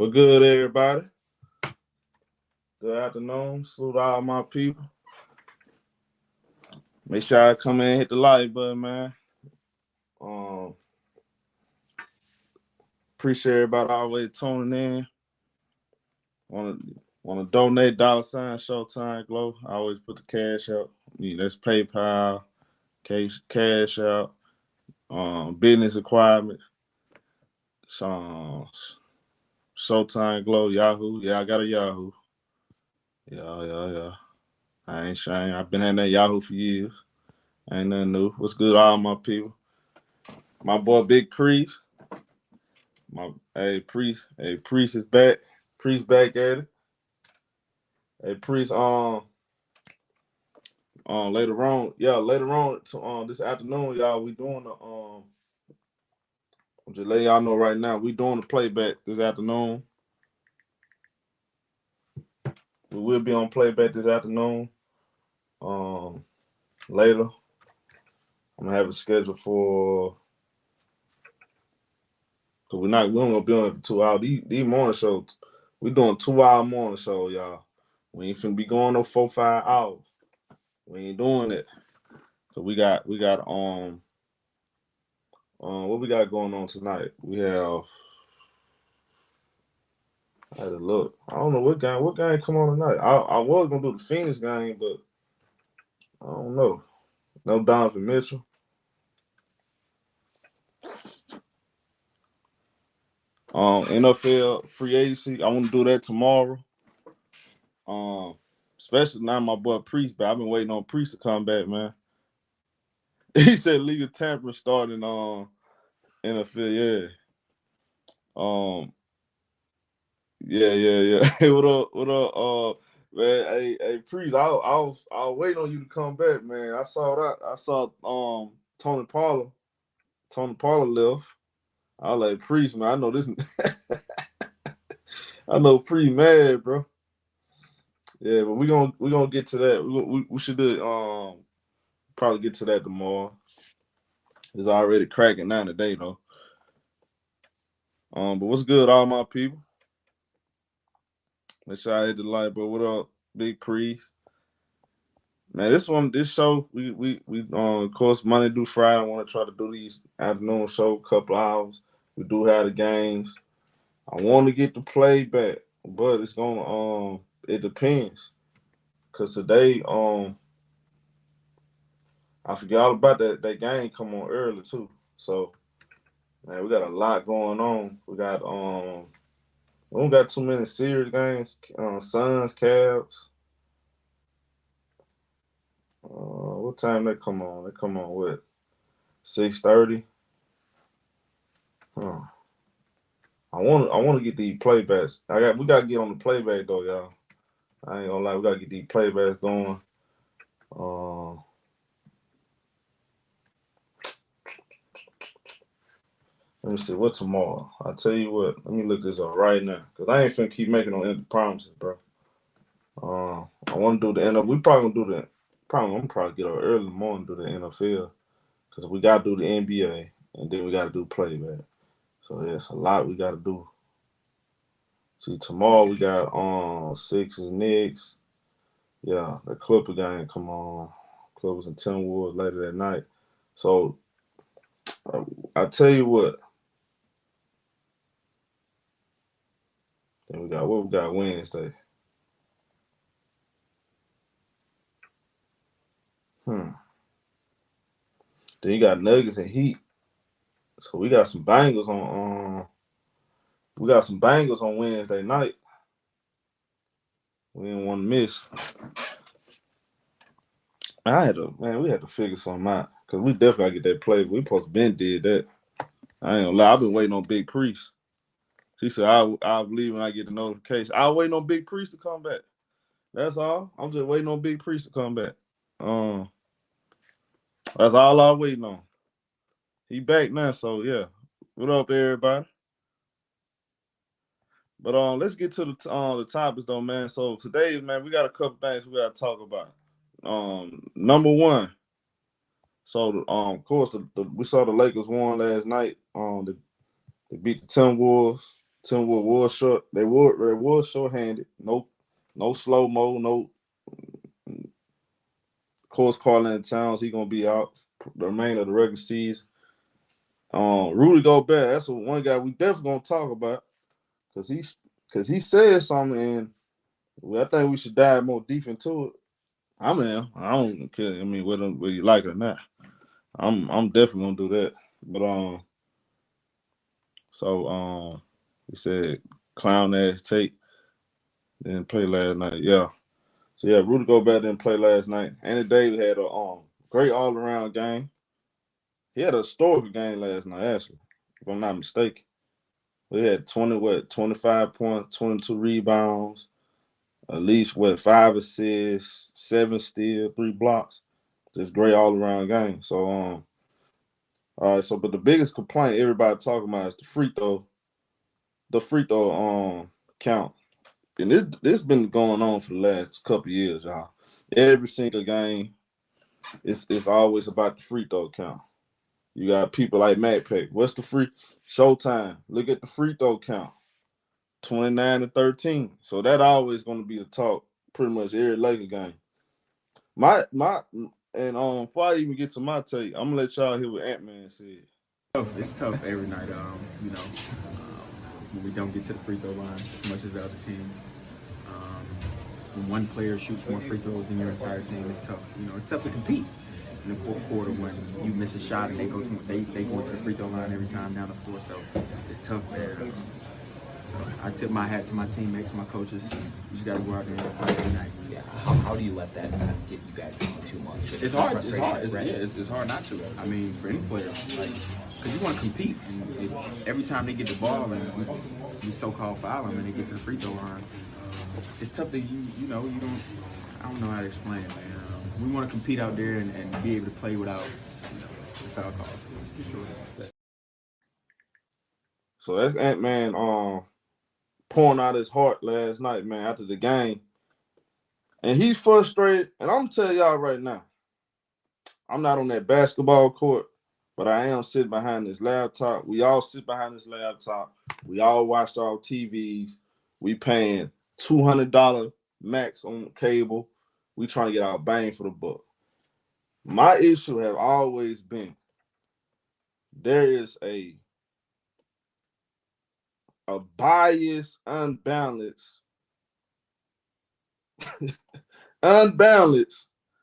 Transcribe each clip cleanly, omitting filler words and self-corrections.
Well, good, everybody. Good afternoon. Salute all my people. Make sure I come in and hit the like button, man. Appreciate everybody always tuning in. Want to donate $, ShowTyme Glow. I always put the cash out. That's PayPal, cash out, business requirements. ShowTyme Glow, Yahoo. Yeah, I got a Yahoo. Yeah. I ain't ashamed. I've been having that Yahoo for years. Ain't nothing new. What's good, all my people? My boy Big Priest. Priest is back. Priest back at it. Hey, Priest, later on this afternoon, y'all, we doing the I'm just letting y'all know right now, we doing the playback this afternoon. We will be on playback this afternoon. Later, I'm gonna have a schedule for. Cause we don't gonna be on 2 hours. These morning shows, we doing 2-hour morning show, y'all. We ain't finna be going no 4-5 hours. We ain't doing it. So we got what we got going on tonight? We have. I had to look. I don't know what game come on tonight. I was gonna do the Phoenix game, but I don't know. No Donovan Mitchell. NFL free agency. I want to do that tomorrow. Especially now my boy Priest back. I've been waiting on Priest to come back, man. He said legal tampering starting on NFL. Yeah. Hey, what up? Man, hey, Priest. I was waiting on you to come back, man. I saw that. I saw Tony Pollard left. I was like, Priest, man. I know this. I know Priest mad, bro. Yeah, but we gonna get to that. We should do probably get to that tomorrow. It's already cracking down today though. But what's good, all my people? Make sure I hit the like, bro. What up, Big Priest? Man, this show, we of course Monday through Friday. I want to try to do these afternoon show, couple hours. We do have the games. I want to get the playback, but it's gonna it depends. Cause today I forgot all about that game come on early too. So man, we got a lot going on. We don't got too many serious games. Suns, Cavs. What time they come on? They come on what? 6:30. I want to get these playbacks. We gotta get on the playback though, y'all. I ain't gonna lie, we gotta get these playbacks going. Let me see what tomorrow. I'll tell you what. Let me look this up right now, cause I ain't finna keep making no empty promises, bro. I want to do the NFL. We probably gonna do the. I'm probably get up early in the morning to do the NFL, cause we gotta do the NBA and then we gotta do playback. So yeah, it's a lot we gotta do. See, tomorrow we got Sixers, Knicks. Yeah, the Clipper game come on. Clippers and Timberwolves later that night. So I tell you what. Then we got Wednesday. Then you got Nuggets and Heat. So we got some bangers on Wednesday night. We didn't want to miss. We had to figure something out. Cause we definitely gotta get that play. We supposed to been did that. I ain't gonna lie, I've been waiting on Big Priest. She said I'll believe when I get the notification. I'll wait on Big Priest to come back. That's all. I'm just waiting on Big Priest to come back. That's all I'm waiting on. He back now, so yeah. What up, everybody? But let's get to the topics though, man. So today, man, we got a couple things we gotta talk about. Number one. So of course we saw the Lakers won last night. They beat the Timberwolves. Timberwolves was short. They was short-handed. No slow-mo, no. Of course, Karl-Anthony Towns, he gonna be out the remainder of the regular season. Rudy Gobert, that's one guy we definitely gonna talk about because he said something, and I think we should dive more deep into it. I don't care. I mean, whether you like it or not, I'm definitely gonna do that. But he said clown ass Tate didn't play last night. Yeah. So yeah, Rudy Gobert didn't play last night. Anthony Davis had a great all around game. He had a historical game last night, actually, if I'm not mistaken. He had 25 points, 22 rebounds, at least 5 assists, 7 steals, 3 blocks. Just great all around game. So all right, but the biggest complaint everybody talking about is the free throw count. And this been going on for the last couple of years, y'all. Every single game, it's always about the free throw count. You got people like Matt Peck. What's the free ShowTyme? Look at the free throw count. 29-13. So that always going to be the talk pretty much every Laker game. Before I even get to my take, I'm gonna let y'all hear what Ant-Man said. It's tough every night, when we don't get to the free throw line as much as the other team. When one player shoots more free throws than your entire team, it's tough. It's tough to compete in the fourth quarter when you miss a shot and they go to the free throw line every time down the floor. So it's tough there. So I tip my hat to my teammates, my coaches. You just got to go out there and play every night. Yeah. How do you let that kind of get you guys too much? It's hard. It's hard. Right? It's hard not to. I mean, for any player, because you want to compete. And every time they get the ball and we so-called foul them and they get to the free throw line, it's tough that you don't. I don't know how to explain it, man. We want to compete out there and be able to play without the foul calls. Sure. So that's Ant-Man pouring out his heart last night, man, after the game. And he's frustrated. And I'm telling y'all right now, I'm not on that basketball court, but I am sitting behind this laptop. We all sit behind this laptop. We all watched our TVs. We paying $200 max on cable. We trying to get our bang for the buck. My issue have always been there is a biased, unbalanced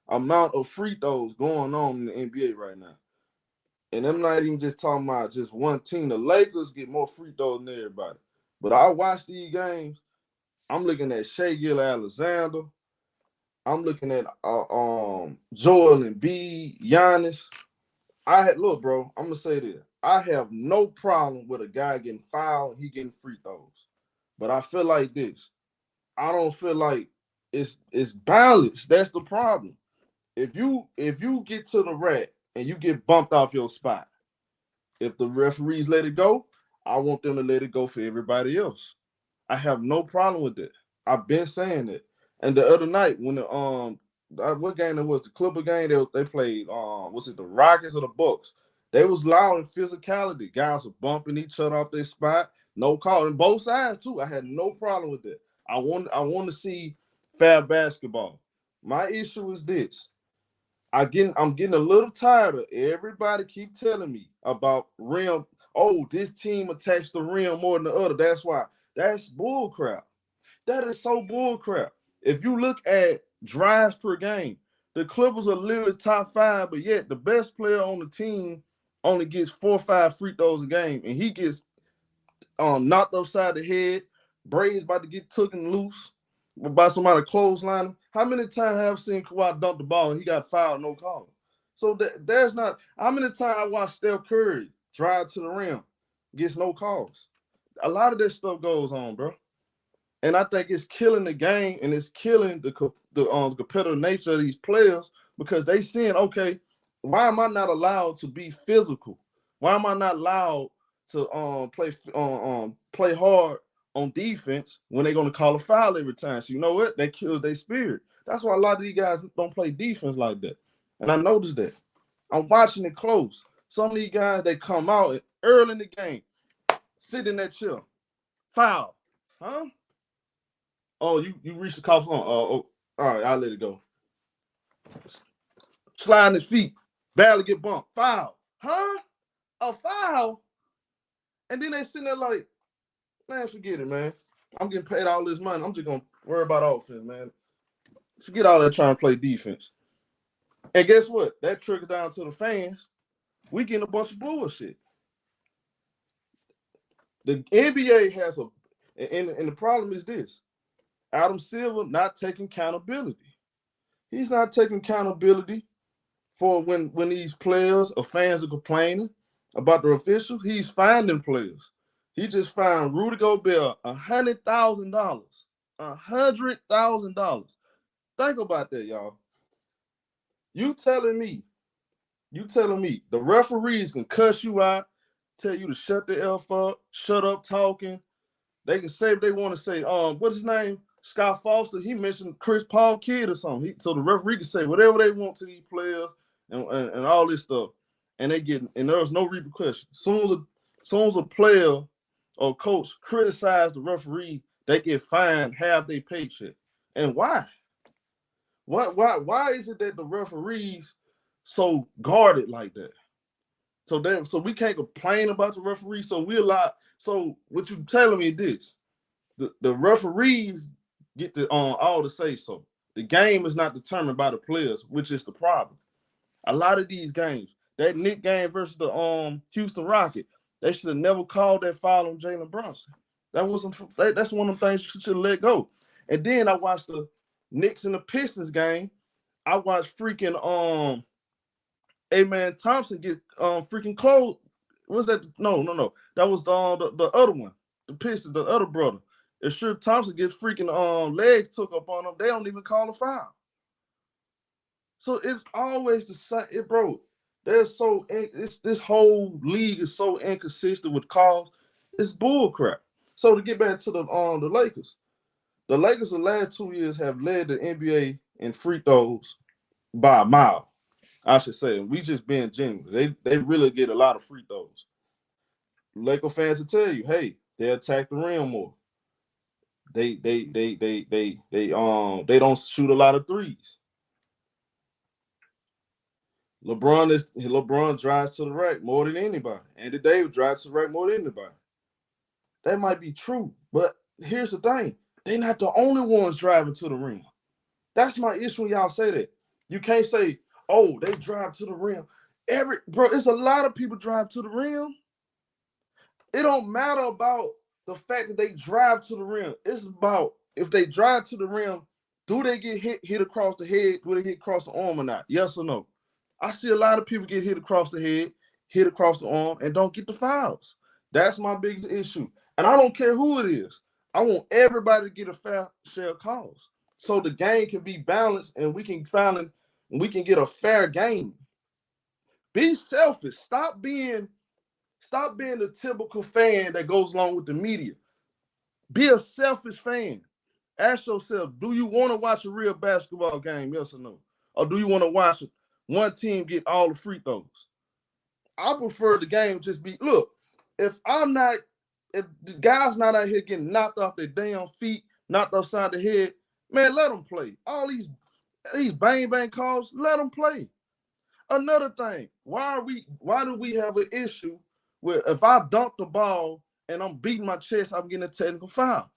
amount of free throws going on in the NBA right now. And I'm not even just talking about just one team. The Lakers get more free throws than everybody. But I watch these games. I'm looking at Shai Gilgeous-Alexander. I'm looking at Joel Embiid, Giannis. Look, bro, I'm gonna say this. I have no problem with a guy getting fouled, he getting free throws. But I feel like this. I don't feel like it's balanced. That's the problem. If you get to the rack and you get bumped off your spot, if the referees let it go, I want them to let it go for everybody else. I have no problem with that. I've been saying that. And the other night when what game it was, the Clipper game they played, was it the Rockets or the Bucks? They was loud in physicality. Guys were bumping each other off their spot. No call. And both sides too. I had no problem with that. I want to see fair basketball. My issue is this. I'm getting a little tired of everybody keep telling me about rim. Oh, this team attacks the rim more than the other. That's why. That's bull crap. That is so bull crap. If you look at drives per game, the Clippers are literally top 5, but yet the best player on the team only gets 4 or 5 free throws a game, and he gets knocked upside the head. Brady's about to get taken loose by somebody clothesline him. How many times have I seen Kawhi dunk the ball and he got fouled, no call? So there's not. How many times I watched Steph Curry drive to the rim, gets no calls? A lot of this stuff goes on, bro. And I think it's killing the game and it's killing the competitive nature of these players because they seeing, okay, why am I not allowed to be physical? Why am I not allowed to play hard on defense when they're going to call a foul every time? So you know what? That kills their spirit. That's why a lot of these guys don't play defense like that. And I noticed that. I'm watching it close. Some of these guys, they come out early in the game, sit in that chair. Foul. Huh? Oh, you reached the call phone. Oh, all right, I'll let it go. Sliding his feet. Barely get bumped. Foul. Huh? A foul? And then they sitting there like, man, forget it, man. I'm getting paid all this money. I'm just going to worry about offense, man. Forget all that trying to play defense. And guess what? That trickles down to the fans. We getting a bunch of bullshit. The NBA has and the problem is this. Adam Silver not taking accountability. He's not taking accountability for when these players or fans are complaining about the officials. He's finding players. He just fined Rudy Gobert $100,000. $100,000. Think about that, y'all. You telling me the referees can cuss you out, tell you to shut the F up, shut up talking. They can say if they want to say, what's his name? Scott Foster, he mentioned Chris Paul kid or something. So the referee can say whatever they want to these players and all this stuff. And there's no repercussion. Soon as a player or coach criticize the referee, they get fined half their paycheck. And why? Why is it that the referees so guarded like that? So we can't complain about the referees. So what you telling me is this: the referees get all to say so. The game is not determined by the players, which is the problem. A lot of these games, that Knicks game versus the Houston Rocket, they should have never called that foul on Jalen Brunson. That's one of the things you should let go. And then I watched the Knicks and the Pistons game. I watched freaking Amen Thompson get freaking close. Was that no? That was the other one, the Pistons, the other brother. If sure Thompson gets freaking legs took up on him, they don't even call a foul. So it's always the same, bro. This whole league is so inconsistent with calls. It's bull crap. So to get back to the Lakers. The Lakers the last 2 years have led the NBA in free throws by a mile, I should say. We just being genuine. They really get a lot of free throws. Laker fans will tell you, hey, they attack the rim more. They don't shoot a lot of threes. LeBron drives to the rack more than anybody. Andy Davis drives to the rack more than anybody. That might be true, but here's the thing. They're not the only ones driving to the rim. That's my issue when y'all say that. You can't say, oh, they drive to the rim. It's a lot of people drive to the rim. It don't matter about the fact that they drive to the rim. It's about if they drive to the rim, do they get hit across the head? Do they hit across the arm or not? Yes or no? I see a lot of people get hit across the head, hit across the arm, and don't get the fouls. That's my biggest issue. And I don't care who it is. I want everybody to get a fair share of calls so the game can be balanced and we can get a fair game. Be selfish. Stop being the typical fan that goes along with the media. Be a selfish fan. Ask yourself, do you want to watch a real basketball game, yes or no? Or do you want to watch one team get all the free throws? I prefer the game just be, look, if the guy's not out here getting knocked off their damn feet, knocked upside the head, man, let them play. All these bang calls, let them play. Another thing, why do we have an issue where if I dunk the ball and I'm beating my chest, I'm getting a technical foul?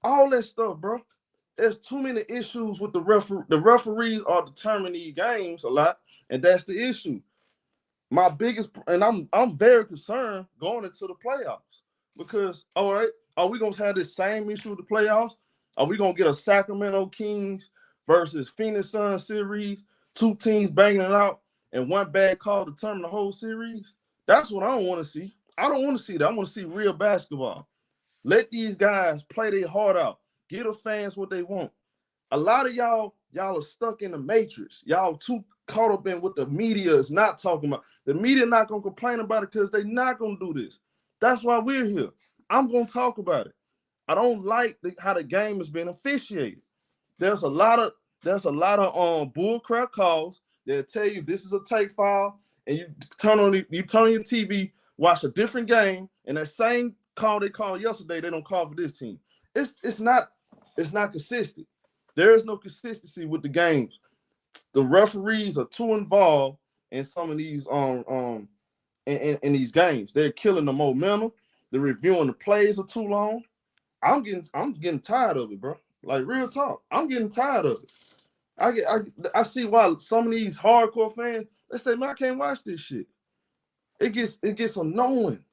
All that stuff, bro. There's too many issues with the referee. The referees are determining these games a lot, and that's the issue. My biggest, and I'm very concerned going into the playoffs because, all right, are we gonna have this same issue with the playoffs? Are we gonna get a Sacramento Kings versus Phoenix Suns series, two teams banging it out, and one bad call determine the whole series? That's what I don't want to see. I don't want to see that. I want to see real basketball. Let these guys play their heart out. Give the fans what they want. A lot of y'all are stuck in the matrix. Y'all too caught up in what the media is not talking about. The media not going to complain about it because they're not going to do this. That's why we're here. I'm going to talk about it. I don't like how the game has been officiated. There's a lot of bullcrap calls that tell you this is a take foul, and you turn on your TV, watch a different game, and that same call they called yesterday, they don't call for this team. It's not consistent. There is no consistency with the games. The referees are too involved in some of these in these games. They're killing the momentum. The reviewing the plays are too long. I'm getting tired of it, bro. Like real talk. I'm getting tired of it. I see why some of these hardcore fans, they say, man, I can't watch this shit. It gets annoying.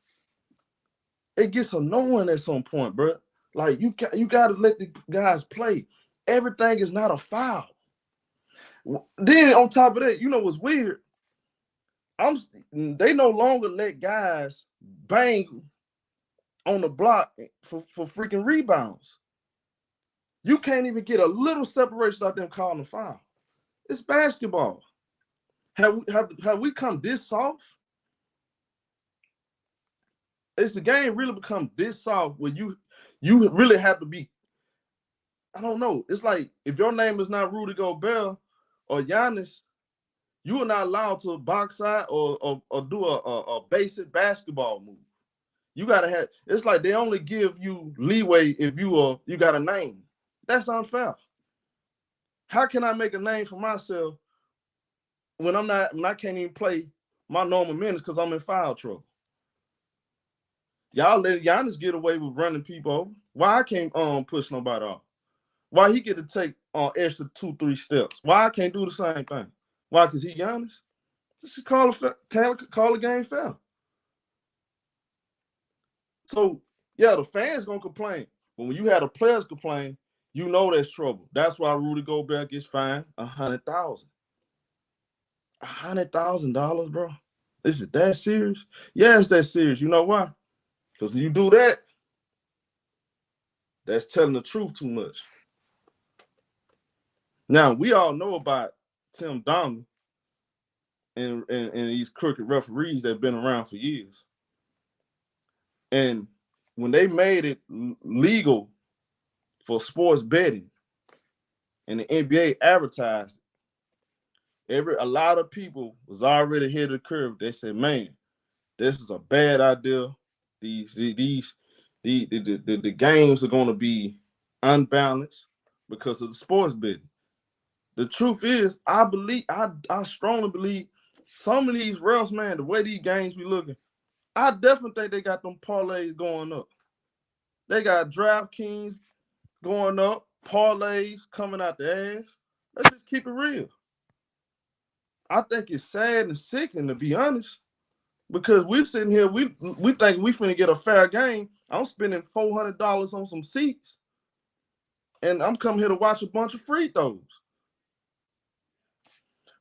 It gets annoying at some point, bro. Like you gotta let the guys play. Everything is not a foul. Then on top of that, you know what's weird? They no longer let guys bang on the block for freaking rebounds. You can't even get a little separation without them calling a foul. It's basketball. Have we come this soft? Is the game really become this soft where you really have to be? I don't know. It's like if your name is not Rudy Gobert or Giannis, you are not allowed to box out or do a basic basketball move. You gotta have. It's like they only give you leeway if you got a name. That's unfair. How can I make a name for myself when I can't even play my normal minutes because I'm in foul trouble? Y'all let Giannis get away with running people over. Why I can't push nobody off? Why he get to take extra 2-3 steps? Why I can't do the same thing? Why? Because he Giannis? Just call the game fair. So yeah, the fans gonna complain, but when you have the players complain, you know there's trouble. That's why Rudy Gobert gets fined $100,000. $100,000, bro. Is it that serious? Yeah, it's that serious. You know why? Because when you do that, that's telling the truth too much. Now, we all know about Tim Donald and these crooked referees that have been around for years. And when they made it legal for sports betting and the NBA advertised it, a lot of people was already ahead of the curve. They said, man, this is a bad idea. The games are going to be unbalanced because of the sports betting. The truth is, I strongly believe some of these refs, man, the way these games be looking, I definitely think they got them parlays going up. They got DraftKings going up, parlays coming out the ass. Let's just keep it real. I think it's sad and sickening, to be honest, because we're sitting here, we think we finna get a fair game. I'm spending $400 on some seats, and I'm coming here to watch a bunch of free throws.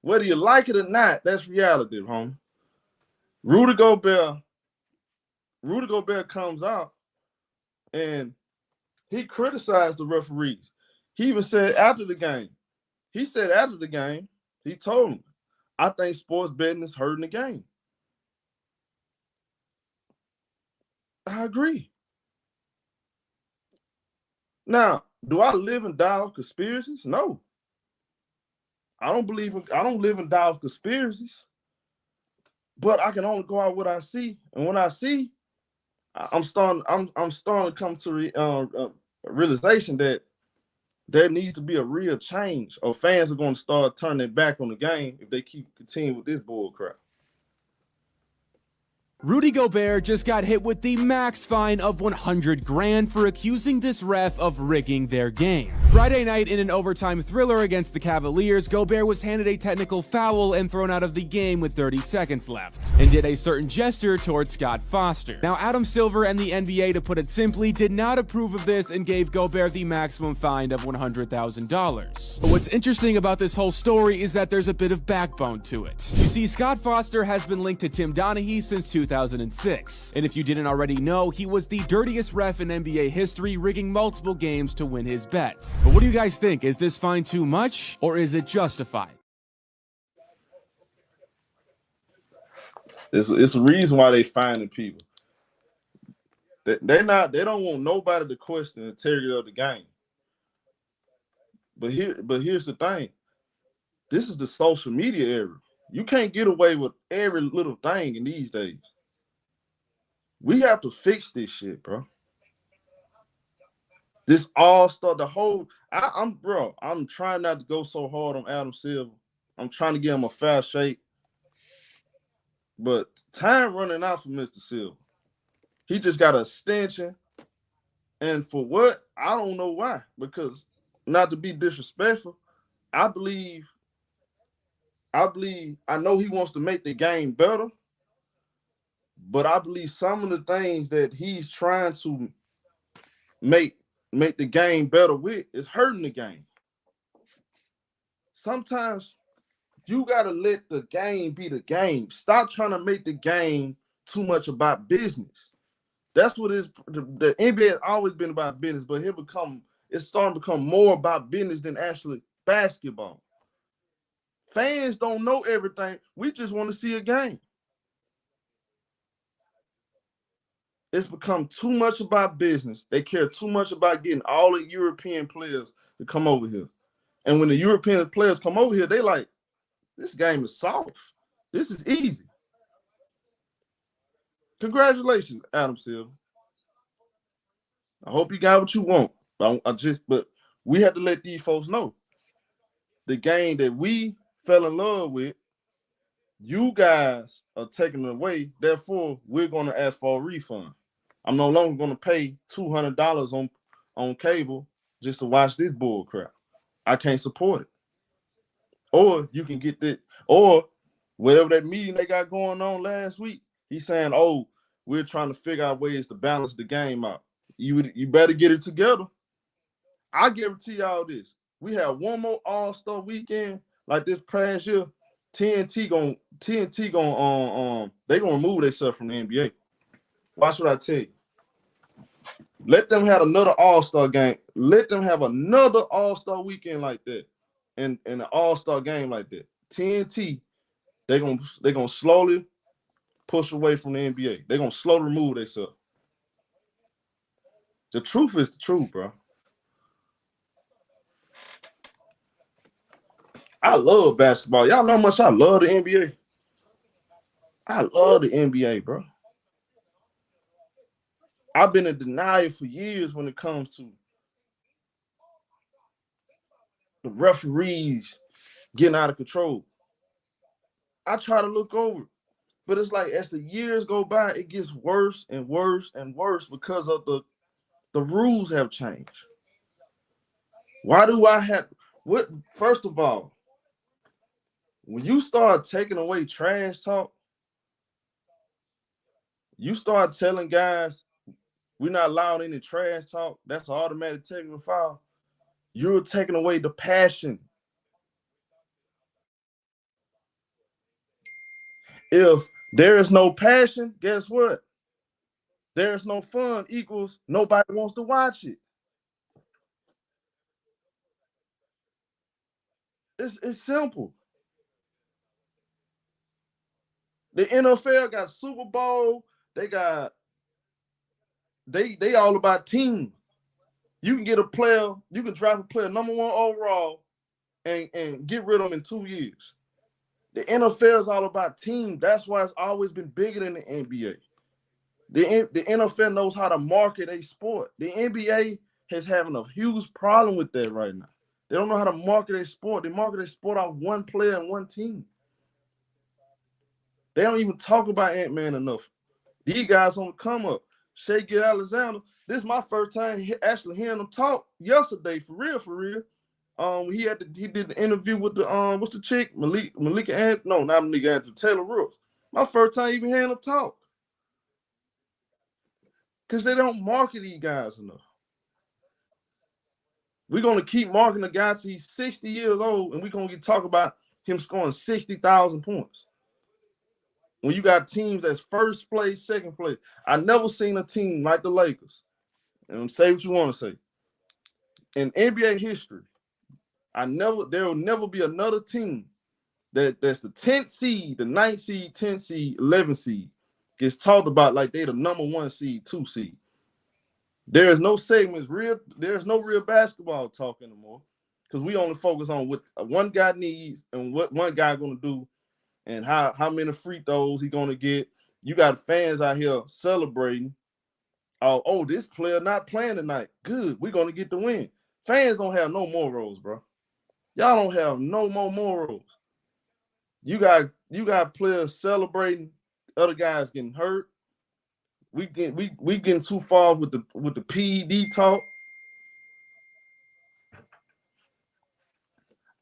Whether you like it or not, that's reality, homie. Rudy Gobert comes out and he criticized the referees. He even said after the game, he told him, I think sports betting is hurting the game. I agree. Now, do I live and die of conspiracies? No. I don't live and die of conspiracies. But I can only go out what I see. And when I see, I'm starting to come to a realization that there needs to be a real change, or fans are going to start turning their back on the game if they continue with this bull crap. Rudy Gobert just got hit with the max fine of $100,000 for accusing this ref of rigging their game. Friday night in an overtime thriller against the Cavaliers, Gobert was handed a technical foul and thrown out of the game with 30 seconds left, and did a certain gesture towards Scott Foster. Now, Adam Silver and the NBA, to put it simply, did not approve of this and gave Gobert the maximum fine of $100,000. But what's interesting about this whole story is that there's a bit of backbone to it. You see, Scott Foster has been linked to Tim Donaghy since 2006, and if you didn't already know, he was the dirtiest ref in NBA history, rigging multiple games to win his bets. But what do you guys think? Is this fine too much, or is it justified? It's a reason why they finding people. They don't want nobody to question the integrity of the game. But here's the thing. This is the social media era. You can't get away with every little thing in these days. We have to fix this shit, bro. This all-star, the whole I'm trying not to go so hard on Adam Silver. I'm trying to get him a fair shake. But time running out for Mr. Silver. He just got an extension. And for what? I don't know why. Because, not to be disrespectful, I know he wants to make the game better, but I believe some of the things that he's trying to make the game better with is hurting the game. Sometimes you got to let the game be the game. Stop trying to make the game too much about business. That's what it is. The NBA has always been about business, but it's starting to become more about business than actually basketball. Fans don't know everything. We just want to see a game. It's become too much about business. They care too much about getting all the European players to come over here. And when the European players come over here, they like, this game is soft. This is easy. Congratulations, Adam Silver. I hope you got what you want. But we have to let these folks know. The game that we fell in love with, you guys are taking it away. Therefore, we're going to ask for a refund. I'm no longer going to pay $200 on cable just to watch this bull crap. I can't support it. Or you can get that, or whatever that meeting they got going on last week, he's saying, oh, we're trying to figure out ways to balance the game out. You better get it together. I guarantee y'all this. We have one more All-Star weekend like this past year. TNT gonna they gonna remove themselves from the NBA. Watch what I tell you. Let them have another All-Star game. Let them have another All-Star weekend like that, and an All-Star game like that. TNT, they're gonna slowly push away from the NBA. They're gonna slowly remove themselves. The truth is the truth, bro. I love basketball. Y'all know how much I love the NBA. I love the NBA, bro. I've been in denial for years when it comes to the referees getting out of control. I try to look over, but it's like as the years go by, it gets worse and worse and worse because of the rules have changed. Why do I have what? First of all, when you start taking away trash talk, you start telling guys we're not allowing any trash talk, that's an automatic technical foul. You're taking away the passion. If there is no passion, guess what? There's no fun equals nobody wants to watch it. It's simple. The NFL got Super Bowl. They all about team. You can get a player, you can draft a player number 1 overall and get rid of them in 2 years. The NFL is all about team. That's why it's always been bigger than the NBA. The NFL knows how to market a sport. The NBA is having a huge problem with that right now. They don't know how to market a sport. They market a sport off one player and one team. They don't even talk about Ant-Man enough. These guys on the come up. Shai Gilgeous-Alexander, this is my first time actually hearing him talk yesterday, for real. He did the interview with the what's the chick? Malika Andrews. No, not Malika Andrews, Taylor Rooks. My first time even hearing him talk. Because they don't market these guys enough. We're gonna keep marketing the guy till he's 60 years old, and we're gonna talk about him scoring 60,000 points. When you got teams that's first place, second place. I never seen a team like the Lakers. And say what you want to say. In NBA history, there will never be another team that's the 10th seed, the 9th seed, 10th seed, 11th seed gets talked about like they're the number 1 seed, 2 seed. There is no segments, there's no real basketball talk anymore because we only focus on what one guy needs and what one guy gonna do and how many free throws he gonna get You got fans out here celebrating. Oh, this player not playing tonight. Good, we're gonna get the win. Fans don't have no morals, bro. Y'all don't have no more morals. You got players celebrating, other guys getting hurt. We getting too far with the PED talk.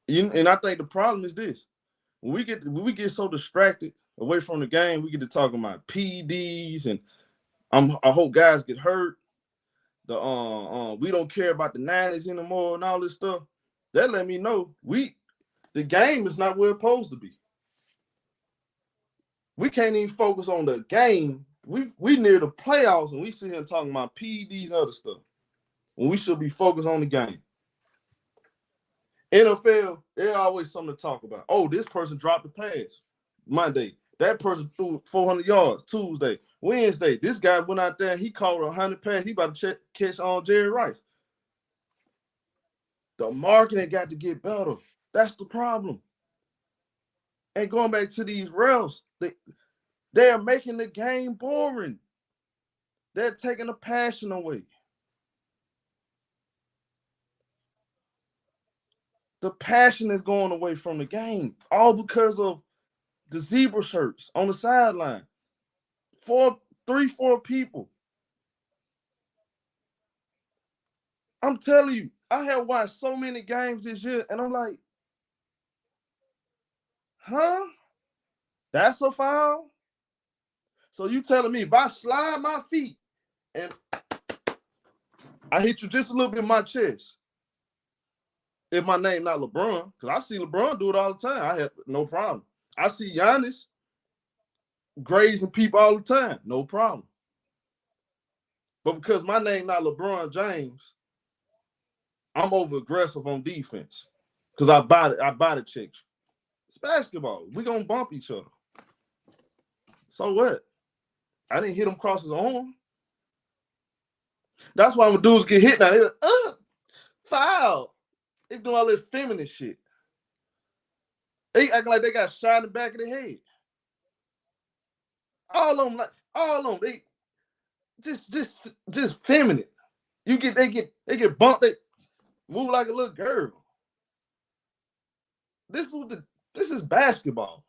And I think the problem is this: when we get so distracted away from the game, we get to talking about PEDs and I hope guys get hurt. We don't care about the 90s anymore and all this stuff. That let me know the game is not where it's supposed to be. We can't even focus on the game. We near the playoffs and we sit here talking about PEDs and other stuff when we should be focused on the game. NFL, there's always something to talk about. Oh, this person dropped the pass Monday. That person threw 400 yards Tuesday. Wednesday, this guy went out there and he caught 100 pass. He about to catch on Jerry Rice. The marketing got to get better. That's the problem. And going back to these refs, they're making the game boring. They're taking the passion away. The passion is going away from the game, all because of the zebra shirts on the sideline. 4 people. I'm telling you, I have watched so many games this year, and I'm like, huh? That's a foul? So you telling me if I slide my feet and I hit you just a little bit in my chest, if my name not LeBron, because I see LeBron do it all the time, I have no problem. I see Giannis grazing people all the time, no problem. But because my name not LeBron James, I'm over aggressive on defense because I body checked you. It's basketball. We're going to bump each other. So what? I didn't hit him across his arm. That's why when dudes get hit now, they're like, foul. They doing all this feminine shit. They acting like they got shot in the back of the head. All of them, they just feminine. They get bumped, they move like a little girl. This is basketball.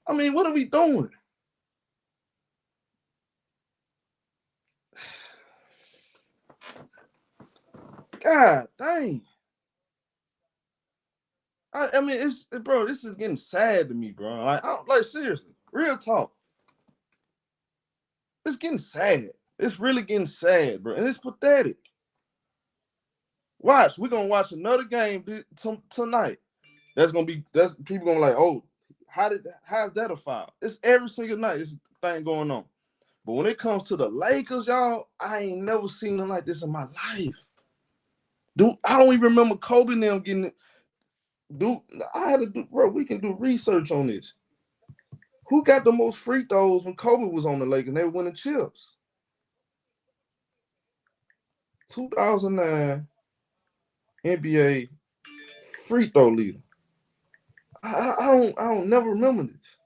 I mean, what are we doing? God dang. I mean, bro, this is getting sad to me, bro. Like seriously, real talk. It's getting sad. It's really getting sad, bro. And it's pathetic. Watch, we're gonna watch another game tonight. That's people gonna be like, oh, how's that a foul? It's every single night. It's a thing going on. But when it comes to the Lakers, y'all, I ain't never seen them like this in my life. Dude, I don't even remember Kobe and them getting it. Dude, I had to do, bro, we can do research on this. Who got the most free throws when Kobe was on the Lakers and they were winning chips? 2009 NBA free throw leader. I don't never remember this.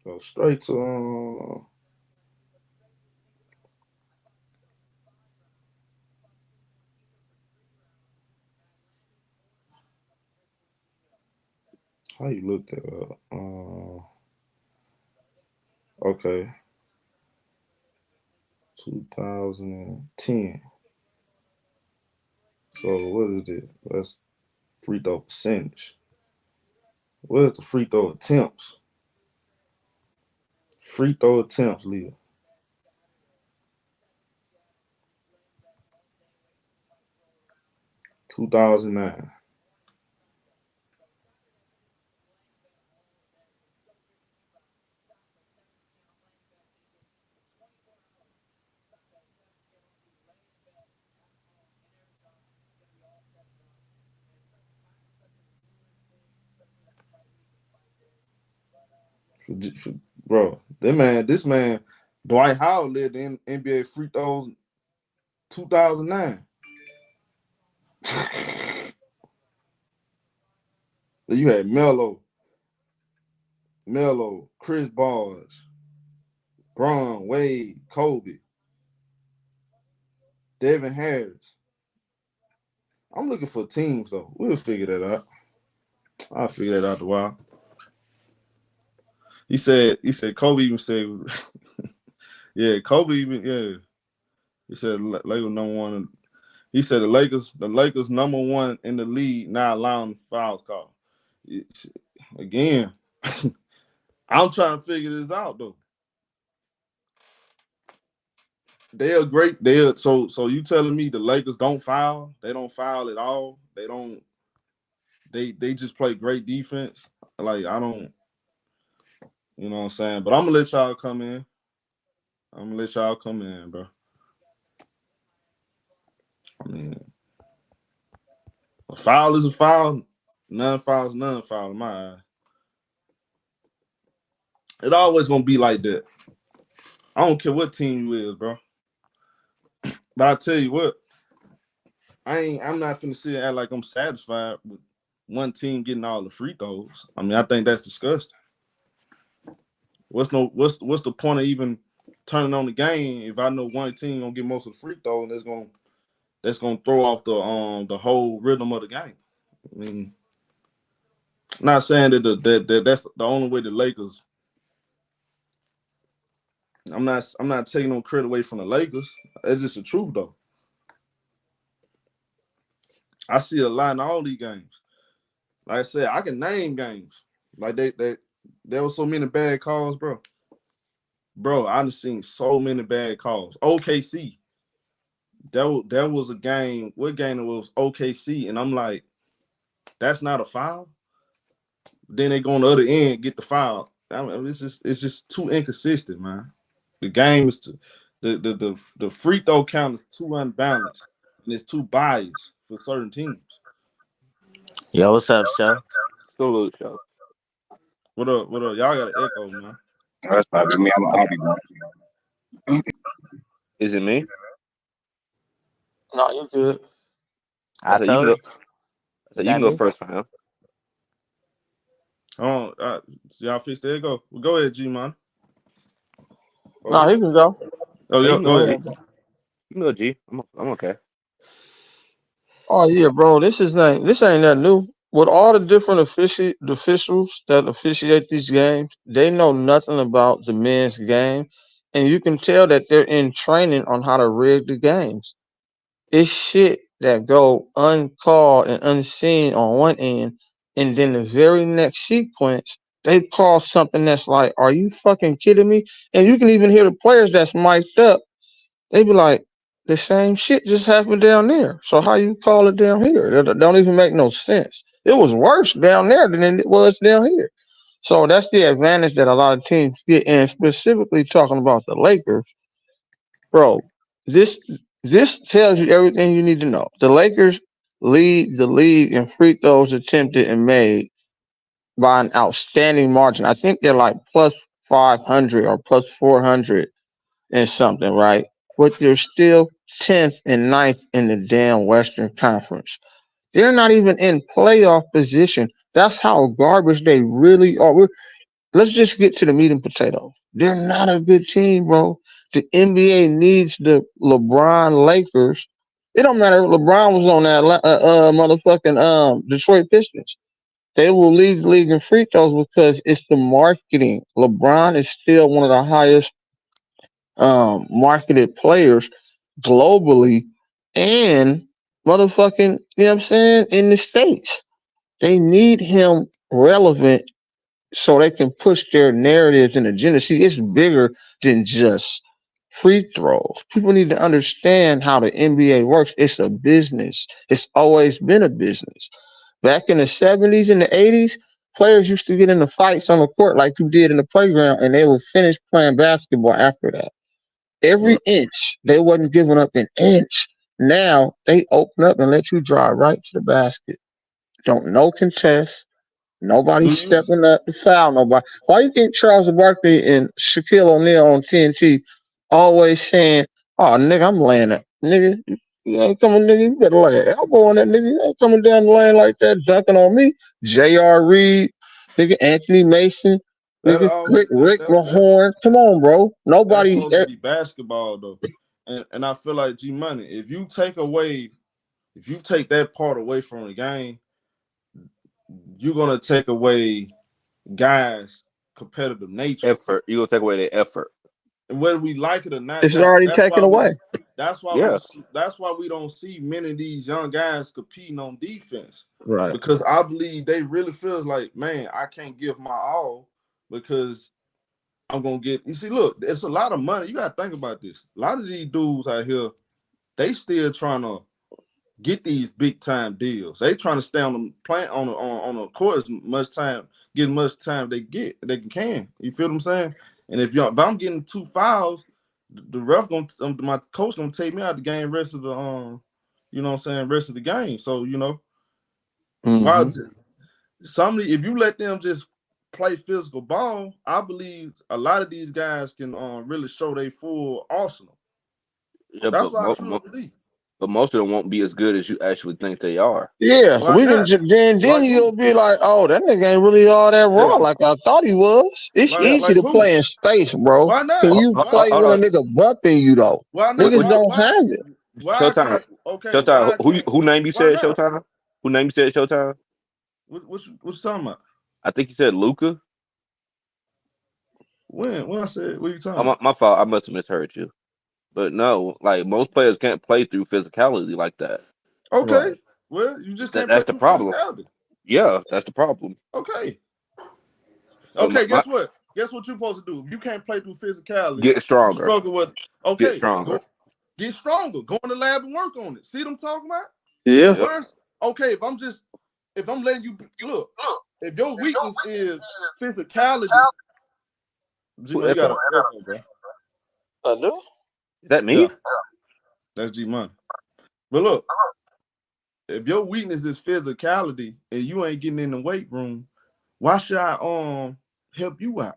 Go straight to how you look that up? Okay. 2010. So what is this? That's free throw percentage. What is the free throw attempts? Free throw attempts, Leo. 2009. Bro, this man, Dwight Howard led the NBA free throws 2009. You had Melo, Chris Bosh, Bron, Wade, Kobe, Devin Harris. I'm looking for teams though. We'll figure that out. I'll figure that out a while. He said Kobe even said, yeah, Kobe even, yeah. He said Lakers number one. He said the Lakers number one in the league now allowing fouls called. Again, I'm trying to figure this out though. So you telling me the Lakers don't foul? They don't foul at all. They just play great defense. Like I don't, you know what I'm saying? But I'm gonna let y'all come in. Bro. I mean, a foul is a foul. Non-foul is non-foul in my eye. It always gonna be like that. I don't care what team you is, bro. But I tell you what, I'm not finna sit and act like I'm satisfied with one team getting all the free throws. I mean, I think that's disgusting. What's the point of even turning on the game if I know one team gonna get most of the free throws and that's gonna throw off the whole rhythm of the game. I mean, not saying that that's the only way the Lakers. I'm not taking no credit away from the Lakers. It's just the truth though. I see a lot in all these games. Like I said, I can name games. Like there were so many bad calls, bro. Bro, I've seen so many bad calls. OKC. That was a game. What game it was? OKC, and I'm like, that's not a foul. Then they go on the other end, get the foul. I mean, it's just too inconsistent, man. The game is the free throw count is too unbalanced and it's too biased for certain teams. Yo, what's up, Show? Solo Show. What up? Y'all got an echo, man. That's not me. I'll be going. Is it me? No, you good. I told you. You can go first, man. Oh, y'all fixed the echo. Well, go ahead, G man. No, he can go. Oh, yeah, go ahead. You can go, G. I'm okay. Oh yeah, bro. This ain't that new. With all the different officials that officiate these games, they know nothing about the men's game, and you can tell that they're in training on how to rig the games. It's shit that go uncalled and unseen on one end, and then the very next sequence, they call something that's like, "Are you fucking kidding me?" And you can even hear the players that's mic'd up. They be like, "The same shit just happened down there. So how you call it down here? That don't even make no sense. It was worse down there than it was down here." So that's the advantage that a lot of teams get, and specifically talking about the Lakers, bro. This tells you everything you need to know. The Lakers lead the league in free throws attempted and made by an outstanding margin. I think they're like plus 500 or plus 400 and something, right? But they're still 10th and 9th in the damn Western Conference. They're not even in playoff position. That's how garbage they really are. Let's just get to the meat and potatoes. They're not a good team, bro. The NBA needs the LeBron Lakers. It don't matter if LeBron was on that motherfucking Detroit Pistons. They will lead the league in free throws because it's the marketing. LeBron is still one of the highest marketed players globally and motherfucking, you know what I'm saying, in the States. They need him relevant so they can push their narratives and agenda. See, it's bigger than just free throws. People need to understand how the NBA works. It's a business. It's always been a business. Back in the 70s and the 80s, players used to get into fights on the court like you did in the playground, and they would finish playing basketball after that. Every inch, they wasn't giving up an inch. Now they open up and let you drive right to the basket. Don't no contest, Nobody's stepping up to foul nobody. Why you think Charles Barkley and Shaquille O'Neal on TNT always saying, "Oh, nigga, I'm laying it, nigga. You ain't coming, nigga. You better lay an elbow on that nigga. You ain't coming down the lane like that, dunking on me." J.R. Reed, nigga, Anthony Mason, nigga, Rick Mahorn. Come on, bro. That's Nobody. supposed to be basketball though, and I feel like G Money. If you take that part away from the game, you're gonna take away guys' competitive nature. Effort. You're gonna take away their effort. And whether we like it or not, It's already taken away. That's why we don't see many of these young guys competing on defense. Right. Because I believe they really feels like, man, I can't give my all because I'm gonna get. You see, look, it's a lot of money. You gotta think about this. A lot of these dudes out here, they still trying to get these big time deals. They trying to stay on the plant on the court as much time, get much time they can. You feel what I'm saying? And if I'm getting 2 fouls, the ref my coach gonna take me out the game rest of the rest of the game. So if you let them just play physical ball, I believe a lot of these guys can really show their full arsenal. Yeah, that's what I truly believe. But most of them won't be as good as you actually think they are. Yeah, we can. Then you'll be like, "Oh, that nigga ain't really all that raw like I thought he was." It's easy to play in space, bro. Why not? Can you play when a nigga bumping you though? Niggas don't have it. Showtime. Showtime. Who name you said Showtime? Who name you said Showtime? What you talking about? I think you said Luka. When I said what you talking about? My fault. I must have misheard you. But no, like most players can't play through physicality like that. Okay. Right. Well, you just can't that's play the problem. Physicality. Yeah, that's the problem. Okay. Okay, guess what? Guess what you're supposed to do? If you can't play through physicality, get stronger. Struggle with get stronger. Get stronger. Go in the lab and work on it. See what I'm talking about? Yeah. First, okay, if I'm letting you look, if your weakness is physicality, you got to bro. I do. Is that me? Yeah. That's G Money. But look, if your weakness is physicality and you ain't getting in the weight room, why should I help you out?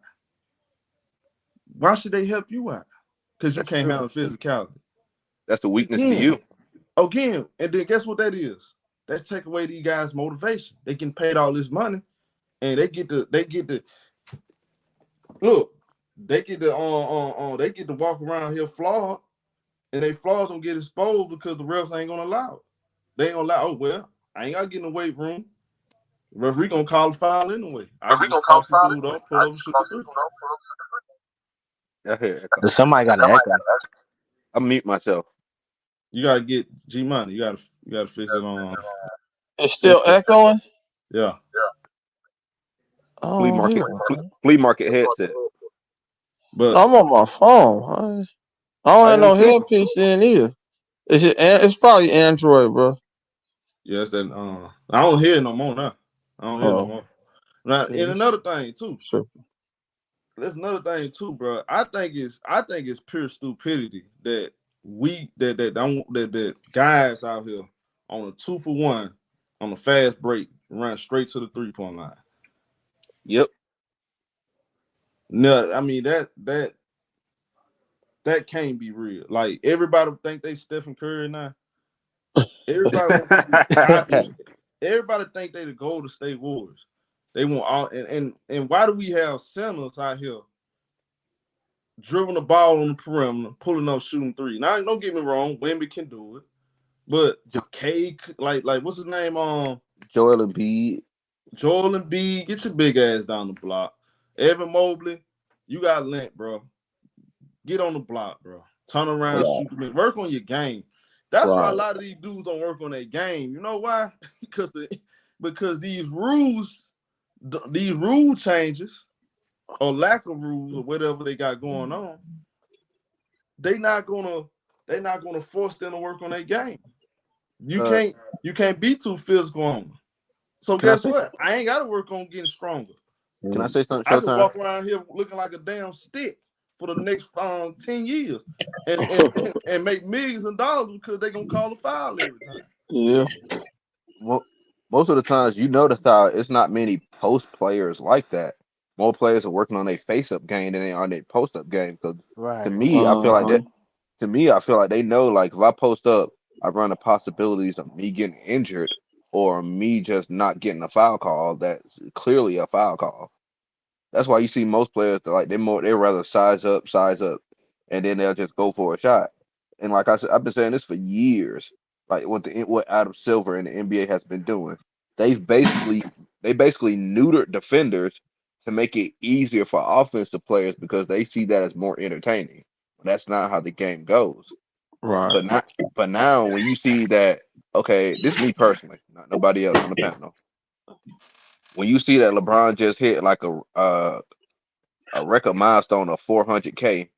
Why should they help you out? Because you can't handle physicality. That's a weakness to you. Again, and then guess what that is? That's take away these guys' motivation. They can pay all this money, and they get to walk around here flawed, and they flaws don't get exposed because the refs ain't gonna allow it. They ain't gonna allow. Oh well, I ain't gotta get in the weight room. Referee gonna call the foul anyway. Referee gonna call the foul. Dude up, pull up, shoot the three. Somebody got an echo. I mute myself. You gotta get G Money. You gotta fix it on. It's still echoing. Yeah. Flea market headset. But I'm on my phone. I don't have no headpiece in either. It's probably Android, bro. Yes, that I don't hear it no more now. I don't hear it no more. Now, and another thing too. Sure. There's another thing too, bro. I think it's pure stupidity that that guys out here on a 2-for-1 on a fast break run straight to the 3-point line. Yep. No, I mean that can't be real. Like everybody think they Stephen Curry now. Everybody think they the Golden State Warriors. They want all and why do we have centers out here dribbling the ball on the perimeter, pulling up, shooting three? Now, don't get me wrong, Wemby can do it, but K, like what's his name? Joel Embiid, get your big ass down the block. Evan Mobley, you got length, bro. Get on the block, bro. Turn around, shoot them. Work on your game. That's why a lot of these dudes don't work on their game. You know why? because these rule changes or lack of rules or whatever they got going on, they're not gonna force them to work on their game. You can't be too physical on them. So guess what? I ain't got to work on getting stronger. Can I say something? I can walk around here looking like a damn stick for the next 10 years and make millions of dollars because they're gonna call a foul every time. Yeah. Well, most of the times you notice how it's not many post players like that. More players are working on their face up game than they are on their post up game. Because to Right. me, I feel like that. To me, I feel like they know like if I post up, I run the possibilities of me getting injured or me just not getting a foul call. That's clearly a foul call. That's why you see most players like they rather size up, and then they'll just go for a shot. And like I said, I've been saying this for years. Like what Adam Silver and the NBA has been doing, they basically neutered defenders to make it easier for offensive players because they see that as more entertaining. That's not how the game goes. Right. But now when you see that, okay, this is me personally, not nobody else on the panel. When you see that LeBron just hit like a record milestone of 400K,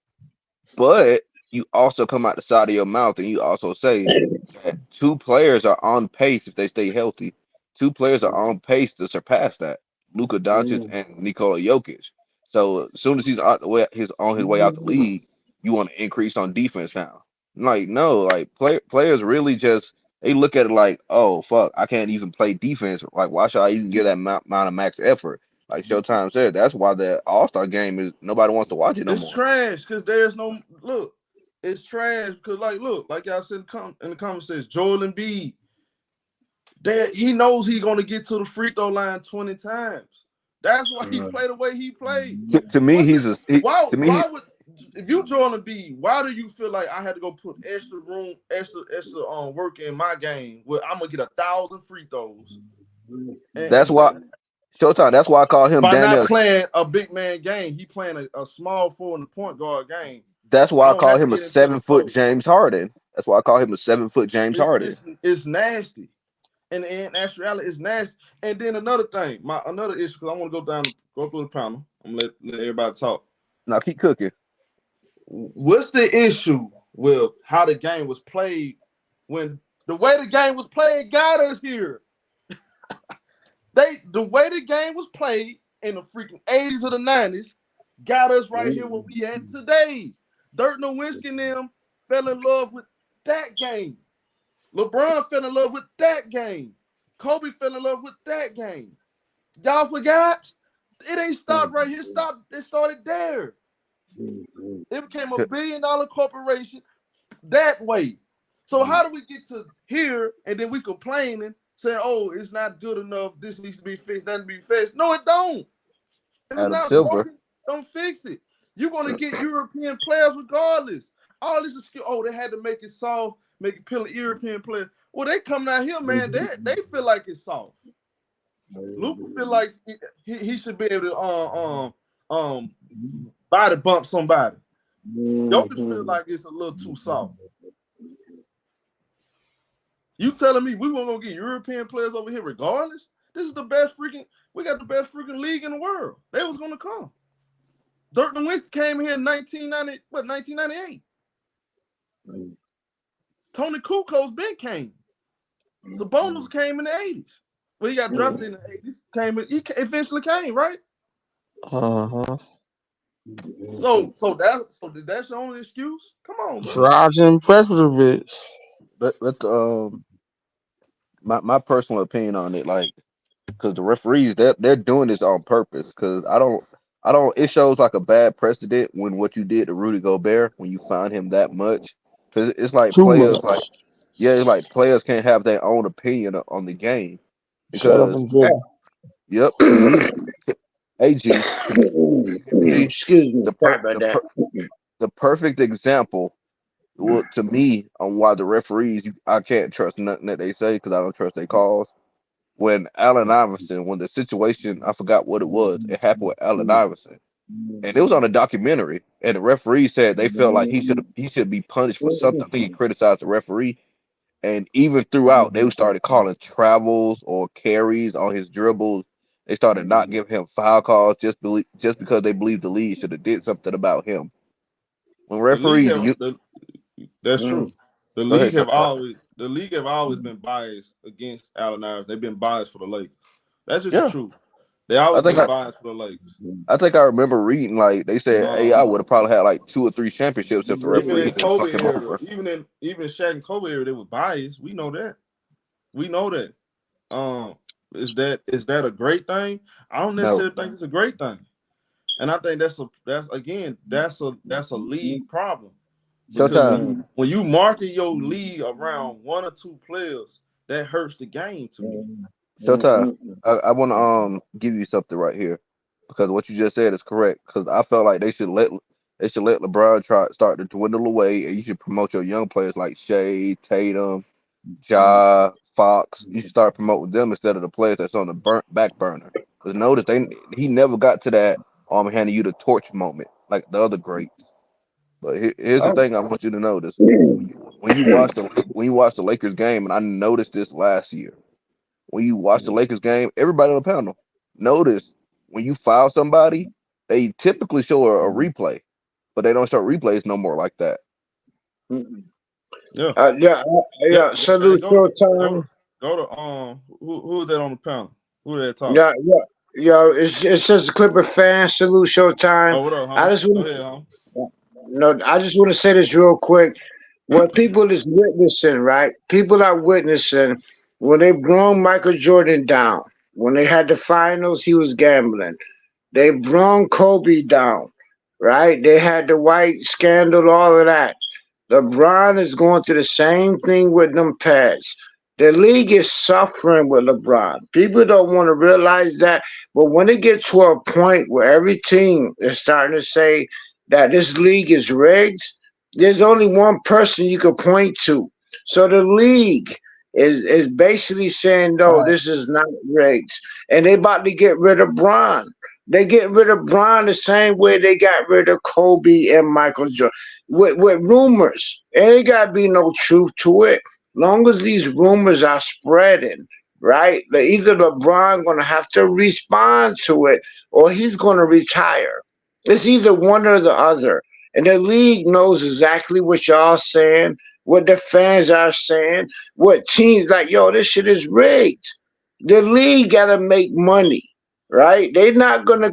but you also come out the side of your mouth and you also say that two players are on pace if they stay healthy. Two players are on pace to surpass that. Luka Doncic and Nikola Jokic. So as soon as he's on his way out the league, you want to increase on defense now. Like no, like players really just they look at it like, oh fuck, I can't even play defense. Like why should I even give that amount of max effort? Like Showtime said, that's why the All-Star game is nobody wants to watch it no It's more. trash because there's no look. It's trash because like y'all said in the conversation, Joel Embiid, that he knows he's gonna get to the free throw line 20 times. That's why he played the way he played. To me, Why would if you Joel Embiid, why do you feel like I had to go put extra work in my game where I'm gonna get 1,000 free throws? That's why Showtime. That's why I call him by Daniel. not playing a big man game, he playing a small forward and point guard game. That's why I call have to him a get into the 7-foot post. James Harden. That's why I call him a 7-foot James Harden. It's nasty. And in actuality, it's nasty. And then another thing, another issue, because I want to go through the panel. I'm gonna let everybody talk. Now keep cooking. What's the issue with how the game was played when the way the game was played got us here? The way the game was played in the freaking 80s or the 90s got us right here where we at today. Dirk Nowitzki and them fell in love with that game. LeBron fell in love with that game. Kobe fell in love with that game. Y'all forgot? It ain't stopped right here. It started there. It became $1 billion corporation that way. So how do we get to here and then we complaining, saying, "Oh, it's not good enough. This needs to be fixed. That needs to be fixed." No, it don't. If it's not working, don't fix it. You're gonna get European players regardless. All this is skill. Oh, they had to make it soft, make it appeal to European players. Well, they coming out here, man. They feel like it's soft. Luka feel like he should be able to body bump somebody. Jokic feel like it's a little too soft. You telling me we won't go get European players over here regardless? This is the best we got the best freaking league in the world. They was gonna come. Dirk Nowitzki came here in 1998. Tony Kukoc Ben came. Sabonis came in the 80s. Well, he got drafted in the 80s. He eventually came, right? So that's the only excuse? Come on, bro. Drazen Petrovic. My personal opinion on it, like, because the referees they're doing this on purpose. Because I don't. It shows like a bad precedent when what you did to Rudy Gobert when you find him that much. Because it's like Too players much. it's like players can't have their own opinion on the game. Shut up Because and dribble. yep, to me, AG. Excuse me. Sorry about that. The perfect example, well, to me, on why the referees I can't trust nothing that they say because I don't trust their calls. When Allen Iverson, when the situation, I forgot what it was, it happened with Allen Iverson, and it was on a documentary, and the referee said they felt like he should be punished for something. I think he criticized the referee, and even throughout they started calling travels or carries on his dribbles. They started not giving him foul calls just because they believed the league should have did something about him. When referees, that's true. The league have always been biased against Allen Iverson. They've been biased for the Lakers. That's just the truth. They always been biased for the Lakers. I think I remember reading like they said AI would have probably had like 2 or 3 championships if the referee even in Kobe era, even in Shaq and Kobe era, they were biased. We know that. is that a great thing? I don't necessarily think it's a great thing, and I think that's a league problem. Because when you market your league around one or two players, that hurts the game to me. ShowTyme, I want to give you something right here, because what you just said is correct. Because I felt like they should let LeBron start to dwindle away, and you should promote your young players like Shea, Tatum, Ja, Fox. You should start promoting them instead of the players that's on the back burner. Because notice he never got to that handing you the torch moment like the other greats. But here's the thing I want you to notice: when you watch the Lakers game, and I noticed this last year. When you watch the Lakers game, everybody on the panel notice when you foul somebody, they typically show a replay, but they don't show replays no more like that. Yeah. Salute ShowTyme. Go to who is that on the panel? Who that talking? Yeah. It's just a Clipper fan. Salute ShowTyme. Oh, what up, I just want Go ahead, home. I just want to say this real quick. What people is witnessing, right? People are witnessing when they brung Michael Jordan down. When they had the finals, he was gambling. They brung Kobe down, right? They had the white scandal, all of that. LeBron is going through the same thing with them pads. The league is suffering with LeBron. People don't want to realize that, but when it gets to a point where every team is starting to say that this league is rigged, there's only one person you can point to. So the league is basically saying, no, this is not rigged. And they about to get rid of Bron. They get rid of Bron the same way they got rid of Kobe and Michael Jordan. With rumors. And ain't got to be no truth to it. Long as these rumors are spreading, right? Either LeBron going to have to respond to it or he's going to retire. It's either one or the other. And the league knows exactly what y'all saying, what the fans are saying, what teams like, yo, this shit is rigged. The league got to make money, right? They're not going to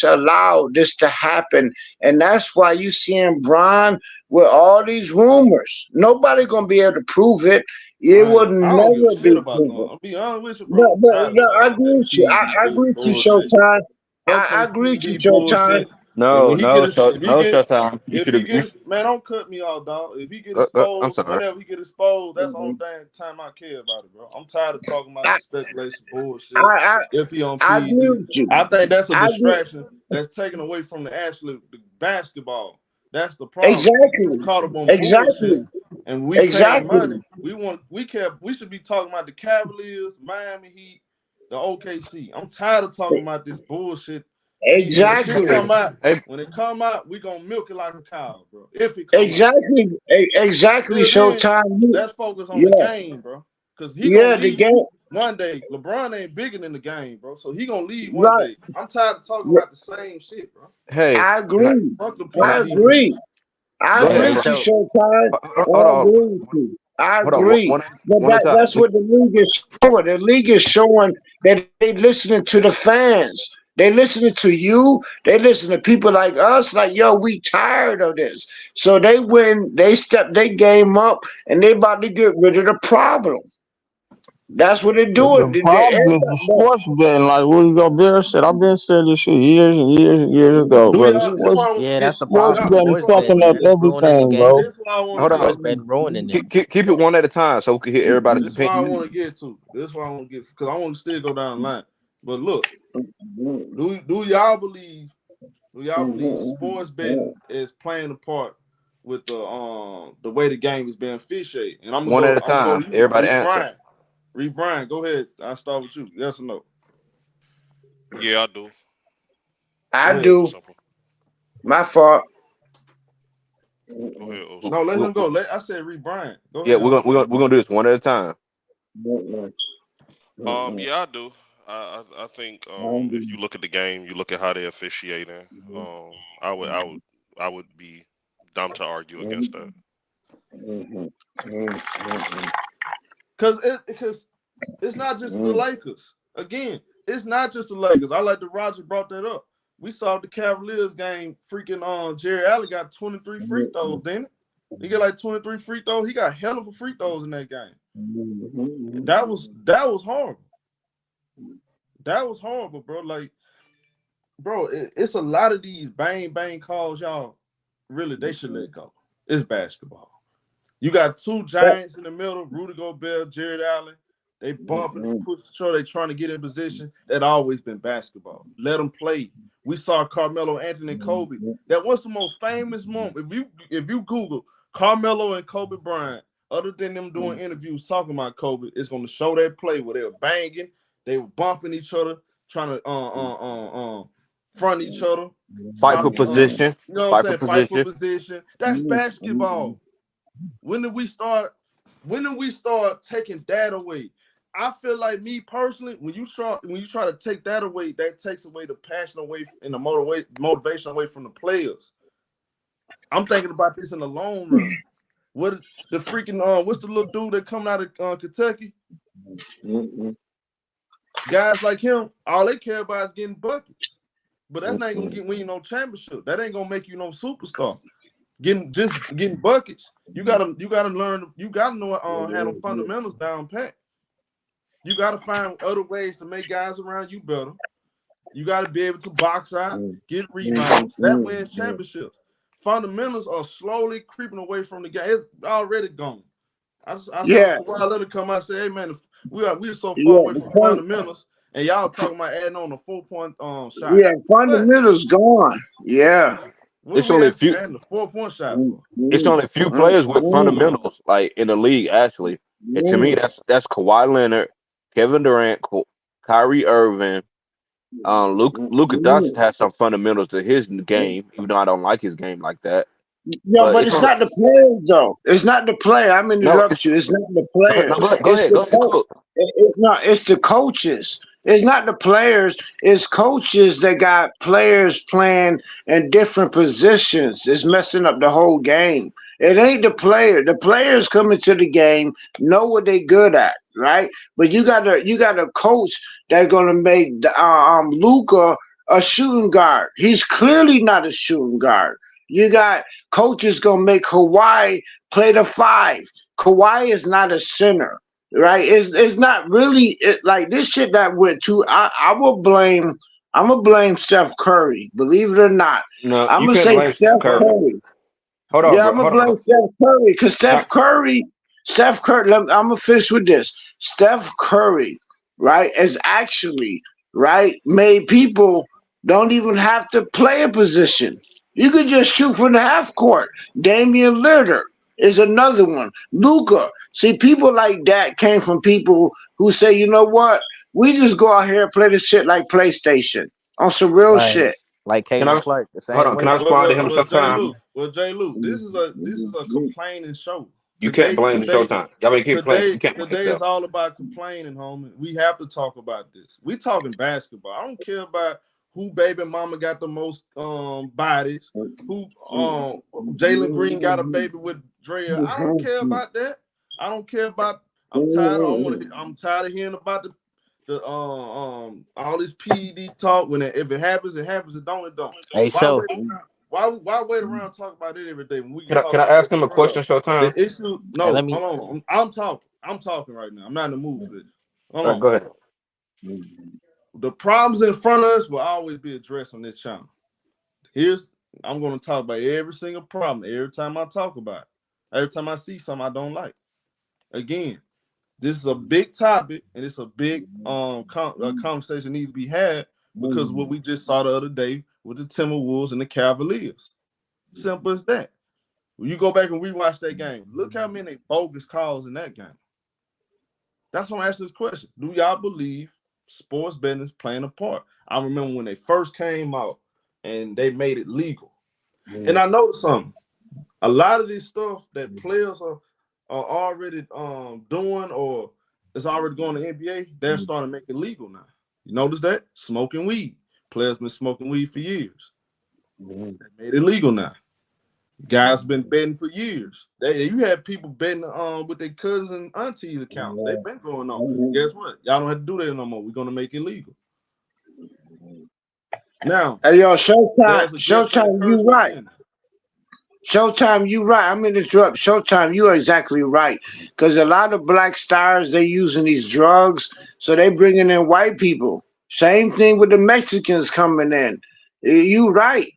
allow this to happen. And that's why you seeing Bron with all these rumors. Nobody going to be able to prove it. It will never be proven. I'll be honest with you, bro. I agree with you. I agree with you, ShowTyme. I agree with you, ShowTyme. No, ShowTyme. Man, don't cut me off, dog. If he get exposed, whenever he get exposed, that's the only time I care about it, bro. I'm tired of talking about the speculation bullshit. If he on PD, I think that's a distraction that's taken away from the basketball. That's the problem. Exactly. Caught up on bullshit, and we pay money. We should be talking about the Cavaliers, Miami Heat, the OKC. I'm tired of talking about this bullshit. Exactly. When it come out, we gonna milk it like a cow, bro. If it comes exactly. ShowTyme. Let's focus on the game, bro. Because he gonna leave the game one day. LeBron ain't bigger than the game, bro. So he gonna leave one day. I'm tired of talking about the same shit, bro. Hey, I agree. I agree with you, ShowTyme. I agree. But that's what the league is showing. The league is showing that they listening to the fans. They listening to you. They listen to people like us. Like, yo, we tired of this. So they step their game up, and they about to get rid of the problem. That's what they're doing. The problem is the sports betting, like Rudy Gobert said. I've been saying this shit years and years and years ago. But that's the sports problem. betting fucking up everything, bro. Hold on. Ruining it. Keep it one at a time so we can hear everybody's opinion. This is what I want to get to. This is what I want to get, because I want to still go down the line. But look, do y'all believe sports betting is playing a part with the way the game is being officiated? And I'm one at a time. Everybody answer. Reed Brian, go ahead. I'll start with you. Yes or no? Yeah, I do. I do. My fault. Go ahead, no, let him go. I said Reed Brian. Go ahead. Yeah, we're gonna do this one at a time. Yeah, I do. I think if you look at the game, you look at how they're officiating. I would be dumb to argue against that. Because it's not just the Lakers. Again, it's not just the Lakers. I like that Roger brought that up. We saw the Cavaliers game. Freaking Jerry Allen got 23 free throws, didn't it? He got like 23 free throws. He got hell of a free throws in that game. That was horrible. That was horrible, bro. Like, bro, it's a lot of these bang calls, y'all. Really, they should let go. It's basketball. You got two giants in the middle, Rudy Gobert, Jared Allen. They bumping, they push control, they trying to get in position. That always been basketball. Let them play. We saw Carmelo Anthony and Kobe. That was the most famous moment. If you Google Carmelo and Kobe Bryant, other than them doing interviews talking about Kobe, it's going to show that play where they were banging, they were bumping each other, trying to front each other, fight for position. You know what I'm saying? Fight for position. That's basketball. When did we start taking that away? I feel like, me personally, when you try to take that away, that takes away the passion away and the motivation away from the players. I'm thinking about this in the long run. What the freaking what's the little dude that coming out of Kentucky? Guys like him, all they care about is getting buckets. But that's not gonna win you no championship. That ain't gonna make you no superstar. Getting buckets. You gotta learn. You gotta know how the fundamentals down pat. You gotta find other ways to make guys around you better. You gotta be able to box out, get rebounds. That wins championships. Fundamentals are slowly creeping away from the game. It's already gone. I saw Kawhi Leonard come out and say, "Hey man, we're so far away from fundamentals, and y'all talking about adding on a 4-point shot." Yeah, fundamentals gone. Yeah. It's only a few. The 4-point shot. It's only a few players with fundamentals, like in the league, actually. And to me, that's Kawhi Leonard, Kevin Durant, Kyrie Irving. Luka Doncic has some fundamentals to his game, even though I don't like his game like that. Yeah, but it's not the players, though. It's not the player. I'm interrupt you. It's not the players. Go ahead. It's not. It's the coaches. It's not the players. It's coaches that got players playing in different positions. It's messing up the whole game. It ain't the player. The players coming to the game know what they good at, right? But you got a coach that's gonna make Luka a shooting guard. He's clearly not a shooting guard. You got coaches gonna make Kawhi play the 5. Kawhi is not a center, right? It's not really like this shit that went to. I'm gonna blame Steph Curry. Believe it or not, no, I'm gonna say Steph Curry. Hold on, yeah, I'm gonna blame Steph Curry because Steph Curry. I'm gonna finish with this. Steph Curry, right, is actually made people don't even have to play a position. You could just shoot from the half court. Damian Lillard is another one. Luka. See, people like that came from people who say, you know what? We just go out here and play this shit like PlayStation on some real shit. Like Caitlin Clark. Hold on, can I respond to him sometime? Jay Luke, this is a complaining show. You can't blame the Showtime. Y'all may keep playing. Today is all about complaining, homie. We have to talk about this. We talking basketball. I don't care about who baby mama got the most bodies, who Jalen Green got a baby with Drea. I don't care about that. I don't care about. I'm tired of hearing about the all this PED talk. If it happens, it happens. It don't, it don't. Hey, why wait around and talk about it every day when we can I ask him a question, Showtime? The issue, no, hold on. I'm talking right now. I'm not in the mood for this. Hold on. Go ahead. The problems in front of us will always be addressed on this channel. I'm going to talk about every single problem every time I talk about it. Every time I see something I don't like. Again, this is a big topic and it's a big conversation needs to be had because what we just saw the other day with the Timberwolves and the Cavaliers. Simple as that. When you go back and rewatch that game, look how many bogus calls in that game. That's why I'm asking this question. Do y'all believe sports betting is playing a part? I remember when they first came out and they made it legal. And I noticed something. A lot of this stuff that players are already doing or is already going to the NBA, they're starting to make it legal now. You notice that? Smoking weed. Players been smoking weed for years. They made it legal now. Guys been betting for years. You had people betting with their cousins and aunties accounts. They've been going on. Guess what? Y'all don't have to do that no more. We're gonna make it legal. Now, hey yo, Showtime, you right. Showtime, you right. I'm gonna interrupt. Showtime, you are exactly right. Because a lot of black stars, they using these drugs, so they bringing in white people. Same thing with the Mexicans coming in. You right.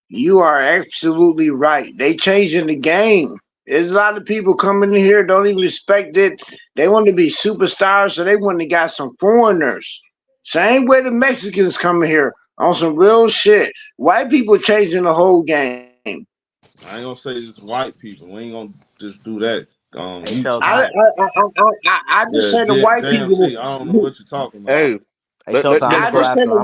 You are absolutely right. They changing the game. There's a lot of people coming in here don't even respect it. They want to be superstars, so they want to got some foreigners. Same way the Mexicans coming here on some real shit. White people changing the whole game. I ain't gonna say it's white people. We ain't gonna just do that. Hey, You I Showtime. I just yeah, said the white people. JMC. I don't know what you're talking about. Hey, Hey, let, let, Showtime. I'm let, gonna I go just said after. the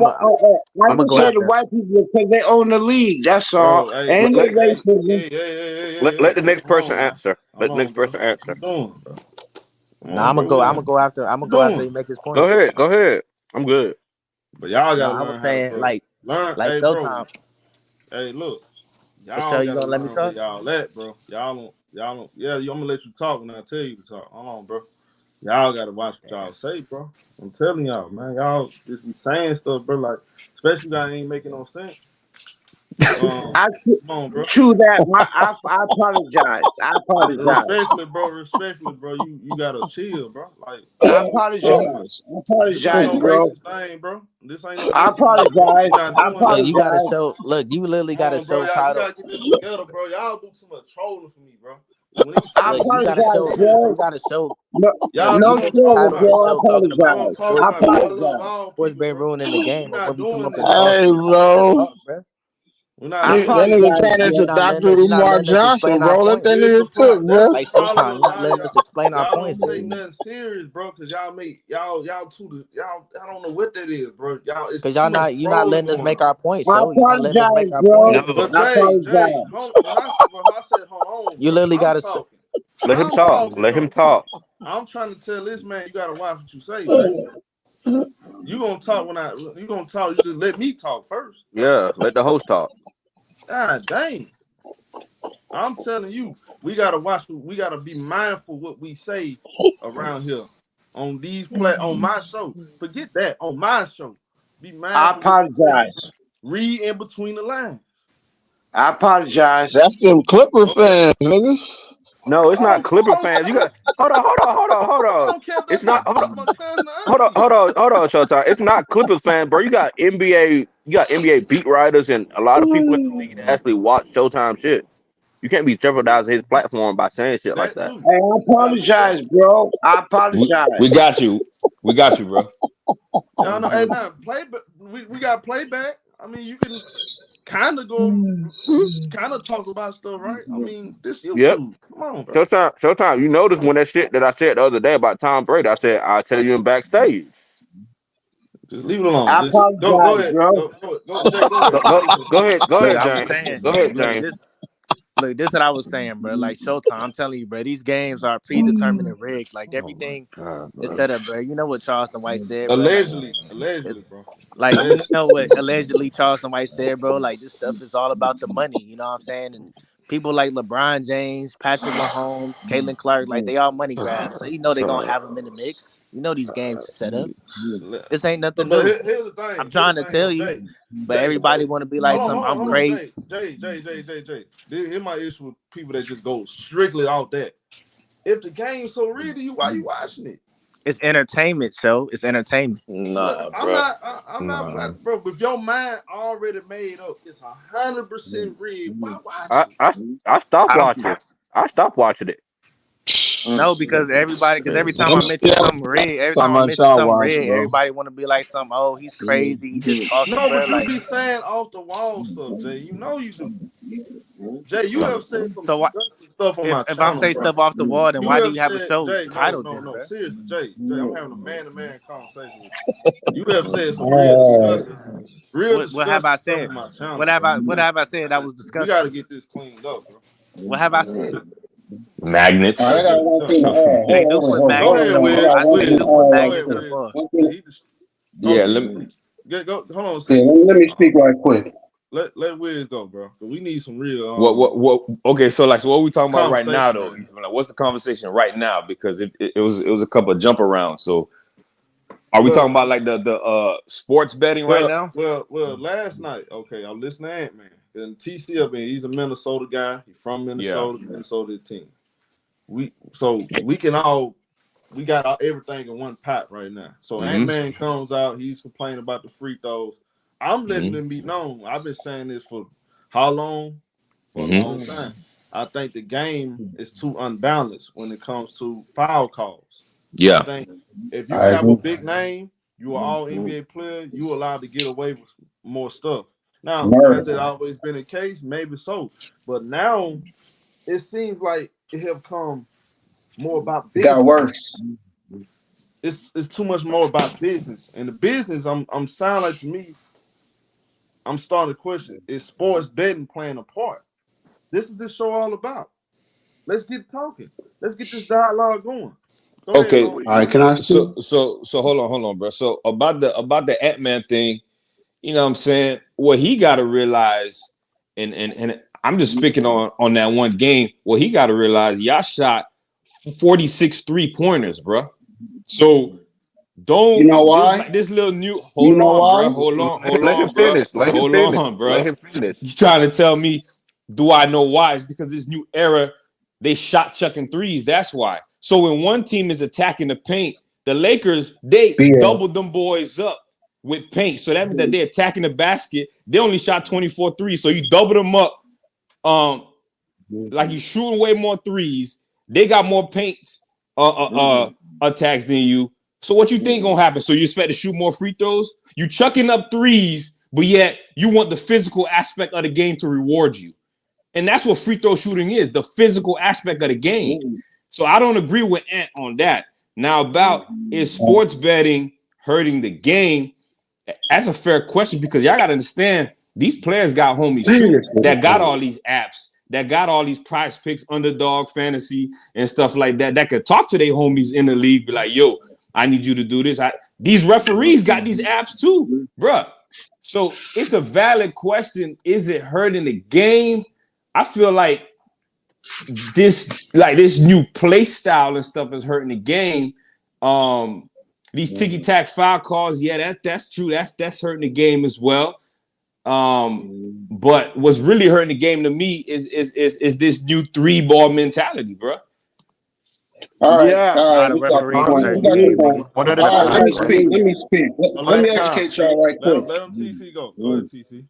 I I'm gonna just go said the after. white people because they own the league. That's all. Bro, hey, Ain't no let, racism. let the bro. next person answer. Hold Let the on, next bro. person What you answer. doing, bro? Come Nah, on, bro. I'm gonna go after. I'm What gonna you go after doing? he make his Go point. ahead. Go ahead. I'm good. But y'all No, gotta I was learn how to, saying bro. Learn, like hey, bro. Showtime. Hey, look. For sure, Y'all you gotta gonna let me learn where talk? y'all at, bro. Y'all don't. Yeah, I'm gonna let you talk when I tell you to talk. Hold on, bro. Y'all gotta watch what y'all say, bro. I'm telling y'all, man. Y'all just be saying stuff, bro. Like, especially you guys ain't making no sense. I Come on, bro. chew that. I apologize. I apologize. Respectfully, bro. You gotta chill, bro. Like, I bro, apologize. I this ain't apologize, no bro. racist thing, bro. This ain't no I racist thing, bro. We apologize. not I doing Look, that, you bro. gotta apologize. show. Look, you literally Come gotta on, bro. show We title. gotta get this together, bro. Y'all do too much trolling for me, bro. When these I Look, certain you shit gotta get apologize, show. serious, bro. You bro. gotta show. No, Look, Y'all you no doing made too the much trolling, title the now. bro. I show talking We about don't apologize. talk I sports about being God love apologize. all sports people, being bro. ruined in the game. We're But when not we come doing up with this, bro. sports, Hey, we gotta just bro. talk, bro. We're not I That doing this, nigga bro. apologize, trying to You're enter bro. not letting Dr. us. You're not Umar letting us Johnson, explain our bro. Let points. that nigga cook, That's bro. the Like problem Showtime, with you're a not lot of letting us y'all. explain our Y'all points, don't take dude. nothing serious, bro. Cause y'all make y'all y'all. I don't know what that is, bro. Y'all, it's Cause too much you're not trolling letting us going make on. our points, I show. You're not letting us make apologize, our bro. points. No. But I Jay, apologize. hold, when I said hold on, You bro, literally I'm gotta. talking. Let him I'm talk. talking Let him though. talk. I'm trying to tell this man you gotta watch what you say, Jay. You gonna talk you gonna talk. You just let me talk first. Yeah. Let the host talk. God dang. I'm telling you, we gotta watch. We gotta be mindful what we say around here on on my show. Forget that on my show. Be I mindful what we say. apologize. Read in between the lines. I apologize. That's them Clipper Okay. fans, nigga. No, it's not I Clipper don't fans. You care. got hold I on. don't care if It's that's not hold on. my cousin or auntie. Showtime. It's not Clippers fans, bro. You got NBA beat writers and a lot of people in the league that actually watch Showtime shit. You can't be jeopardizing his platform by saying shit like That that. too. Hey, I But apologize, bro. I We apologize. got you. We got you, bro. y'all know, hey, now play. We got playback. I mean, you can kind of kind of talk about stuff, right? I mean, this Yep. YouTube. Come on, bro. Showtime. You notice when that shit that I said the other day about Tom Brady, I said I'll tell you in backstage. Just leave it alone. I Just go apologize, ahead. bro. Go, Jay. Go ahead. Go Look, ahead, I was James. saying. Go ahead, Look, James. this. Look, this is what I was saying, bro. Like Showtime, I'm telling you, bro. These games are predetermined and rigged. Like Oh my everything God, is bro. set up, bro. You know what Charleston White said, bro. Allegedly, bro. Like you Allegedly. know what allegedly Charleston White said, bro. Like this stuff is all about the money. You know what I'm saying? And people like LeBron James, Patrick Mahomes, Caitlin Clark, like they all money grabs. So you know they're gonna have them in the mix. You know these games are set up. This ain't nothing But new. here's the I'm thing. Here's the trying to thing, tell though, you, Jay. but everybody Jay. want to be like something. I'm Hold on, crazy. Jay. Here's my issue with people that just go strictly off that. If the game's so real to you, why you watching it? It's entertainment, show. It's entertainment. Nah, I'm bro. not. I'm not, Nah. bro. If your mind already made up, it's 100% real. Why watch I it? I I stopped I don't. watching. I stopped watching it. No, because It's every crazy. time I'm I mention still something red, every how time I much mention y'all something watch, red, bro. everybody want to be like something. Oh, he's crazy. He just talking, No, bro. but you Like, be saying off the wall stuff, Jay. You know you do. Jay, you Nah. have said some so what? disgusting stuff on my If I channel, say bro. stuff off the wall, then You why do have you have a said, show Jay, titled this, bro? seriously, Jay, I'm having a man-to-man conversation with you. You have said some real What have disgusting I stuff said? on my channel, bro. What have I said that was We got disgusting? to get this cleaned up, bro. What have I said? All right, I Magnets. got one thing. They Hold do on, put Go magnets ahead, in the. I Wiz. got one They thing. do put Go ahead, magnets in the Wiz. floor. He just, Yeah, see, let me go. Hold on a Yeah, second. let me speak right quick. Let Wiz go, bro. We need some real what okay, so like so what are we talking about right now conversation, though? man. You feel like, what's the conversation right now? Because it was a couple of jump arounds. So are we Well, talking about like the sports betting right now? Last night, okay, I'm listening to Ant Man. And TC up in, he's a Minnesota guy. He's from Yeah. Minnesota team. We can all we got everything in one pot right now. So Ant-Man comes out, he's complaining about the free throws. I'm letting them be known. I've been saying this for how long? For a long time. I think the game is too unbalanced when it comes to foul calls. Yeah. I think if you have a big name, you are all NBA player, you're allowed to get away with more stuff. Now, has it always been the case? Maybe so. But now it seems like it have come more about business. Got worse. It's too much more about business. And the business, I'm sound like to me, I'm starting to question, is sports betting playing a part? This is this show all about. Let's get talking. Let's get this dialogue going. Okay. All right, can I speak? So hold on, bro. So about the Ant-Man thing, you know what I'm saying? What he gotta realize, and I'm just speaking on that one game, what he gotta realize, y'all shot 46 3-pointers, bro. So don't, you know why? This little new hold on, bro. Hold on, bro. Let him finish. You trying to tell me, do I know why? It's because this new era, they shot chucking threes. That's why. So when one team is attacking the paint, the Lakers, they doubled them boys up with paint. So that means that they're attacking the basket. They only shot 24 threes. So you double them up. Like you shooting way more threes. They got more paint attacks than you. So what you think gonna happen? So you expect to shoot more free throws? You chucking up threes, but yet you want the physical aspect of the game to reward you. And that's what free throw shooting is, the physical aspect of the game. So I don't agree with Ant on that. Now about is sports betting hurting the game? That's a fair question because y'all got to understand these players got homies too that got all these apps, that got all these prize picks, underdog fantasy and stuff like that, that could talk to their homies in the league, be like, yo, I need you to do this. These referees got these apps too, bruh. So it's a valid question. Is it hurting the game? I feel like this new play style and stuff is hurting the game. These ticky-tack foul calls, yeah, that's true. That's hurting the game as well. But what's really hurting the game to me is this new 3-ball mentality, bro. All right, Yeah, all right. Let me speak. Let me educate y'all right quick. Let him TC go. Go ahead, TC.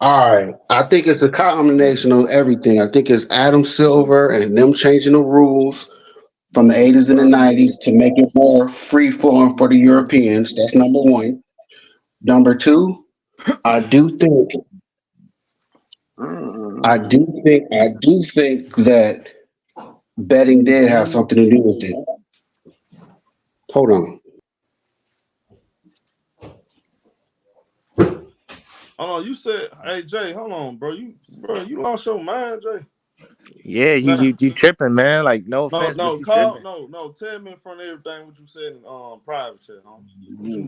All right, I think it's a combination of everything. I think it's Adam Silver and them changing the rules from the 80s and the 90s to make it more free flowing for the Europeans. That's number one. Number two, I do think that betting did have something to do with it. Hold on. Hold on, you said, hey Jay, hold on, bro. You lost your mind, Jay. Yeah, you tripping, man. Like no offense. No, Carl, no. Tell me in front of everything what you said in private chat, huh?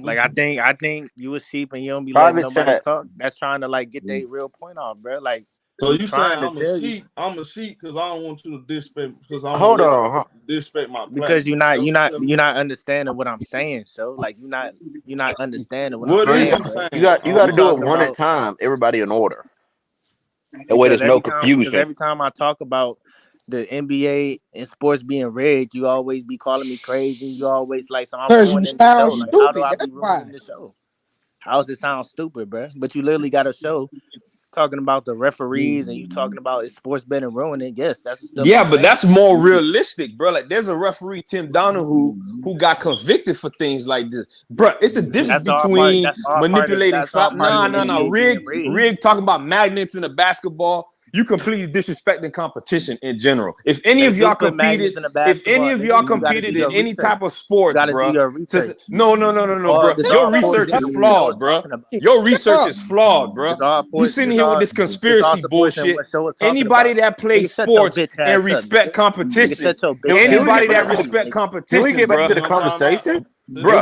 Like I think you a sheep and you don't be letting nobody talk. That's trying to like get their real point off, bro. Like so you saying I'm a sheep because I don't want you to disrespect because I don't disrespect my platform. Because you're not understanding what I'm saying. So like you're not understanding what I'm saying. You got to do it one at a time. Everybody in order. That way there's no confusion. Because every time I talk about the NBA and sports being rigged, you always be calling me crazy. You always like, so I'm ruining the show. Like, how do I be ruining the show? How's it sound stupid, bro? But you literally got a show talking about the referees and you talking about is sports betting ruining. Yes, that's the stuff. Yeah, but that's more realistic, bro. Like there's a referee, Tim Donahue, who got convicted for things like this, bro. It's a difference between manipulating. No. Rig talking about magnets in the basketball. You completely disrespecting competition in general. If any of y'all competed, in any type of sports, bro, no, bro. Your research is flawed, bro. Your research is flawed, bro. You sitting here with this conspiracy bullshit. Anybody that plays sports and respect competition, anybody that respect competition, can we get back to the conversation? Bro,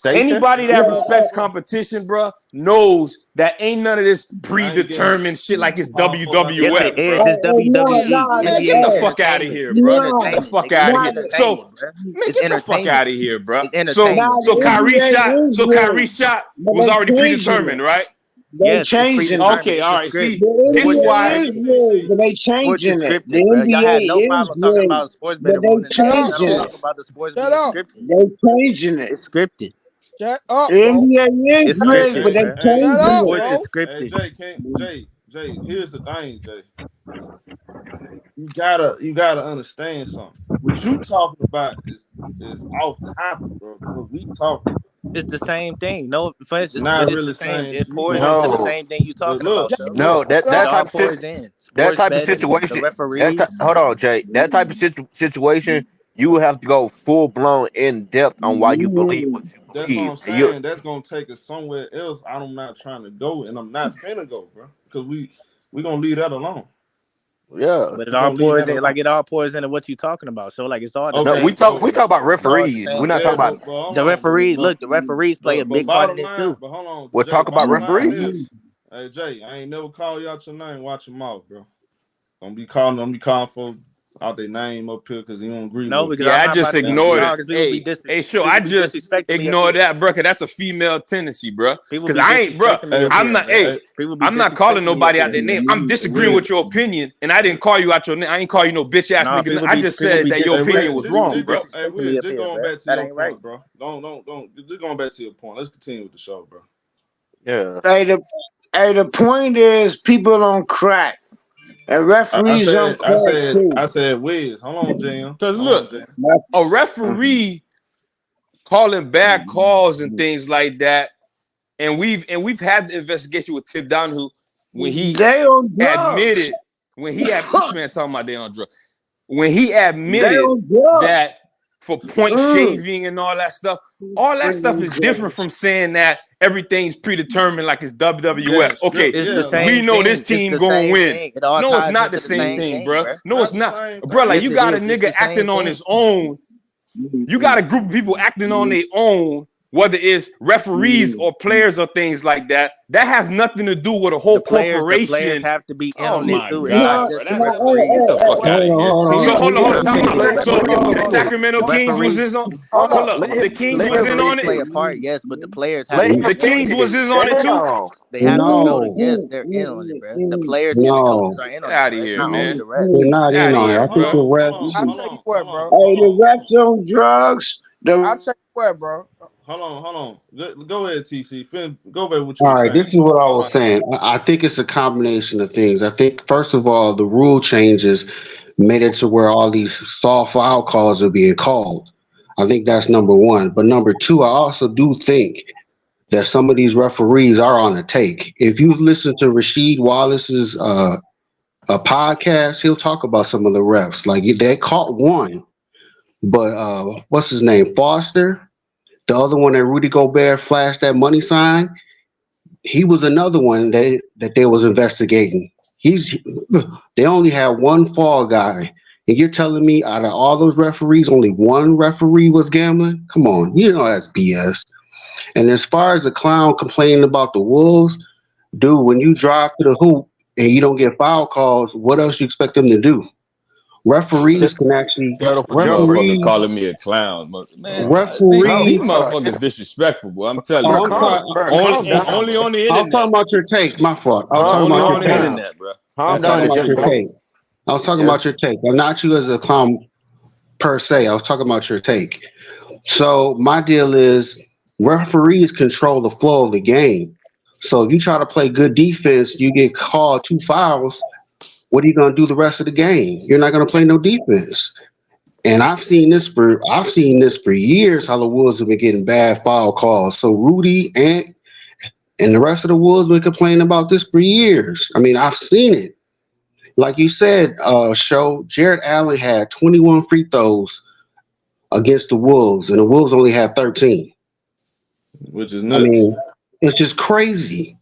anybody that respects competition, bro, knows that ain't none of this predetermined shit like it's WWF. It's WWE. Man, get the fuck out of here, bro. Get the fuck out of here. So, get the fuck out of here, bro. So Kyrie shot was already predetermined, right? They Yes, it's changing it. predetermined. Okay, It's all a right. script. See, The this Sports is why. NBA is scripted. rigged, but they Sports is changing it. The scripted, bro. Y'all had no NBA is problem talking rigged, about sports but better they ruining the Shut game. up, Y'all don't changing talk it. about the sports shut being up, scripted. They changing it. It's scripted. shut up, The bro. NBA is It's rigged, but scripted, they bro. Shut The changing up, it. sports is bro. scripted. Jay, can't Jay, here's the thing, Jay. You gotta understand something. What you talking about is off topic, bro. What we talking about. It's the same thing. No It's offense, but not it's really the same. saying It you pours going into to the No, same thing you but talking about, look, Jack, show. no, look. that It that all type of shit, pours in. that Sports type of betting, the situation, referees. hold on, Jay. That type of situation, you will have to go full blown in depth on why you believe what you That's what believe. I'm And you, saying. That's gonna take us somewhere else. I'm not trying to go, and I'm not finna go, bro. Because we gonna leave that alone. yeah. But it We all gonna leave pours that in, alone. like it all pours into what you talking about. So like it's all the No, same Okay, thing. we talk about It's all the referees. same We're not thing. talking about. but hold The on, referees, look, the referees play a but big part in bottom it line, too. but hold on, We're Jay. talking about Bottom line referees. is, hey Jay, I ain't never call you out your name. Watch your mouth, bro. Don't be calling for out their name up here because you don't agree No, with because Yeah, I'm I not just about to them. be ignored no, it. because Hey, sure. I people be just disrespecting me up ignore here. that, bro. Cause that's a female tendency, bro. People Cause be I ain't, bro. disrespecting me Hey, up I'm here, not. man. Hey, People be I'm not calling disrespecting me up nobody out here. their name. I'm disagreeing Wiz, with your opinion, and I didn't call you out your name. I ain't call you no bitch ass No, nigga. I just people said be that your hey opinion Wiz, was disrespecting. People be wrong, bro. disrespecting me Wiz, up just here, going bro. back to That your ain't right. point, bro. Don't. Just going back to your point. Let's continue with the show, bro. Yeah. The point is people don't crack, and I referees don't said, I crack said, too. I said, Wiz. Hold on, Jam. Cause Hold on, look, Jam. a referee calling bad calls and things like that, and we've had the investigation with Tip Donahue when he They on drugs. admitted this man talking about they on drugs. When he They admitted on drugs. that for point Mm. shaving and all that stuff is different from saying that everything's predetermined like it's WWF. Yes, Okay, It's the yeah. we same know this thing. It's team the gonna same win. thing. It all No, it's ties not the into the same same thing, game, bro. bro. No, Not it's the not, same bro. Like thing. Yes, you it got a is. It's nigga the same acting on thing. his own. You got a group of people acting on their own, whether it's referees or players or things like that. That has nothing to do with a whole The players corporation. have to be in Oh on it my too. It's not God, No, bro. just the That's referees. get the fuck out of here. hold So People on. hold be on, Let time him, out. disrespecting the let, So hold referees the up on. here. Sacramento The Kings was referees, his on. Hold Hold on. up. The Kings the Let was him in referees on it. play finish. a part, yes, but the players have to N- The be in on Kings it was too. his on it too. Damn. They have to go to No, yes, they're in on it, bro. The players and the coaches no, are in Get on it, out of bro. It's here, not only man. the refs. they're not Get out in of on it. here, I think bro. the I'll refs. tell you what, bro. The refs on drugs. I'll tell you what, bro. Hold on. Go ahead, TC. Go back what you All were right, saying. this is what I was saying. I think it's a combination of things. I think first of all, the rule changes made it to where all these soft foul calls are being called. I think that's number one. But number two, I also do think that some of these referees are on a take. If you listen to Rasheed Wallace's a podcast, he'll talk about some of the refs. Like they caught one, but what's his name? Foster, the other one that Rudy Gobert flashed that money sign. He was another one that they was investigating. He's they only had one fall guy. And you're telling me out of all those referees, only one referee was gambling? Come on, you know that's BS. And as far as the clown complaining about the Wolves, dude, when you drive to the hoop and you don't get foul calls, what else you expect them to do? Referees can actually Settle for jumpers. Motherfucker referees calling me a clown. Man, No, these referees. bro. motherfuckers disrespectful, boy. I'm telling Oh, you, Bro, I'm bro. sorry. calm down, Only bro. on the I was talking internet. about your take. My fault. I was talking Calm Only about on your the take. down. internet, bro. I Calm was down talking and about just your vote. take. I was talking Just about your take, but not you as a clown per se. I was talking about your take. So my deal is referees control the flow of the game. So if you try to play good defense, you get called two fouls. What are you going to do the rest of the game? You're not going to play no defense. And I've seen this for years. How the Wolves have been getting bad foul calls. So Rudy and the rest of the Wolves been complaining about this for years. I mean, I've seen it. Like you said, show Jared Allen had 21 free throws against the Wolves, and the Wolves only had 13. Which is I nuts. mean, it's just crazy.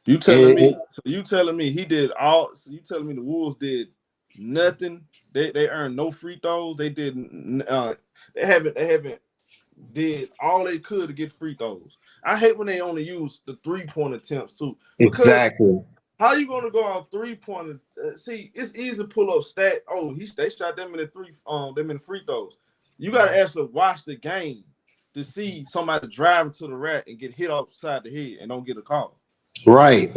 You telling And me? So you telling me he did all? So you telling me the Wolves did nothing? They earned no free throws. They didn't. They haven't did all they could to get free throws. I hate when they only use the 3-point attempts too, because exactly, how you gonna go out 3-point? See, it's easy to pull up stat. Oh, they shot them in the free throws. You got to actually watch the game to see somebody driving to the rack and get hit upside the head and don't get a call. Right.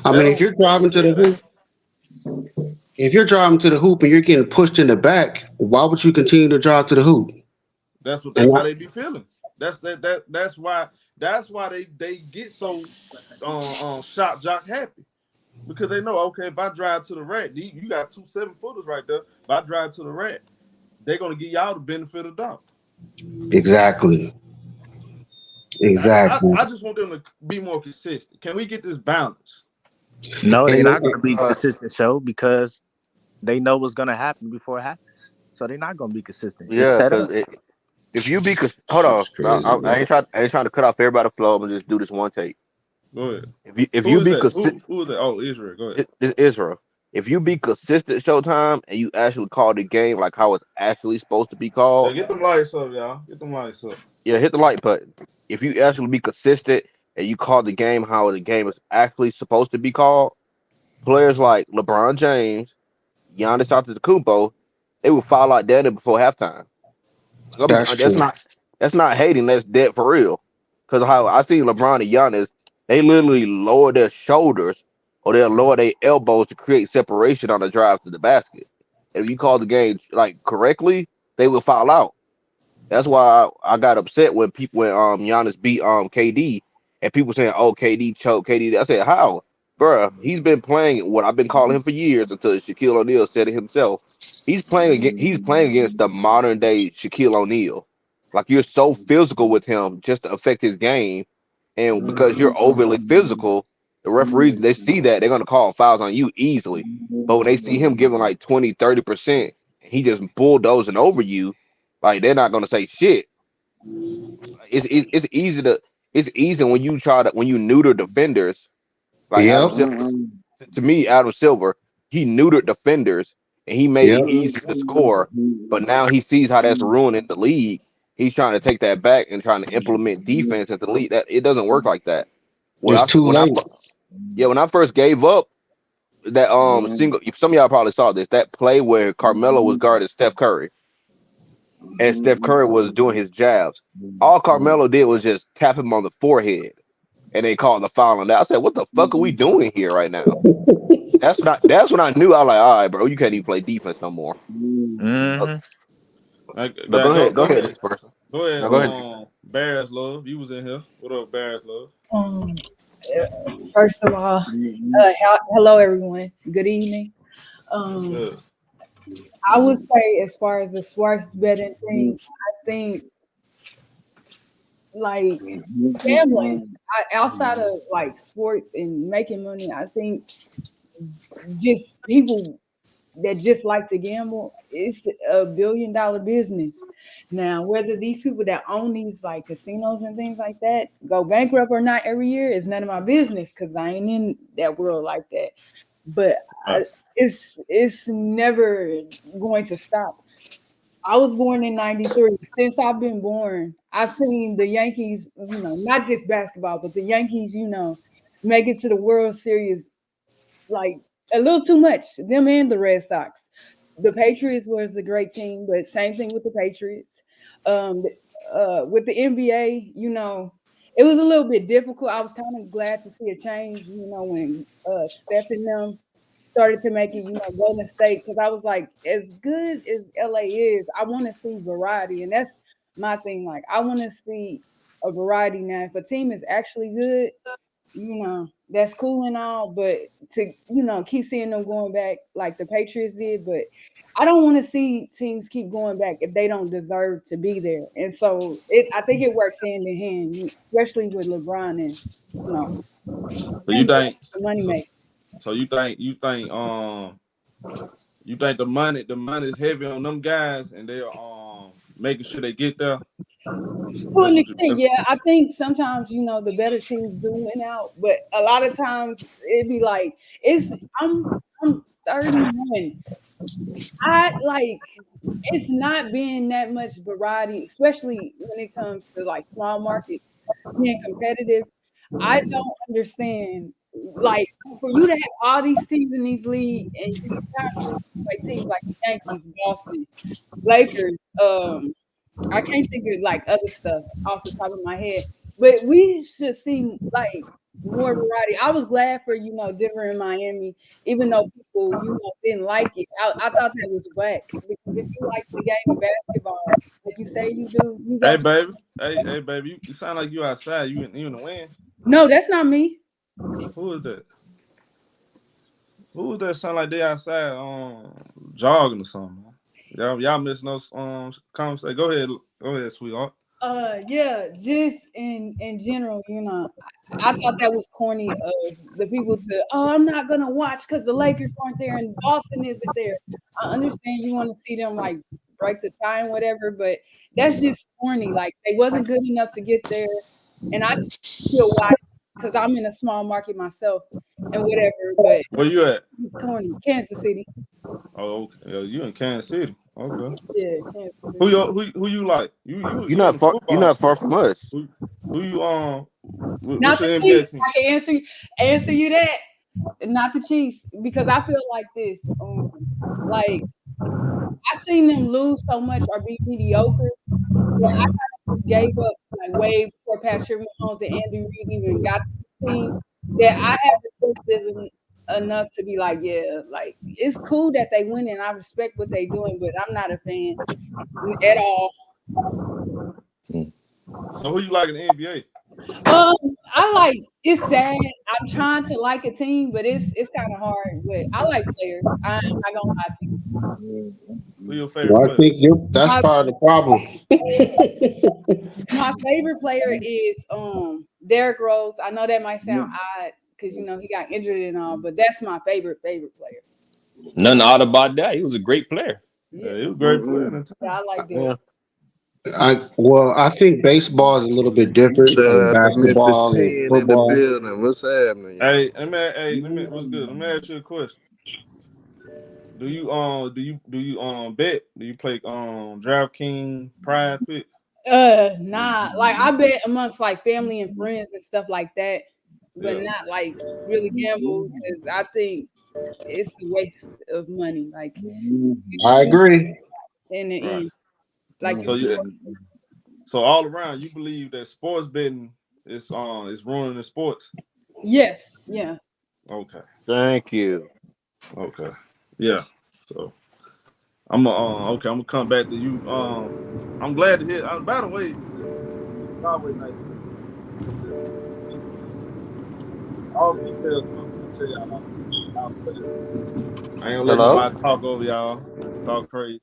I They mean, don't they don't tell you that. if you're driving to the hoop and you're getting pushed in the back, why would you continue to drive to the hoop? That's And how they be feeling. That's why they get so shock jock happy. Because they know, okay, if I drive to the rack, you got 2 7-footers right there. If I drive to the rack, they're gonna give y'all the benefit of the doubt. exactly, exactly. I just want them to be more consistent. Can we get this balance? No, they're And not going to be consistent, show, because they know what's going to happen before it happens. So they're not going to be consistent. It's Yeah, set up. because if you be hold on, Shit's crazy, I bro. ain't trying to cut off everybody's flow. I'm gonna just do this one take. Go ahead. If Who you is be that? consistent, Who is that? Oh, Israel. Go ahead. it's Israel. If you be consistent Showtime and you actually call the game like how it's actually supposed to be Yeah, called, get them lights up, y'all. Get them lights up. yeah, hit the like button. If you actually be consistent and you call the game how the game is actually supposed to be called, players like LeBron James, Giannis Antetokounmpo, they will foul out Danny before halftime. that's true. That's not hating. That's dead for real. Because how I see LeBron and Giannis, they literally lower their shoulders or they'll lower their elbows to create separation on the drive to the basket. And if you call the game like correctly, they will foul out. That's why I got upset when Giannis beat KD and people saying, "Oh, KD choked KD." I said, "How, bruh? He's been playing what I've been calling him for years." Until Shaquille O'Neal said it himself. He's playing against the modern day Shaquille O'Neal. Like you're so physical with him just to affect his game, and because you're overly physical, the referees they see that they're gonna call fouls on you easily. But when they see him giving like 20, 30%, he just bulldozing over you, like they're not gonna say shit. It's easy it's easy when you try to when you neuter defenders like Adam Yep, Silver. To me, Adam Silver, he neutered defenders and he made yep. it easier to score. But now he sees how that's ruining the league. He's trying to take that back and trying to implement defense at the league. That it doesn't work like that. It's too late. When I first gave up that single, some of y'all probably saw this that play where Carmelo was guarding Steph Curry and Steph Curry was doing his jabs. All Carmelo did was just tap him on the forehead, and they called the foul on that. I said, "What the fuck are we doing here right now?" That's when I knew. I was like, "All right, bro, you can't even play defense no more." Mm-hmm. But go ahead, next person. Go ahead. No, go ahead. Bears love. You was in here. What up, Bears love? Um, First of all, hello everyone. Good evening. Good. I would say, as far as the sports betting thing, I think like gambling outside of like sports and making money, I think just people that just like to gamble, it's $1 billion business. Now, whether these people that own these like casinos and things like that go bankrupt or not every year is none of my business because I ain't in that world like that. But it's never going to stop. I was born in '93. Since I've been born, I've seen the Yankees, not just basketball, but the Yankees, make it to the World Series like a little too much. Them and the Red Sox. The Patriots was a great team, but same thing with the Patriots. Um, with the NBA, it was a little bit difficult. I was kind of glad to see a change, when Steph and them started to make it, Golden State, because I was like, as good as LA is, I want to see variety, and that's my thing. Like, I want to see a variety now. If a team is actually good, that's cool and all, but to, keep seeing them going back like the Patriots did, but I don't want to see teams keep going back if they don't deserve to be there. And so I think it works hand in hand, especially with LeBron and, So you think the money maker. so you think the money is heavy on them guys and they're making sure they get there. To an extent, yeah. I think sometimes, the better teams do win out, but a lot of times it'd be like I'm 31. I like it's not being that much variety, especially when it comes to like small markets being competitive. I don't understand. Like for you to have all these teams in these leagues and you have like teams like the Yankees, Boston, Lakers, I can't think of like other stuff off the top of my head, but we should see like more variety. I was glad for Denver and Miami, even though people didn't like it. I thought that was whack because if you like the game of basketball, like you say you do, you Hey, go. baby. Hey, baby. You sound like you outside. You in the wind. No, that's not me. Who is that? Who is that? Sound like they outside jogging or something. Y'all missing those conversations. Go ahead, sweetheart. Yeah, just in general, I thought that was corny of the people to, I'm not gonna watch because the Lakers aren't there and Boston isn't there. I understand you want to see them like break the tie and whatever, but that's just corny. Like they wasn't good enough to get there, and I still watch because I'm in a small market myself and whatever. But Where you at? it's corny. Kansas City. Oh, okay. Yeah, you in Kansas City. Okay. Yeah, Kansas City. Who you like? You You're in not the far. You're football not scene. far from us. Who you Not what's the your NBA Chiefs. team? I can answer you that. Not the Chiefs, because I feel like this. Like I seen them lose so much or be mediocre that I kind of gave up like way before Patrick Mahomes and Andy Reid even got to the team. That I have respected enough to be like, yeah, like it's cool that they win and I respect what they doing, but I'm not a fan at all. So who you like in the NBA? I like. It's sad. I'm trying to like a team, but it's kind of hard. But I like players. I'm not gonna lie to you. Who your favorite Well, I player? think that's My, part of the problem. my favorite player is Derrick Rose. I know that might sound odd because he got injured and all, but that's my favorite player. Nothing odd about that. He was a great player. Yeah, he was a great player in the time. Yeah, I like Derrick. I think baseball is a little bit different Shout than out to Memphis basketball and 10 in the football. building. What's happening, y'all? Let me what's good? Let me ask you a question. Do you bet? Do you play DraftKings Pride Pick? Nah. Like I bet amongst like family and friends and stuff like that, but not like really gamble because I think it's a waste of money. Like I agree. in the end, like So all around, you believe that sports betting is ruining the sports? Yes. Yeah. Okay. Thank you. Okay. Yeah. So I'm gonna come back to you. I'm glad to hear. By the way, it's always nice to hear. All females, I'm gonna tell y'all. I ain't gonna let nobody talk over y'all. Talk crazy.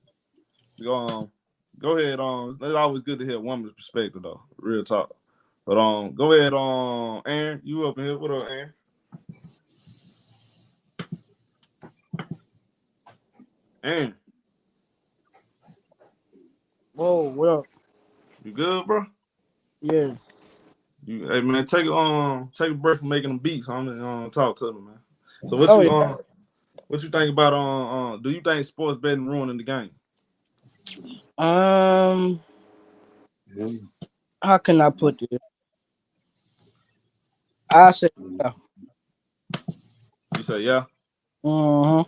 Go ahead. It's always good to hear a woman's perspective, though. Real talk. But go ahead. Aaron, you up in here? What up, Aaron? Aaron. Whoa, what up? You good, bro? Yeah. Hey man, take a break from making them beats. I'm gonna talk to them, man. So what you think about do you think sports betting ruining the game? How can I put this? I say yeah. You say yeah. Mm-hmm.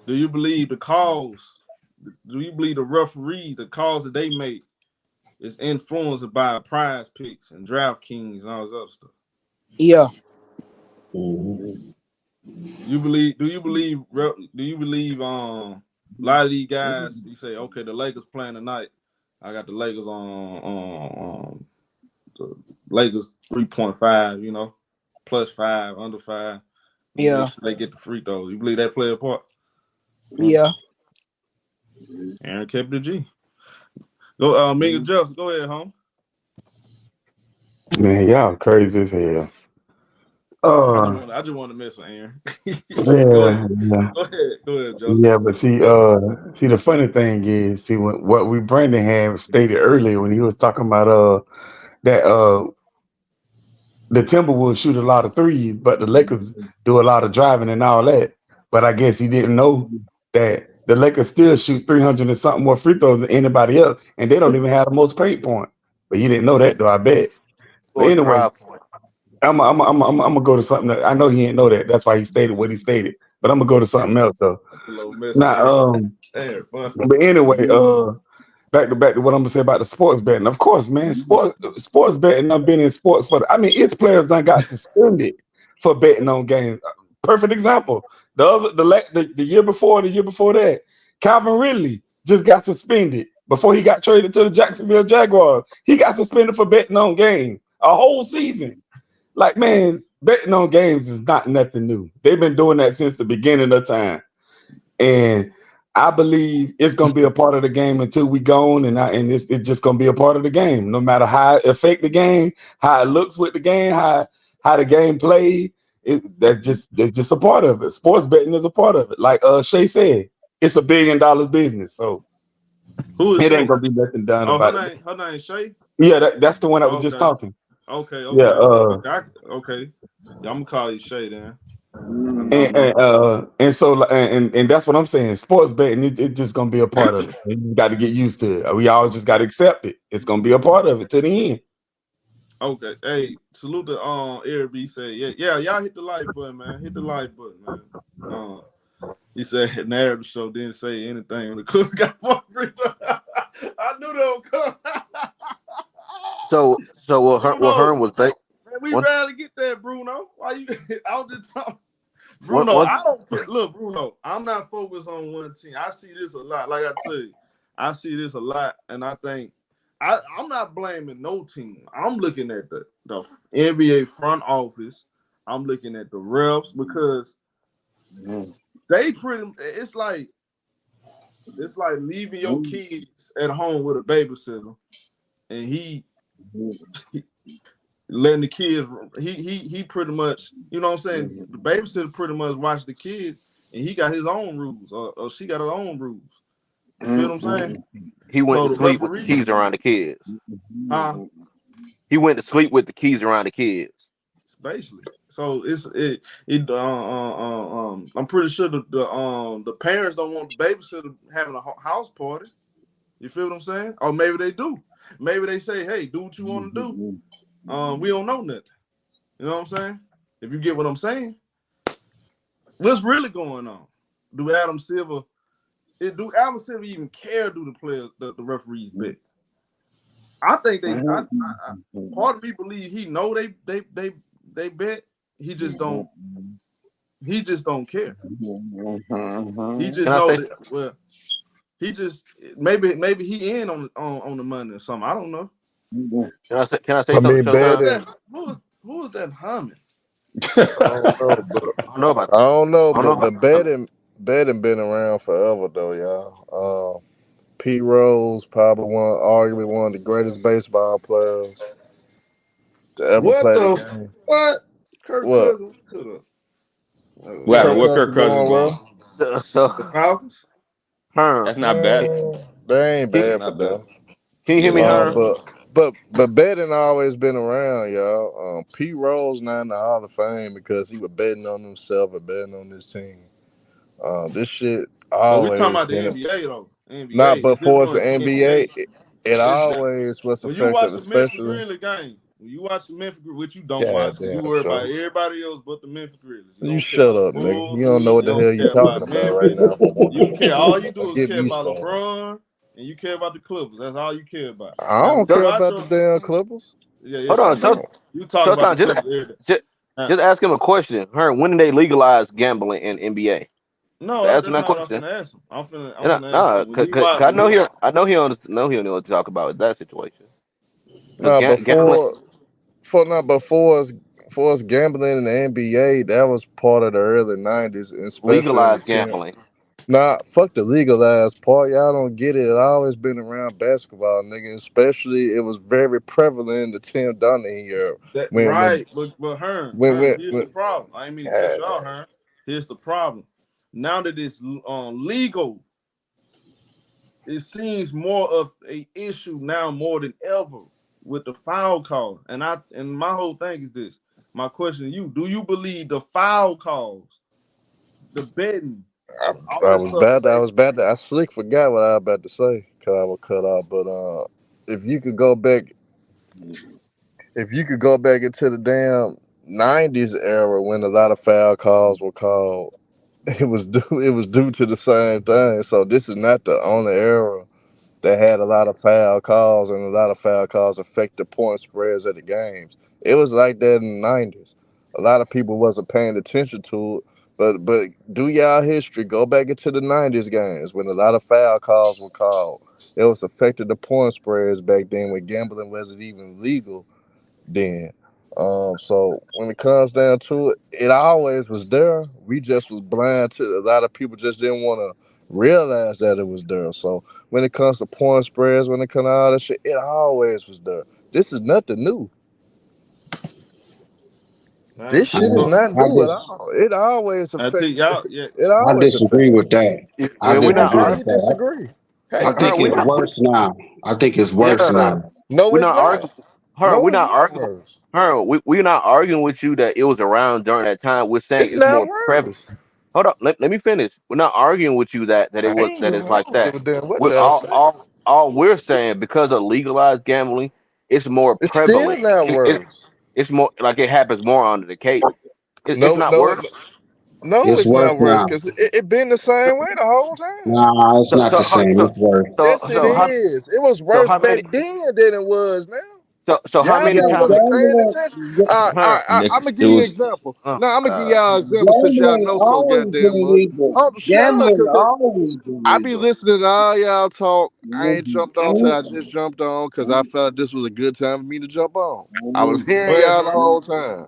Do you believe the calls? Do you believe the referees, the calls that they make, is influenced by Prize Picks and DraftKings and all this other stuff? Yeah. Do you believe a lot of these guys, you say, okay, the Lakers playing tonight. I got the Lakers on the Lakers 3.5, +5, under 5. Yeah. Make sure they get the free throws. You believe that play a part? Yeah. Aaron kept the G. Go, Minga Justin. Go ahead, home. Man, y'all crazy as hell. I just want to mess with Aaron. Go ahead, Justin. Yeah, but see, the funny thing is, what we Brandon had stated earlier when he was talking about that the Timberwolves shoot a lot of threes, but the Lakers do a lot of driving and all that. But I guess he didn't know that the Lakers still shoot 300 and something more free throws than anybody else, and they don't even have the most paint point. But he didn't know that, though, I bet. But anyway, I'm gonna go to something that I know he didn't know that. That's why he stated what he stated. But I'm gonna go to something else though. But anyway, back to what I'm gonna say about the sports betting. Of course, man, sports betting. I've been in sports for. Its players done got suspended for betting on games. Perfect example. The year before, that, Calvin Ridley just got suspended before he got traded to the Jacksonville Jaguars. He got suspended for betting on games a whole season. Like, man, betting on games is not nothing new. They've been doing that since the beginning of time, and I believe it's gonna be a part of the game until we gone, and it's just gonna be a part of the game, no matter how it affect the game, how it looks with the game, how the game played. That's just a part of it. Sports betting is a part of it. Like Shay said, it's $1 billion business, so Who is it Shay? ain't gonna be nothing done about it. Her name Shay? Yeah, that's the one that was just talking. Okay. Yeah. Okay. Yeah, I'm gonna call you Shay then. And so that's what I'm saying. Sports betting, it's just gonna be a part of it. You got to get used to it. We all just got to accept it. It's gonna be a part of it to the end. Okay. Hey, salute to Airbnb. Say yeah, y'all hit the like button, man. Hit the like button, man. He said narrative show didn't say anything when the Clippers got one free throw. I knew that would come. So what Hearn was Man, we rarely get that, Bruno. Why you out the top? Bruno, What? I don't care. Look, Bruno, I'm not focused on one team. I see this a lot. Like I tell you, I see this a lot, and I think I'm not blaming no team. I'm looking at the NBA front office. I'm looking at the refs because they it's like leaving your kids at home with a babysitter, and he letting the kids. He pretty much, you know what I'm saying. The babysitter pretty much watch the kids, and he got his own rules, or she got her own rules. You feel what I'm saying? He went to sleep with the keys around the kids. He went to sleep with the keys around the kids. Basically, so I'm pretty sure the parents don't want the babysitter having a house party. You feel what I'm saying? Or maybe they do. Maybe they say, "Hey, do what you want to do." We don't know nothing. You know what I'm saying? If you get what I'm saying, what's really going on? Do Adam Silver even care? Do the players, the referees bet? I think they. Part of me believe he know they bet. He just don't. He just don't care. He just know that. Well, he just maybe he in on the money or something. I don't know. Can I say something? Who is that humming? I don't know about that. I don't know, but betting been around forever though, y'all. P. Rose probably arguably one of the greatest baseball players to ever play the game. What? Kirk Cousins to the. What Kirk Cousins going? The Falcons. That's not bad. They ain't bad for them. Can you hear me, Herm? But betting always been around, y'all. P. Rose not in the Hall of Fame because he was betting on himself and betting on his team. This shit always. We talking about the NBA though. NBA. Not before the NBA. It always was when you watch affected, the Memphis especially. Grizzlies game. When you watch the Memphis, which you don't watch, you worry about everybody else but the Memphis Grizzlies. You shut up, nigga. You don't know what the hell you talking about right now. You care. All you do is care about LeBron and you care about the Clippers. That's all you care about. I don't care about the damn Clippers. Yeah, hold on, you talk about the Clippers. Just ask him a question. Herm, when did they legalize gambling in NBA? No, that's not what I'm finna ask him. I'm finna ask him. I know he know what to talk about that situation. Before us gambling in the NBA, that was part of the early 90s, and especially legalized gambling. Nah, fuck the legalized part. Y'all don't get it. It always been around basketball, nigga. Especially, it was very prevalent in the Tim Duncan era. But Herm, here's the problem. I ain't mean to cut you out, Herm. Here's the problem. Now that it's legal, it seems more of a issue now more than ever with the foul call. And my whole thing is this. My question to you: do you believe the foul calls, the betting? I slick forgot what I was about to say because I was cut off. But if you could go back into the damn 90s era when a lot of foul calls were called, it was due to the same thing. So this is not the only era that had a lot of foul calls, and a lot of foul calls affect the point spreads of the games. It was like that in the 90s. A lot of people wasn't paying attention to it, but do y'all history, go back into the 90s games when a lot of foul calls were called. It was affecting the point spreads back then when gambling wasn't even legal then. So when it comes down to it, it always was there. We just was blind to it. A lot of people just didn't want to realize that it was there. So when it comes to point spreads, when it comes to all that shit, it always was there. This is nothing new. This shit is not I new at all. It always I tell affected. y'all, yeah. It I always disagree affected. with that. I Well, we're not disagree How with you arguing. that. disagree? How I you think We it's disagree? not. worse now. I think it's worse Yeah, now. No, we're it's not not. arguing. No, We're it's not not arguing. worse. We're not arguing with you that it was around during that time. We're saying It's it's not more prevalent. worse. Hold up, let me finish. We're not arguing with you that I it was ain't that even. it's I like don't give that. a damn what We're y'all say. all we're saying because of legalized gambling, it's more It's still prevalent. not worse. It's more like it happens more under the case. It's No, not no, worse. no, It's it's worse not worse now. because it been the same way the whole time. Nah, it's So not the same. It's worse. Yes, it is. It was so worse how back many then than it was now. how Y'all many just times? wasn't paying Gambling, attention. Huh? I'm Niggas, gonna it give you an was example. Oh No, my I'm gonna give God. y'all an example since y'all gambling know so always goddamn been much. legal. Shut up, Gambling cause always been I be legal. listening to all y'all talk. I ain't jumped on till I Mhm. just jumped on because I felt this was a good time for me to jump on. I was Go hearing ahead, y'all the Herm. whole time.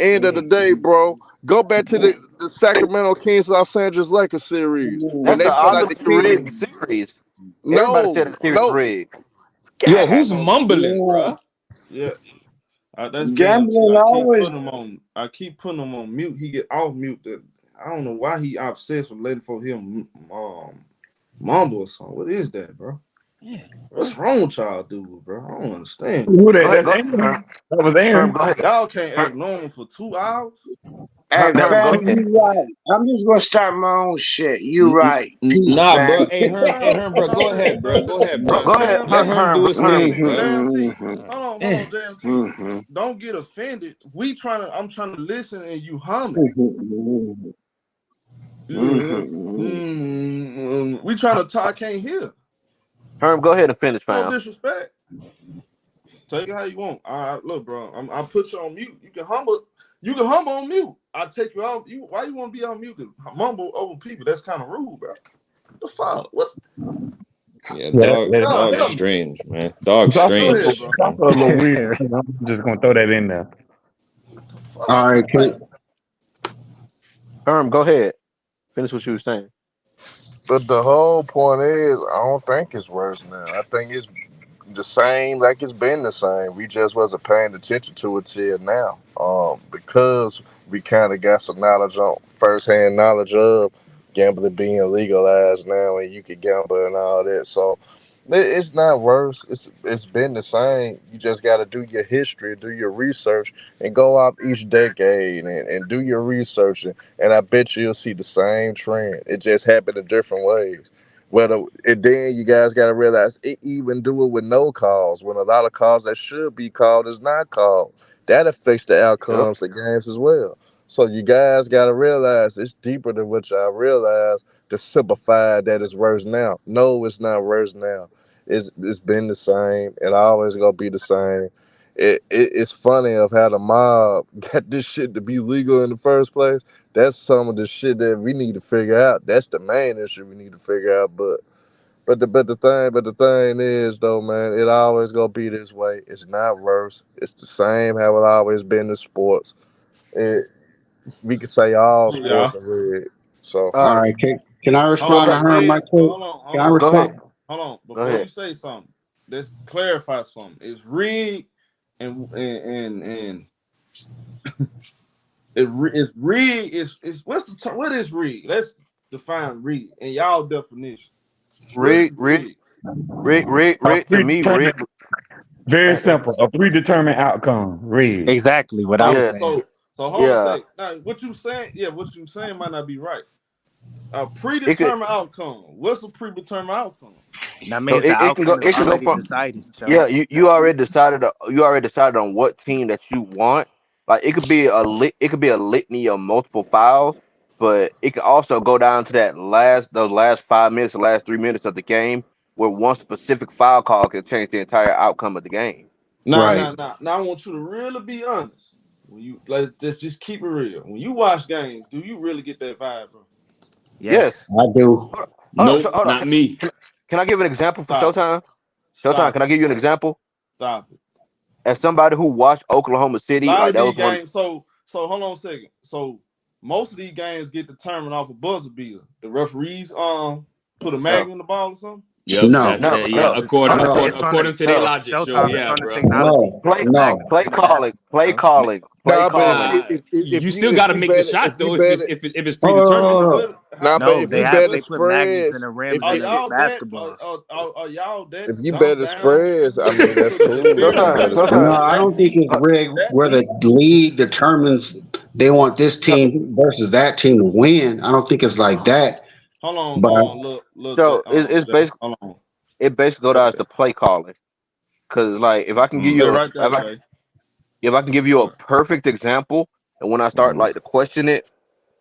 End of the day, bro. Go back to the Sacramento Kings Los Angeles Lakers series when That's they an felt like the obviously rigged Kings. series. Everybody said No, that series no, rigged. Yo, God, who's Hold on. mumbling, bruh? Yeah, that's JMT. Gambling I keep always. putting him on. I keep putting him on mute. He get off mute. That I don't know why he obsessed with letting for him mumble or something. What is that, bro? What's wrong with y'all, dude, bro? I don't understand. Who Go that? ahead, That's go ahead, Aaron. That was Herm, Aaron. go ahead. Y'all can't act Herm, normal for 2 hours. Hey, That Herm, go family, ahead. you right. I'm just gonna start my own shit. You right. Peace, Nah, bro. family. Hey, No, Herm, bro. Go no, ahead, bro. Go ahead, Go, bro. go ahead, Let JMT. Herm do his Herm. thing, Mm-hmm, bro. JMT. mm-hmm, Hold Eh. on, JMT. mm-hmm, Don't get offended. I'm trying to listen and you humming. mm-hmm, Yeah. mm-hmm. We trying to talk. I can't hear. Herm, go ahead and finish, No fam. disrespect. Take it how you want. All right, look, bro. I put you on mute. You can humble. You can humble on mute. I take you out. Why you want to be on mute to mumble over people? That's kind of rude, bro. What the fuck? What? Yeah, Yeah, Y'all dog's hear me? strange, man. Dog's it's Go also, ahead, strange. bro. it's also a little weird. I'm just gonna throw that in there. The All fuck? right, Like, Herm, go ahead. Finish what you were saying. but the whole point is, I don't think it's worse now. I think it's the same, like it's been the same. We just wasn't paying attention to it till now. Because we kind of got some knowledge on firsthand knowledge of gambling being legalized now, and you can gamble and all that. So it's not worse. It's been the same. You just got to do your history, do your research, and go out each decade and do your research, and I bet you'll see the same trend. It just happened in different ways. Whether and then you guys got to realize it even do it with no calls when a lot of calls that should be called is not called. That affects the Yep. outcomes of games as well. So you guys got to realize it's deeper than what y'all realize to simplify that it's worse now. No, it's not worse now. It's been the same and always gonna be the same. It's funny of how the mob got this shit to be legal in the first place. That's some of the shit that we need to figure out. That's the main issue we need to figure out. But the thing is though, man, it always gonna be this way. It's not worse. It's the same how it always been in sports. It, we could say all yeah. sports are rigged. So All all right. right. Can I Hold respond Okay. to on, her, Ed. Mike? But Quick? Can I Go ahead. respond? hold on. Go Before you ahead. say something, let's clarify something. It's rigged and it's rigged. It's what's the term? What is rigged? Let's define rigged in y'all definition. What is Rig, rig, rigged? A rig. To me, predetermined, rig. very simple. A predetermined outcome. Read. Exactly what I was So Yeah, saying. hold on a yeah. sec. Now what you saying? Yeah, what you saying might not be right. A It could. predetermined outcome. What's a predetermined outcome? That So means the it can go. outcome is It can go already from. decided, Joe. Yeah, you already decided. You already decided on what team that you want. Like it could be It could be a litany of multiple files, but it could also go down to those last 5 minutes, the last 3 minutes of the game, where one specific foul call can change the entire outcome of the game. Now, Right. now, now, now, I want you to really be honest. When you like, just keep it real. When you watch games, do you really get that vibe, bro? Yes. Yes. I do. Nope, Hold on. not me. Can I give an example for Stop it. Showtime? Showtime, Stop can I it. give you an example? Stop it. As somebody who watched Oklahoma A City, lot like of that these was one. games. So hold on a second. So most of these games get determined off a buzzer beater. The referees put a mag No, in the ball or something. Yep, No. that, no, that yeah. no, It's According on the no, according it's on the according to their no. logic, show, Showtime. It's yeah, on the bro. technology. No. Play, The mag No. don't play fit in the calling, basketball. play So calling, play Nah, but calling. You still if got to you make the bet it, shot if you though bet it, if it's Hold on, predetermined. hold on. How, nah, but no, if you bet they the put magnets in spreads, the rims if are of you the y'all basketballs. are y'all that if you bet dumbed the down spreads, I to mean that's the cool. You can theory bet that a it's No, spread. I that don't think deep? it's rigged That where the deep? league determines they want this No, team versus that team to win. I don't think it's like that. Hold But on, look, so it's Jay, basically hold on. it basically go Go down ahead. to play calling. Cause like if I can give Stay you right there, Jay. if I can give you a perfect example, and when I start like to question it,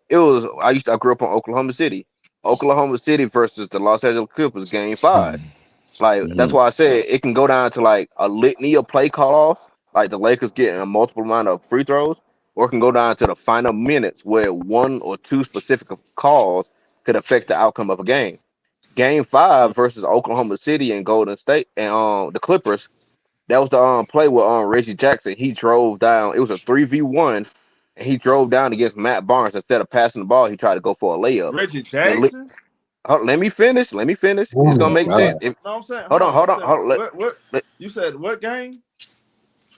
it was I grew up in Oklahoma City. Oklahoma City versus the Los Angeles Clippers game 5. Like that's why I said it can go down to like a litany of play call offs, like the Lakers getting a multiple amount of free throws, or it can go down to the final minutes where one or two specific calls could affect the outcome of a game. Game 5 versus Oklahoma City and Golden State and the Clippers. That was the play with Reggie Jackson. He drove down. It was a 3v1, and he drove down against Matt Barnes. Instead of passing the ball, he tried to go for a layup. Reggie The li- Jackson? Let me finish. Let me finish. oh It's gonna my make No, sense. God. I'm saying, Hold hold on. on. Hold You on. said what? Let- You said what game?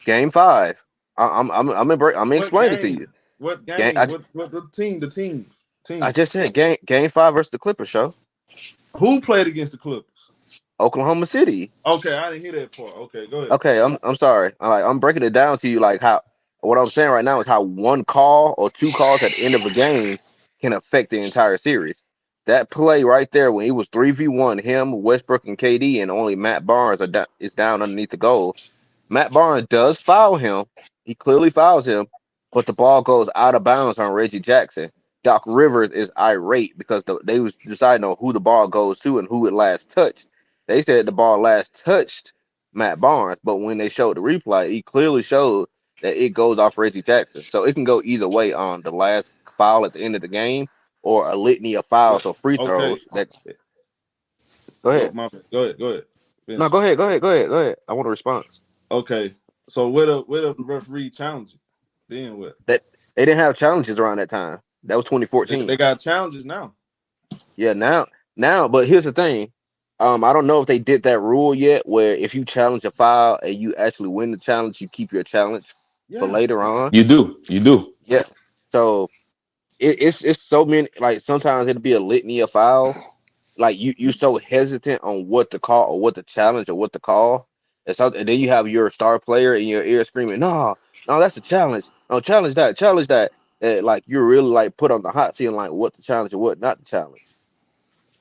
Game 5. I'm What explaining to game? you. What Game. game? What the team? The team. I Team. just said game 5 versus the Clippers. Show Who played against the Clippers? Oklahoma City. Okay, I didn't hear that part. Okay, go ahead. Okay, I'm sorry. I'm breaking it down to you like how what I'm saying right now is how one call or two calls at the end of a game can affect the entire series. That play right there when he was 3v1, him, Westbrook, and KD, and only Matt Barnes is down underneath the goal. Matt Barnes does foul him. He clearly fouls him, but the ball goes out of bounds on Reggie Jackson. Doc Rivers is irate because they was deciding on who the ball goes to and who it last touched. They said the ball last touched Matt Barnes, but when they showed the replay, he clearly showed that it goes off Reggie Jackson. So it can go either way on the last foul at the end of the game or a litany of fouls or free Okay, throws. That go go ahead. my bad. Go ahead. Go ahead. No, Finish. go ahead. Go ahead. Go ahead. Go ahead. I want a response. Okay, so what if the referee challenge it? Then what? That they didn't have challenges around that time. That was They 2014. got challenges now. Yeah, now, but here's the thing. I don't know if they did that rule yet, where if you challenge a foul and you actually win the challenge, you keep your challenge for Yeah. later on. You do. Yeah. So it's so many. Like sometimes it'll be a litany of fouls. Like you so hesitant on what to call or what to challenge or what to call, and then you have your star player in your ear screaming, "No, no, that's a challenge. No, challenge that, challenge that." And like you're really like put on the hot seat, like what to challenge and what not to challenge.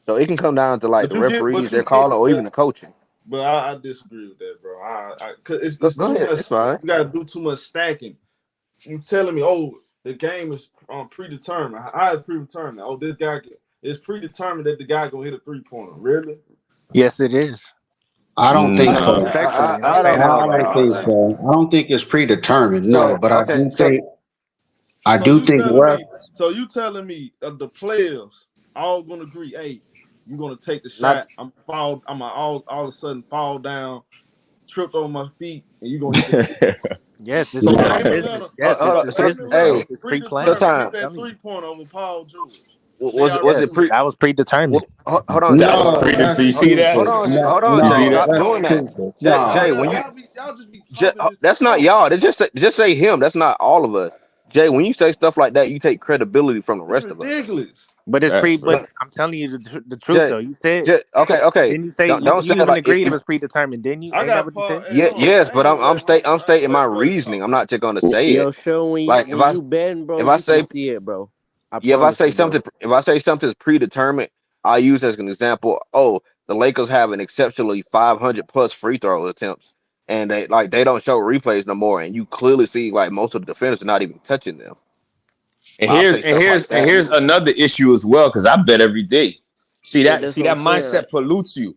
So it can come down to like But the you get, referees, but their you get, caller, or even the coaching. but I disagree with that, bro. Cause Go, it's go too ahead, much. it's fine. You gotta do too much stacking. You telling me, oh, the game is predetermined. How is predetermined? Oh, it's predetermined that the guy gonna hit a 3-pointer. Really? Yes, it is. I don't think I, so. Respectfully, and I'm I I saying don't that know, with don't man. respect. think think so. I don't think it's predetermined. No, So but okay, so I so. do You think telling me? refs. So you telling me the players all gonna agree? Hey, you're gonna take the not shot. I'm all of a sudden fall down, tripped on my feet, and you're gonna hit the three. Yes, So it's No. Damian Leonard, business. Yes, hold it's on. So business, Damian Leonard bro. hey, It's pre-planned. predetermined to Showtime. hit that I'm telling you. 3-pointer over Paul George. They Was already it Yes, pre? knew. that was predetermined. Hold on, That Jay. was No, predetermined. that's You see that? stupid. No, Hold on, You see Jay. no, that? Stop that's doing that. stupid. No, Jay, No, when you y'all just be talking just to that's not talk. y'all. They just say him. That's not all of us. Jay, when you say stuff like that, you take credibility from the It's rest of us. ridiculous. But it's Facts, bro. but But I'm telling you the truth Jay, though. You said, okay. didn't you say Don't you say it even like agreed it was predetermined, didn't you? I Ain't that got what you Paul. said? Hey, yeah, hold on. yes, I ain't but gonna let him. I'm stating my Let Brody reasoning. talk. I'm not just gonna say Yo, it. show Like when you betting, bro, if I you can say see it, bro. I yeah, promise you, bro. if I say something is predetermined, I use as an example. Oh, the Lakers have an exceptionally 500 plus free throw attempts, and they don't show replays no more, and you clearly see like most of the defenders are not even touching them. And I'll here's say and stuff here's like and that. here's another issue as well, because I bet every day. See Yeah, that that's see what I'm that saying. mindset Like, pollutes you.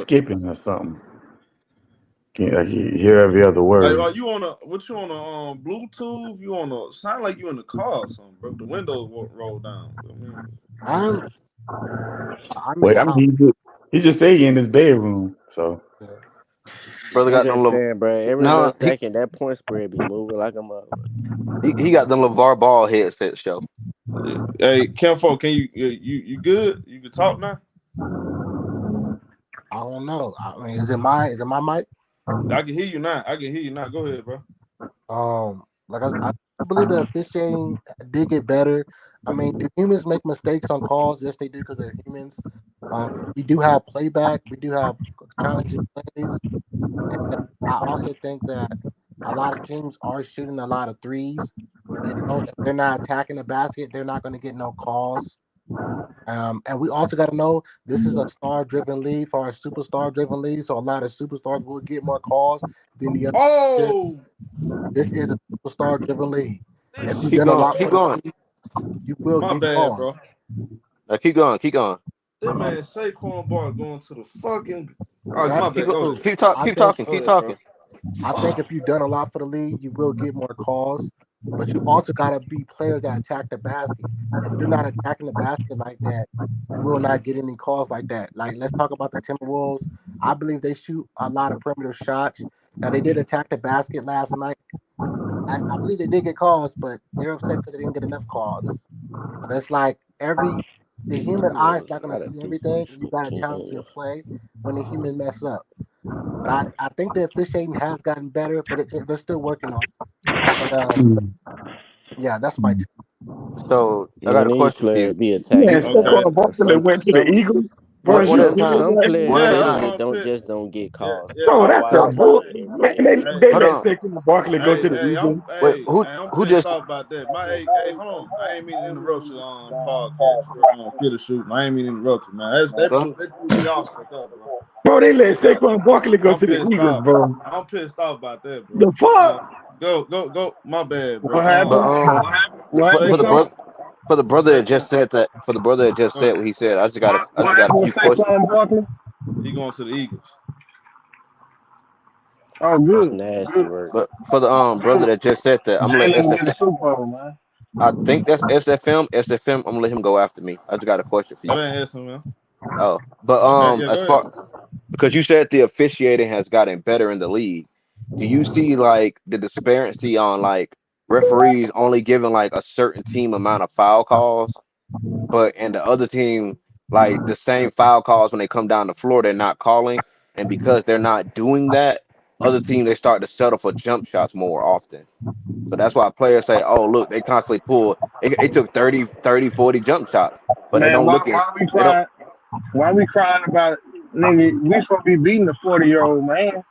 skipping or something. Like you hear every other word. Like, are you on a Bluetooth? You on a sound like you in the car or something, bro? The windows roll down. I'm in Wait, the I house. mean, he just say he in his bedroom. So Brother I'm got them just little. saying, bro. Every little No, second, that point spread be moving like a motherfucker. he got them LeVar Ball headset show. Hey, Kenfo, can you good? You can talk now. I don't know. I mean, is it my mic? I can hear you now. Go ahead, bro. Like I believe the officiating did get better. I mean, do humans make mistakes on calls? Yes, they do because they're humans. We do have playback. We do have challenging plays. And I also think that a lot of teams are shooting a lot of threes. You know, if they're not attacking the basket, they're not going to get no calls. And we also got to know this is a star-driven league for our superstar-driven league, so a lot of superstars will get more calls than the other. Oh, this is a superstar-driven league. If you've Keep done a going. lot Keep for the going. league, you will my get bad, calls. bro. Now keep going. Keep going. That man Saquon Bar going to the fucking. Oh, That's my bad. Go true. ahead. Keep I think talking. Go Keep ahead, bro. talking. I think if you've done a lot for the league, you will get more calls. But you also got to be players that attack the basket. If you're not attacking the basket like that, you will not get any calls like that. Like, let's talk about the Timberwolves. I believe they shoot a lot of perimeter shots. Now, they did attack the basket last night. I believe they did get calls, but they're upset because they didn't get enough calls. But it's like the human eye is not going to see everything, and you got to challenge your play when the human mess up. But I think the officiating has gotten better, but they're still working on it. But yeah, that's my. So I got Man, a these question for players you. be Man, attacking the Okay. Saquon basket. Barkley went to the Eagles. Bro, is One you at a Some time. serious some right now? players One at Yeah, a that's what time. literally I'm don't saying. just don't get calls. Yeah. Bro, That's that's why I the I'm watch bull. it every Man, day. they Hold let on. Saquon Barkley go to the Eagles. Wait, I'm who pissed just off about that. Hey, hold on. I ain't mean to interrupt you on podcast field shooting. I ain't mean to interrupt you, man. go? That threw me off right there, bro. Bro, they let Saquon Barkley go I'm to the pissed Eagles, off. bro. I'm pissed off about that, bro. The fuck? Go. My bad, bro. What But happened? What for happened, the Saquon? brother that just Saquon. said that for the brother that just Go said ahead. what he said, I What just got a happened with few questions. Saquon Barkley? He going to the Eagles. Oh, That's good. nasty Good. work. But for the brother that just said that, I'm gonna let Jalen get a SFM. Super Bowl, man. I think that's SFM. SFM. I'm gonna let him go after me. I just got a question for That you. ain't asking, man. Oh, but Yeah, as go ahead. far because you said the officiating has gotten better in the league, do you see like the disparity on like referees only giving like a certain team amount of foul calls, but and the other team like the same foul calls when they come down the floor they're not calling, and because they're not doing that, other team they start to settle for jump shots more often. So that's why players say, oh look, they constantly pull. They took 30, 40 jump shots, but they Man, don't why look at why we they don't. crying? Why we crying about nigga? We supposed to be beating a 40-year-old man.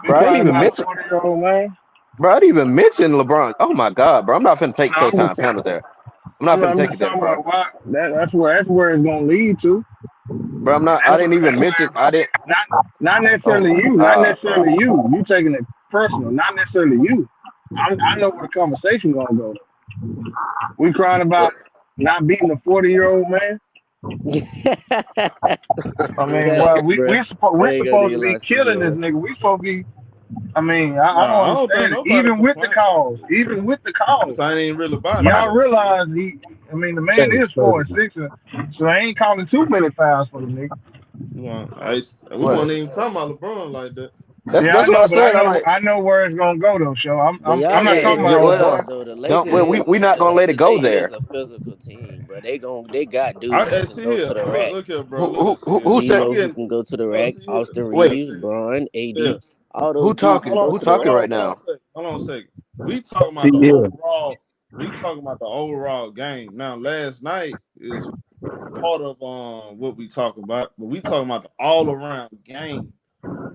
We Bro, I didn't crying even about a mention. 40-year-old man. Bro, I didn't even mention LeBron. Oh my God, bro. I'm not finna take No, I'm Showtime just panels there. I'm not finna I'm take just it there, talking bro. about why. That's where it's gonna lead to. Bro, I'm not. I didn't even mention. I didn't. Not Oh necessarily my you. Not God, bro. necessarily you. You taking it personal. Not necessarily you. I know where the conversation gonna go. We crying about But not beating a 40-year-old man. I mean, well, Facts, bruh. I we're ain't gonna supposed to even be lie to killing you, this man. nigga. We supposed to be. I mean, I Nah, don't I don't think understand it. nobody Even with the complained. calls, even with the calls, This ain't even really about it, y'all though. realize I mean, the man is 4'6", so I ain't calling too many fouls for the nigga. Well, we what? weren't even talking about LeBron like that. Yeah, I That's what know, I but I said. I know like. I know where it's gonna go though. So But I'm y'all not gotta talking about realize Well, LeBron. though, the don't. Lakers Well, is we not the gonna let it Lakers. go They is there. a physical team, bro. They got dudes who I can see go to here. the rack. Look here, bro. Who Listen here. who said? I'm D'Lo who getting. can go to the Look, rack. see here. Austin Wait, Reeves, Listen here. Braun, Yeah. AD, all who those dudes can talking? go Who to the talking rack. right Hold on now? a second. Hold on a second. We talking about See, the yeah. overall. We talking about the overall game. Now, last night is part of what we talking about, but we talking about the all around game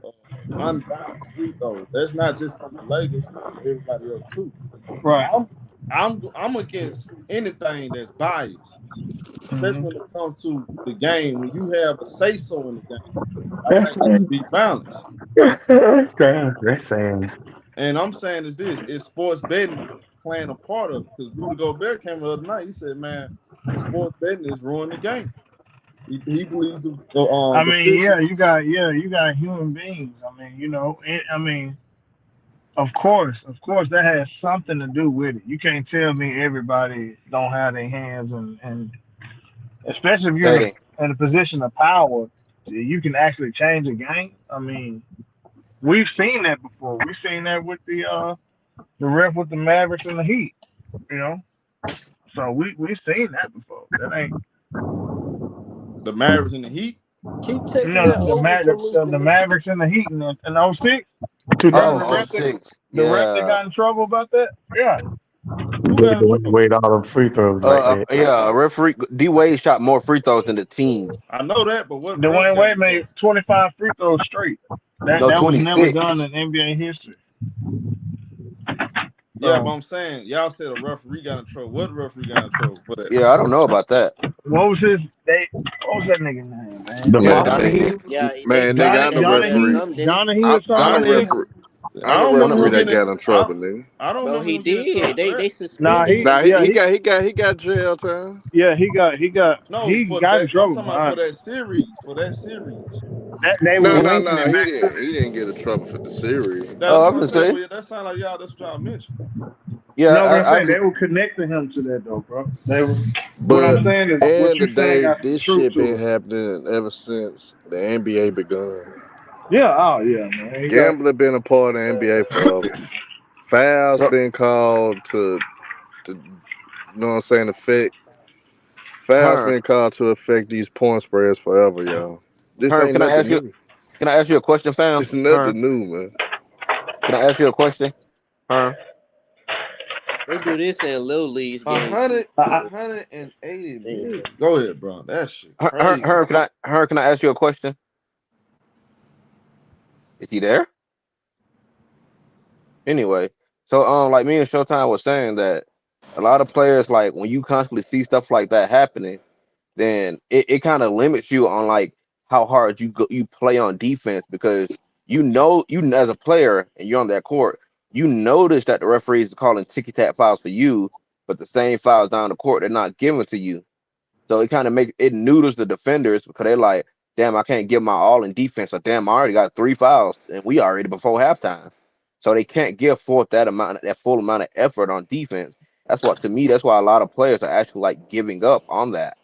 of unbalanced free throws. That's not just from the Lakers, everybody else too. Right. I'm against anything that's biased, especially when it comes to the game. When you have a say so in the game, I That's think it should be balanced. sad. That's sad. And I'm saying is sports betting playing a part of it? Because Rudy Gobert came the other night. He said, "Man, sports betting is ruining the game." He believes I the mean, officials. you got human beings. I mean, I mean, of course, that has something to do with it. You can't tell me everybody don't have their hands and especially if you're Hey, in a position of power, you can actually change a game. I mean, We've seen that before. We've seen that with the ref with the Mavericks and the Heat. You know, so we've seen that before. That ain't The Mavericks and the Heat. Keep taking no that over from me, the man. Mavericks and the Heat in 06. Remember the 2006. ref that got in trouble about that? Yeah. Who They got in trouble? Wade all them free throws like that. Referee D Wade shot more free throws than the team. I know that, but what ref Dwayne got Wade in made trouble? 25 free throws straight. That was 26. never done in NBA history. Yeah, but I'm saying y'all said a referee got in trouble. What referee got in trouble for that? Yeah, I don't know about that. What was that nigga name, man? The Yeah, Donahue? Yeah, man, nigga, I'm the referee. Donahue or I'm the something? referee. I I'm the don't remember referee him that getting. got in trouble, nigga. I don't Bro, remember he him getting in trouble did. for that. They Nah, suspended him. He got jail time. Yeah, he got No, he for got in that. I'm trouble talking about for behind it. that series. For that series. That they No, were no, linking no. it back to He didn't get in trouble for the series. That's what I'm saying. But that sounds like y'all. That's what y'all mentioned. No, but I'm saying they were connecting him to that though, bro. They were. What I'm But saying is what end you of the saying day, got some this truth shit to been it. happening ever since the NBA begun. Yeah, oh yeah, man. Gambling been a part of the NBA forever. Fouls been called to you know what I'm saying, affect. Fouls been called to affect these point spreads forever, y'all. This ain't Can I nothing ask you? new. Can I ask you a question, fam? It's nothing new, man. Can I ask you a question? They do this in little leagues games. 180 million. Go ahead, bro. That shit crazy. Can I ask you a question? Is he there? Anyway, so like me and ShowTyme was saying that a lot of players, like when you constantly see stuff like that happening, then it kind of limits you on like how hard you play on defense, because you as a player and you're on that court, you notice that the referees are calling ticky-tack fouls for you, but the same fouls down the court they're not giving to you. So it kind of makes it noodles the defenders, because they're like, damn, I can't give my all in defense, or damn, I already got 3 fouls and we already before halftime. So they can't give forth that full amount of effort on defense. That's why a lot of players are actually like giving up on that.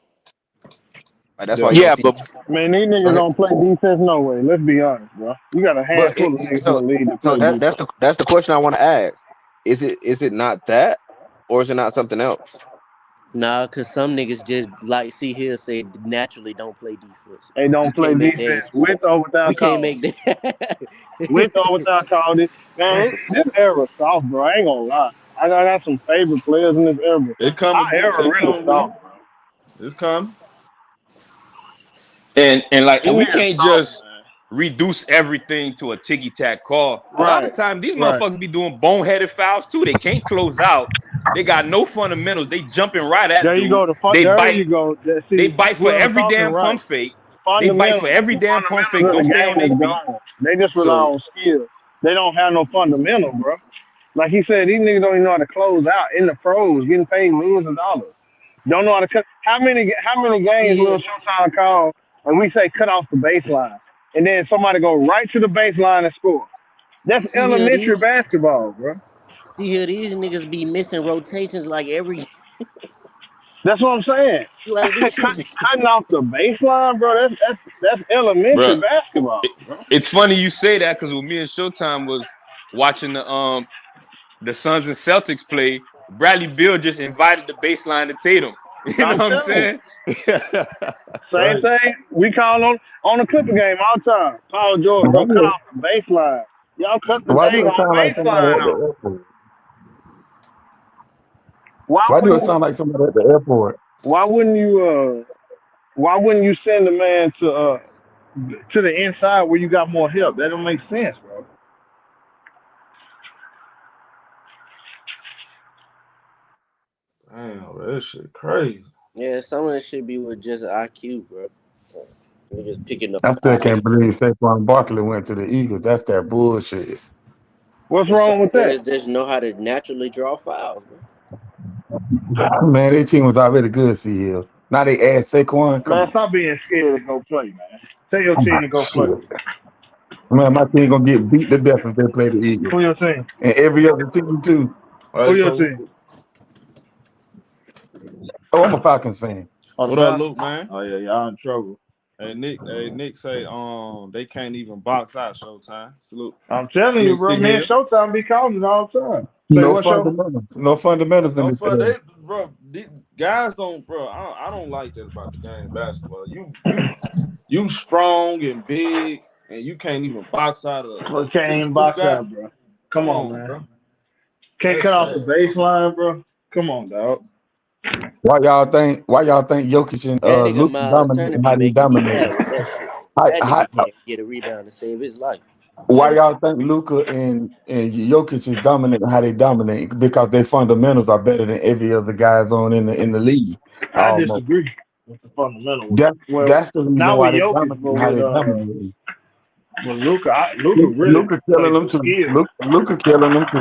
Like, that's why you don't see. Man, these niggas don't play defense no way. Let's be honest, bro. You got a handful of niggas in the league that play defense. That's the question I want to ask. Is it not that, or is it not something else? Nah, cause some niggas just like see here say naturally don't play defense. They don't play defense with or without We can't call. make that. With or without call. This era soft, bro. I ain't gonna lie. I got some favorite players in this era. It coming, Our B. era It really coming, soft, B. bro. It's coming. And These we niggas can't soft, just reduce everything to a ticky tack call. A lot of right. times these Right. motherfuckers be doing boneheaded fouls too. They can't close out. They got no fundamentals. They jumping right at There you go. dudes. They There bite. you go. They See, bite for whoever every talking damn right. pump fake. They bite for Fundamentals. every The damn pump fundamentals fake. of Don't the stay on game their is feet. gone. They just rely So on skill. They don't have no fundamental, bro. Like he said, these niggas don't even know how to close out in the pros, getting paid millions of dollars. Don't know how to cut. How many games will Showtime call and we say cut off the baseline, and then somebody go right to the baseline and score? That's See here, elementary basketball, bro. these niggas be missing rotations like every. That's what I'm saying. Like this shit. Cutting off the baseline, bro. That's elementary Bruh, basketball, bro. it's funny you say that, because when me and Showtime was watching the Suns and Celtics play, Bradley Beal just invited the baseline to Tatum. You know I'm what I'm telling saying? Same thing. We call on the Clipper game all the time. Paul George, bro, cut off the baseline. Y'all cut the Why do dang it on sound like somebody baseline at the off. airport? Why Why do it sound like somebody at the airport? wouldn't you send a man to the inside where you got more help? That don't make sense, bro. Damn, that shit crazy. Yeah, some of this shit be with just IQ, bro. Niggas picking up. I still can't believe Saquon Barkley went to the Eagles. That's that bullshit. What's And some wrong with players that? just know how to naturally draw fouls, bro. Man, their team was already good, C-Hill. Now they add Saquon. Come Man, on. stop being scared to go play, man. Tell your Oh team my to go play. shit. Man, my team gonna get beat to death if they play the Eagles. Who your team? And every other team too. All Who right, your so team? Oh, I'm a Falcons fan. Oh, the what up, Falcons? Luke, man? Oh yeah, y'all in trouble. Hey Nick say they can't even box out Showtime. Salute. I'm telling you, Nick bro. see Me and here. Showtime be calling it all the time. Say No what show? fundamentals. No fundamentals in No this fun. game. Bro, these guys don't, bro. I don't like that about the game of basketball. You strong and big, and you can't even box out a Well, can't even 6'2" box guy. out, bro. Come Come on, on, man. bro. Can't That's cut off the sad. baseline, bro. Come on, dog. Why y'all think Jokic and That nigga Luka Miles dominate Turner be how they making me dominate? mad with that shit. How, That how, nigga can't get a rebound to save his life. why y'all think Luka and Jokic is dominating how they dominate? Because their fundamentals are better than every other guys on in the league. I Almost. disagree with the fundamental. Well, That's the reason not why with they Jokic, but dominate how they dominate. with Luca. Luca really Luka killing plays them for too. skill. Luka killing them too.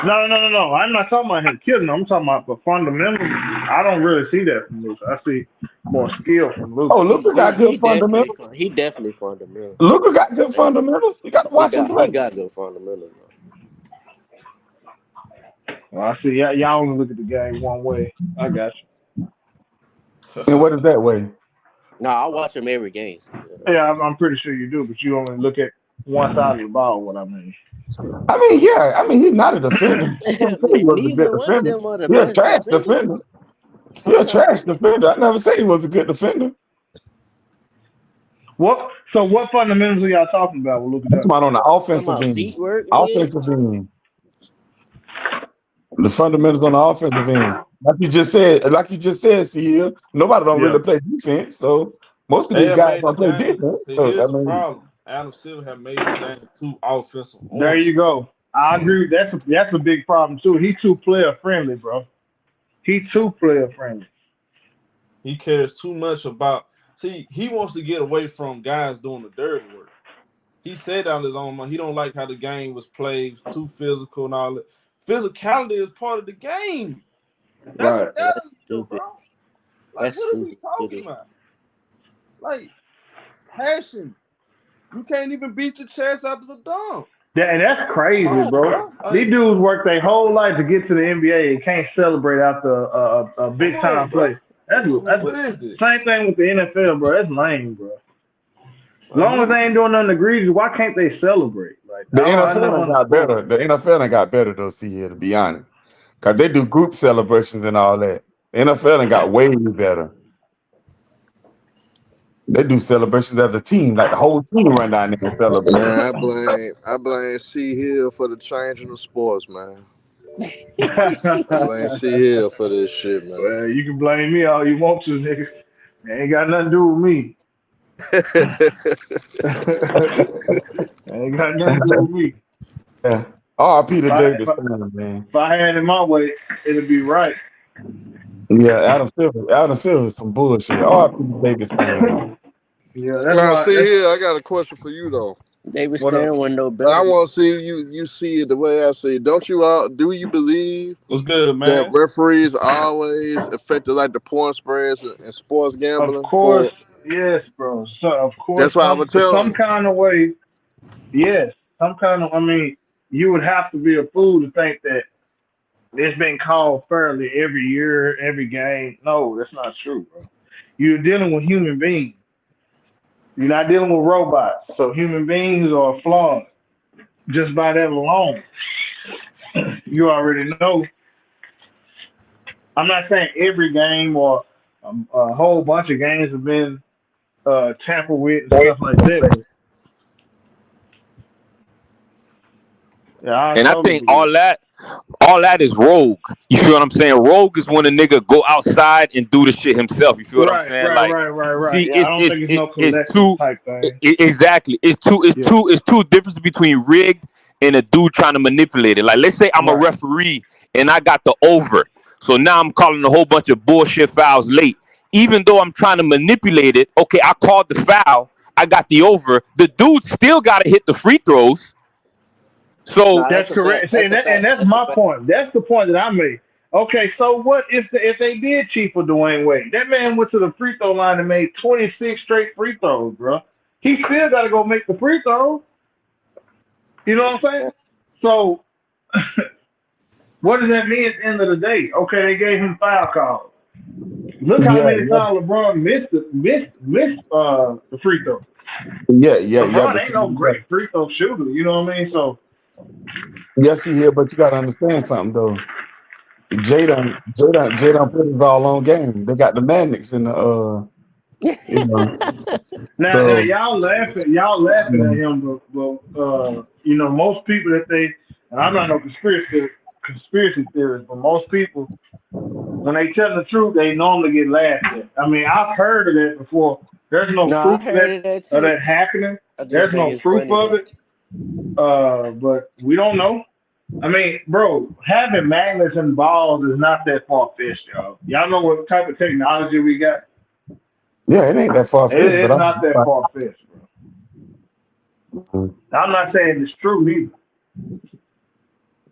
No. I'm not talking about him killing. I'm talking about the fundamentals. I don't really see that from Luca. I see more skill from Luca. Oh, Luka got good fundamentals. He definitely fundamental. Luka got good fundamentals. You got to watch him play. He got good fundamentals. Well, I see y'all only look at the game one way. I got you. And what is that way? No, I watch him every game. Yeah, I'm pretty sure you do, but you only look at one side of the ball. What I mean. He's not a defender. I never say he was a good Neither one of defender. them are the He's a best trash defenders. defender. He's a trash defender. I never say he was a good defender. So what fundamentals are y'all talking about? We'll look at That's about on the offensive end. Feet work, Offensive end. The fundamentals on the offensive end. Like you just said, see, nobody don't really play defense. So most of They these have guys made the don't play game. defense. See, So here's I the mean, problem. Adam Silver have made the game too offensive. There you go. I agree. That's a big problem too. He too player friendly, bro. He too player friendly. He cares too much about. See, he wants to get away from guys doing the dirty work. He said on his own mind, he don't like how the game was played, too physical and all that. Physicality is part of the game. That's what that is, bro. Like, what are we talking about? Like, passion. You can't even beat your chest out of the dunk. And that's crazy, bro. Like, these dudes work their whole life to get to the NBA and can't celebrate after a big time play. That's what is this? Same thing with the NFL, bro. That's lame, bro. As long as they ain't doing nothing egregious, why can't they celebrate? Like the NFL got better. The NFL got better though. See here, to be honest, because they do group celebrations and all that. The NFL got way better. They do celebrations as a team, like the whole team run down there and celebrate. Man, I blame C Hill for the changing of sports, man. I blame C Hill for this shit, man. Well, you can blame me all you want to, nigga. It ain't got nothing to do with me. Ain't got nothing to do with me. Yeah. R.I.P. to David Stern, man. If I had it my way, it'd be right. Yeah, Adam Silver is some bullshit. R.I.P. to David Stern. Yeah, now, see here, I got a question for you though. David Stern wasn't no better. I want to see you see it the way I see it. Don't you do you believe what's good, man? that referees always affected like the point spreads and sports gambling? Of course, yes, bro. So of course, that's why I would tell some kind of way. Yes, some kind of. I mean, you would have to be a fool to think that it's been called fairly every year, every game. No, that's not true, bro. You're dealing with human beings. You're not dealing with robots. So human beings are flawed. Just by that alone, you already know. I'm not saying every game or a whole bunch of games have been tampered with and stuff like that. Yeah, and I think all that is rogue. You feel what I'm saying? Rogue is when a nigga go outside and do the shit himself. You feel what I'm saying? Right. See, Yeah, I don't think it's no collective two type thing. Exactly. It's two differences between rigged and a dude trying to manipulate it. Like, let's say I'm a referee and I got the over, so now I'm calling a whole bunch of bullshit fouls late. Even though I'm trying to manipulate it, okay, I called the foul, I got the over. The dude still got to hit the free throws. So that's correct. And that's my point. That's the point that I made. Okay, so what if they did cheat for Dwayne Wade? That man went to the free throw line and made 26 straight free throws, bro. He still got to go make the free throws. You know what I'm saying? So what does that mean at the end of the day? Okay, they gave him foul calls. Look how Yeah, many times LeBron missed the free throw. yeah. LeBron But ain't no great free throw shooter. You know what I mean? So yes, he here, but you gotta understand something though. Jay done put us all on game. They got the Magnets in the you know. now So y'all laughing at him, but you know most people that they, and I'm not no conspiracy theorist, but most people when they tell the truth, they normally get laughed at. I mean, I've heard of that before. There's no No, I proof heard of that of too. that happening. I just There's think no it's proof funny of though. it. But we don't know. I mean, bro, having magnets and balls is not that far fetched, y'all. Y'all know what type of technology we got? yeah, it ain't that far fetched, but It's not that far fetched, bro. I'm not saying it's true either.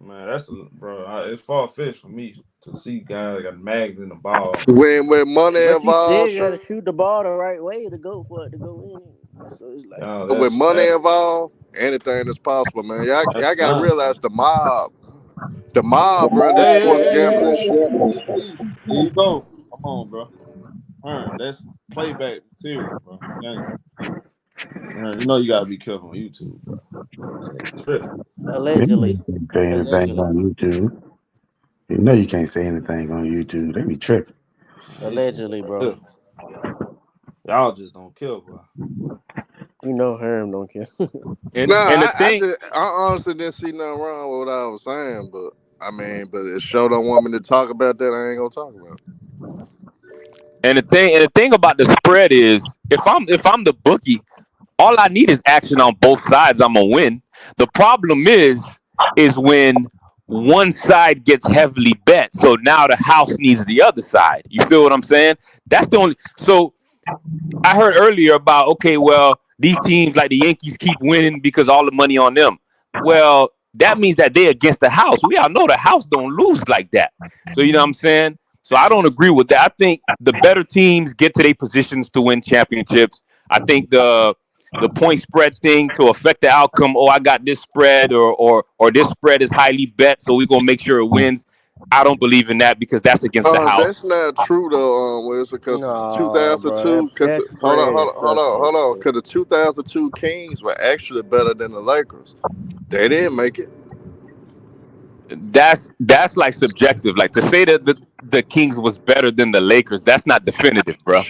Man, bro. It's far fetched for me to see guys got mags in the ball. When money But you involved, still gotta sure. shoot the ball the right way to go for it to go in. So it's like With That's money involved, anything is possible, man. Y'all got to done. realize the mob run this sports gambling shit. Easy. Here you go. Come on, bro. That's playback material, bro. You know you gotta be careful on YouTube, bro. Trip. allegedly. you can't say anything Allegedly. on YouTube. You know you can't say anything on YouTube. They be tripping. Allegedly, bro. Y'all just don't kill, bro. You know Herm don't care. Nah, And the thing I honestly didn't see nothing wrong with what I was saying, but I mean, but if show don't want me to talk about that, I ain't gonna talk about it. and the thing about the spread is if I'm the bookie, all I need is action on both sides. I'm gonna win. The problem is when one side gets heavily bet. So now the house needs the other side. You feel what I'm saying? That's the only. So I heard earlier about, okay, well, these teams like the Yankees keep winning because all the money on them. Well, that means that they're against the house. We all know the house don't lose like that. So you know what I'm saying? So I don't agree with that. I think the better teams get to their positions to win championships. I think the point spread thing to affect the outcome. Oh, I got this spread or this spread is highly bet, so we're gonna make sure it wins. I don't believe in that because that's against the That's house. not true though, Wiz, because the No, bro. 2002, because That hold on, spread hold suspect, on, bro. because the 2002 Kings were actually better than the Lakers. They didn't make it. That's like subjective. Like to say that the Kings was better than the Lakers, that's not definitive, bro.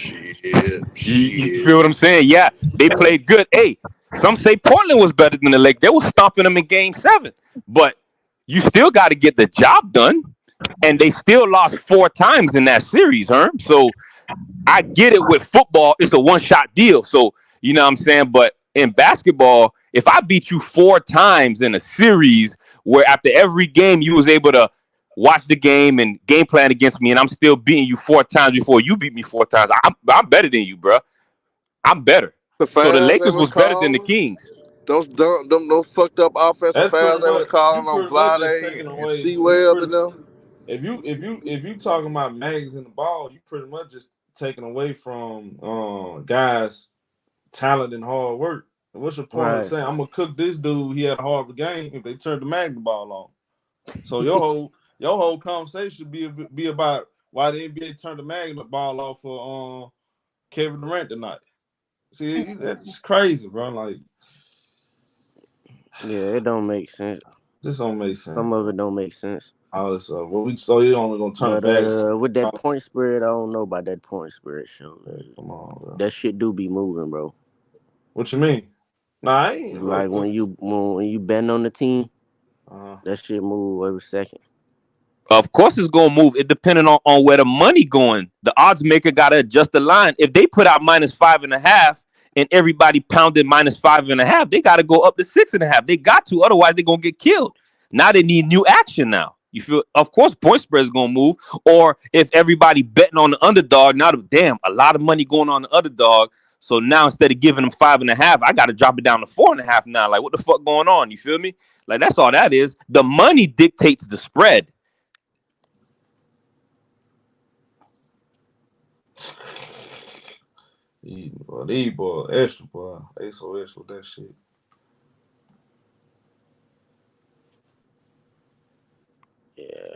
You feel Shit. what I'm saying? Yeah, they played good. Hey, some say Portland was better than the Lakers. They were stomping them in Game 7, but you still got to get the job done, and they still lost 4 times in that series, Herm. So I get it with football, it's a one-shot deal. So, you know what I'm saying? But in basketball, if I beat you 4 times in a series where after every game you was able to watch the game and game plan against me and I'm still beating you 4 times before you beat me 4 times, I'm better than you, bro. I'm better. The So the fouls they Lakers was was better than the calling, Kings. those fucked up offensive That's pretty fouls they was much calling you on pretty much just Vlade taking and away C-Web and them. if you talking about mags in the ball, you pretty much just taking away from guys' talent and hard work. What's your point of Right. saying I'm gonna cook this dude? He had a hard game if they turn the mag the ball on. So your whole conversation be about why the NBA turned the magnet ball off for Kevin Durant tonight. See, that's crazy, bro. Like, Yeah, it don't make sense. this don't make sense. Some of it don't make sense. So you only gonna turn it But back. with that point spread, I don't know about that point spread show, man. Come on, bro. That shit do be moving, bro. What you mean? Nah, I ain't. Like when you betting on the team, Uh, that shit move every second. Of course it's gonna move. It depending on where the money going. The odds maker gotta adjust the line. If they put out -5.5 and everybody pounded -5.5, they gotta go up to 6.5. They got to, otherwise they're gonna get killed. Now they need new action now. You feel of course point spread is gonna move. Or if everybody betting on the underdog, now damn, a lot of money going on the underdog. So now instead of giving them 5.5, I gotta drop it down to 4.5 now. Like what the fuck going on? You feel me? Like that's all that is. The money dictates the spread. these boy extra, boy. They so extra with that shit. Yeah.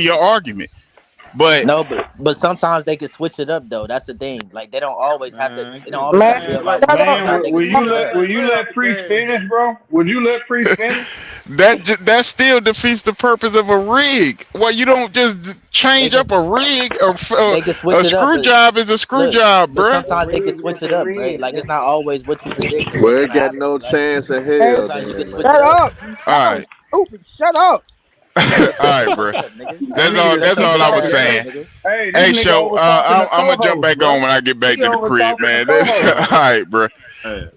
to your argument. But No, but sometimes they can switch it up though. That's the thing. Like they don't always have to. Man, It don't always have to be about one. Man, Sometimes they can will switch you it up. let Priest finish, bro? Would you let Priest finish? that still defeats the purpose of a rig. Well, you don't just change up a rig. They can switch A it up, screw but job is a screw look, job, but bruh. sometimes they can switch it up, bro. Like it's not always what you predicted what's Well, it gonna got happen, no right? chance in Hey, hell Sometimes you can then, switch shut it man. up. up! You All sound right. stupid. Shut up! right, bro. That's all I was saying. Hey, this Hey, nigga show. over talking to I'm gonna jump co-host, back bro. on when I get back He to the over crib, talking to man. All co-host. right, bro.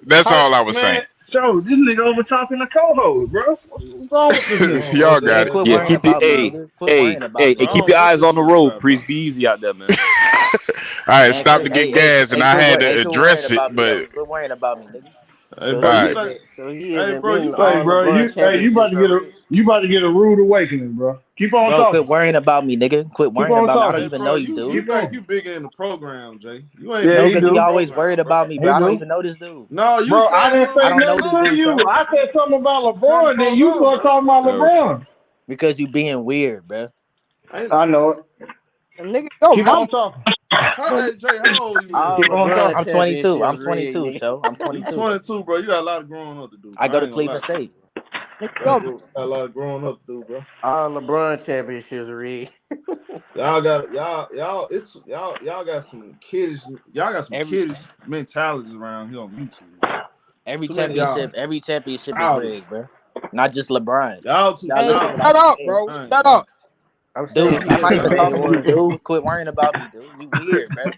That's all I was Man, saying. Joe, this nigga over talking to co-host, bro. What's wrong with this nigga? Y'all got Man, it. quit Yeah, worrying keep it. about me, Hey, nigga. Quit hey, worrying about hey, me, hey, keep nigga. your eyes on the road. Priest, be easy out there, man. All right, Man, stop to quit. get gas, and I had to Quit worrying address it, about me, but though. Quit worrying about me, nigga. Hey, all bro, you right. think? So he Hey, isn't bro, winning you Hey, think? all bro, LeBron you about championships to get a already. rude awakening, bro. Keep on Bro, quit talking. worrying about me, nigga. Quit Keep worrying on about me. I don't talking. Hey, even bro, know you, you Keep dude. think on. you bigger in the program, Jay? You ain't Yeah, No, big he in because the he do. always program, worried bro. about me, bro. He I don't do. even know this dude. No, you Bro, I said didn't something I say don't to know nothing this to dude, me. you. show. I said something about Come LeBron, then fuck you up, start bro. talking about Oh, LeBron. Because you being weird, bro. Ain't I know it. Nigga, yo, Keep mama. on talking. hey Jay, how old you All is, Keep bro? on LeBron talking. I'm 22. I'm championships rigged, 22, nigga. show. I'm You 22. 22, bro. You got a lot of growing up to do, I bro. go I to ain't gonna lie. Cleveland State. Nigga, Got yo, a lot of growing up to do, bro. all LeBron championships rigged. Y'all got some Every kiddish mentalities around here on YouTube, bro. every Too many y'all championship is childish. rigged, bro. Not just LeBron. Y'all too Y'all Hey, listen to y'all. what I shut be up, saying. bro. I ain't Shut gonna lie. up. I'm saying Dude, he I'm is not the even main talking to you, one. dude. Quit worrying about me, dude. You weird, bro.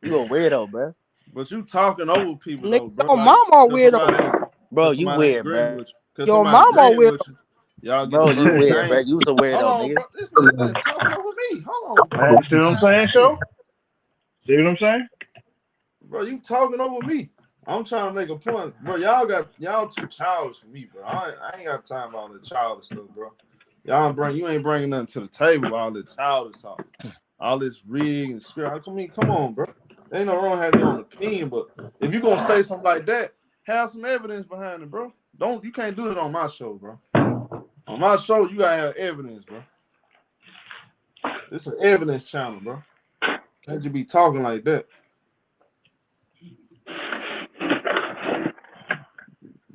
You a weirdo, bro. But you talking over people Nigga, though, bro. your Like, mama a cause weirdo. You somebody ain't weird, agreeing bro. with you. Cause Your somebody mama a agreeing weirdo. with you. Y'all get Bro, the you bird. weird, bro. Dang. You's a Hold weirdo, on, nigga. bro. This nigga talking over me. Hold on, bro. Hey, see what I'm saying, Dang. show? See what I'm saying? Bro, you talking over me. I'm trying to make a point, bro. Y'all too childish for me, bro. I ain't got time for all the childish stuff, bro. You ain't bringing nothing to the table. All this childish talk, all this rig and spirit. I mean, come on, bro. Ain't no wrong having your own opinion, but if you gonna say something like that, have some evidence behind it, bro. You can't do it on my show, bro. On my show, you gotta have evidence, bro. It's an evidence channel, bro. Can't you be talking like that?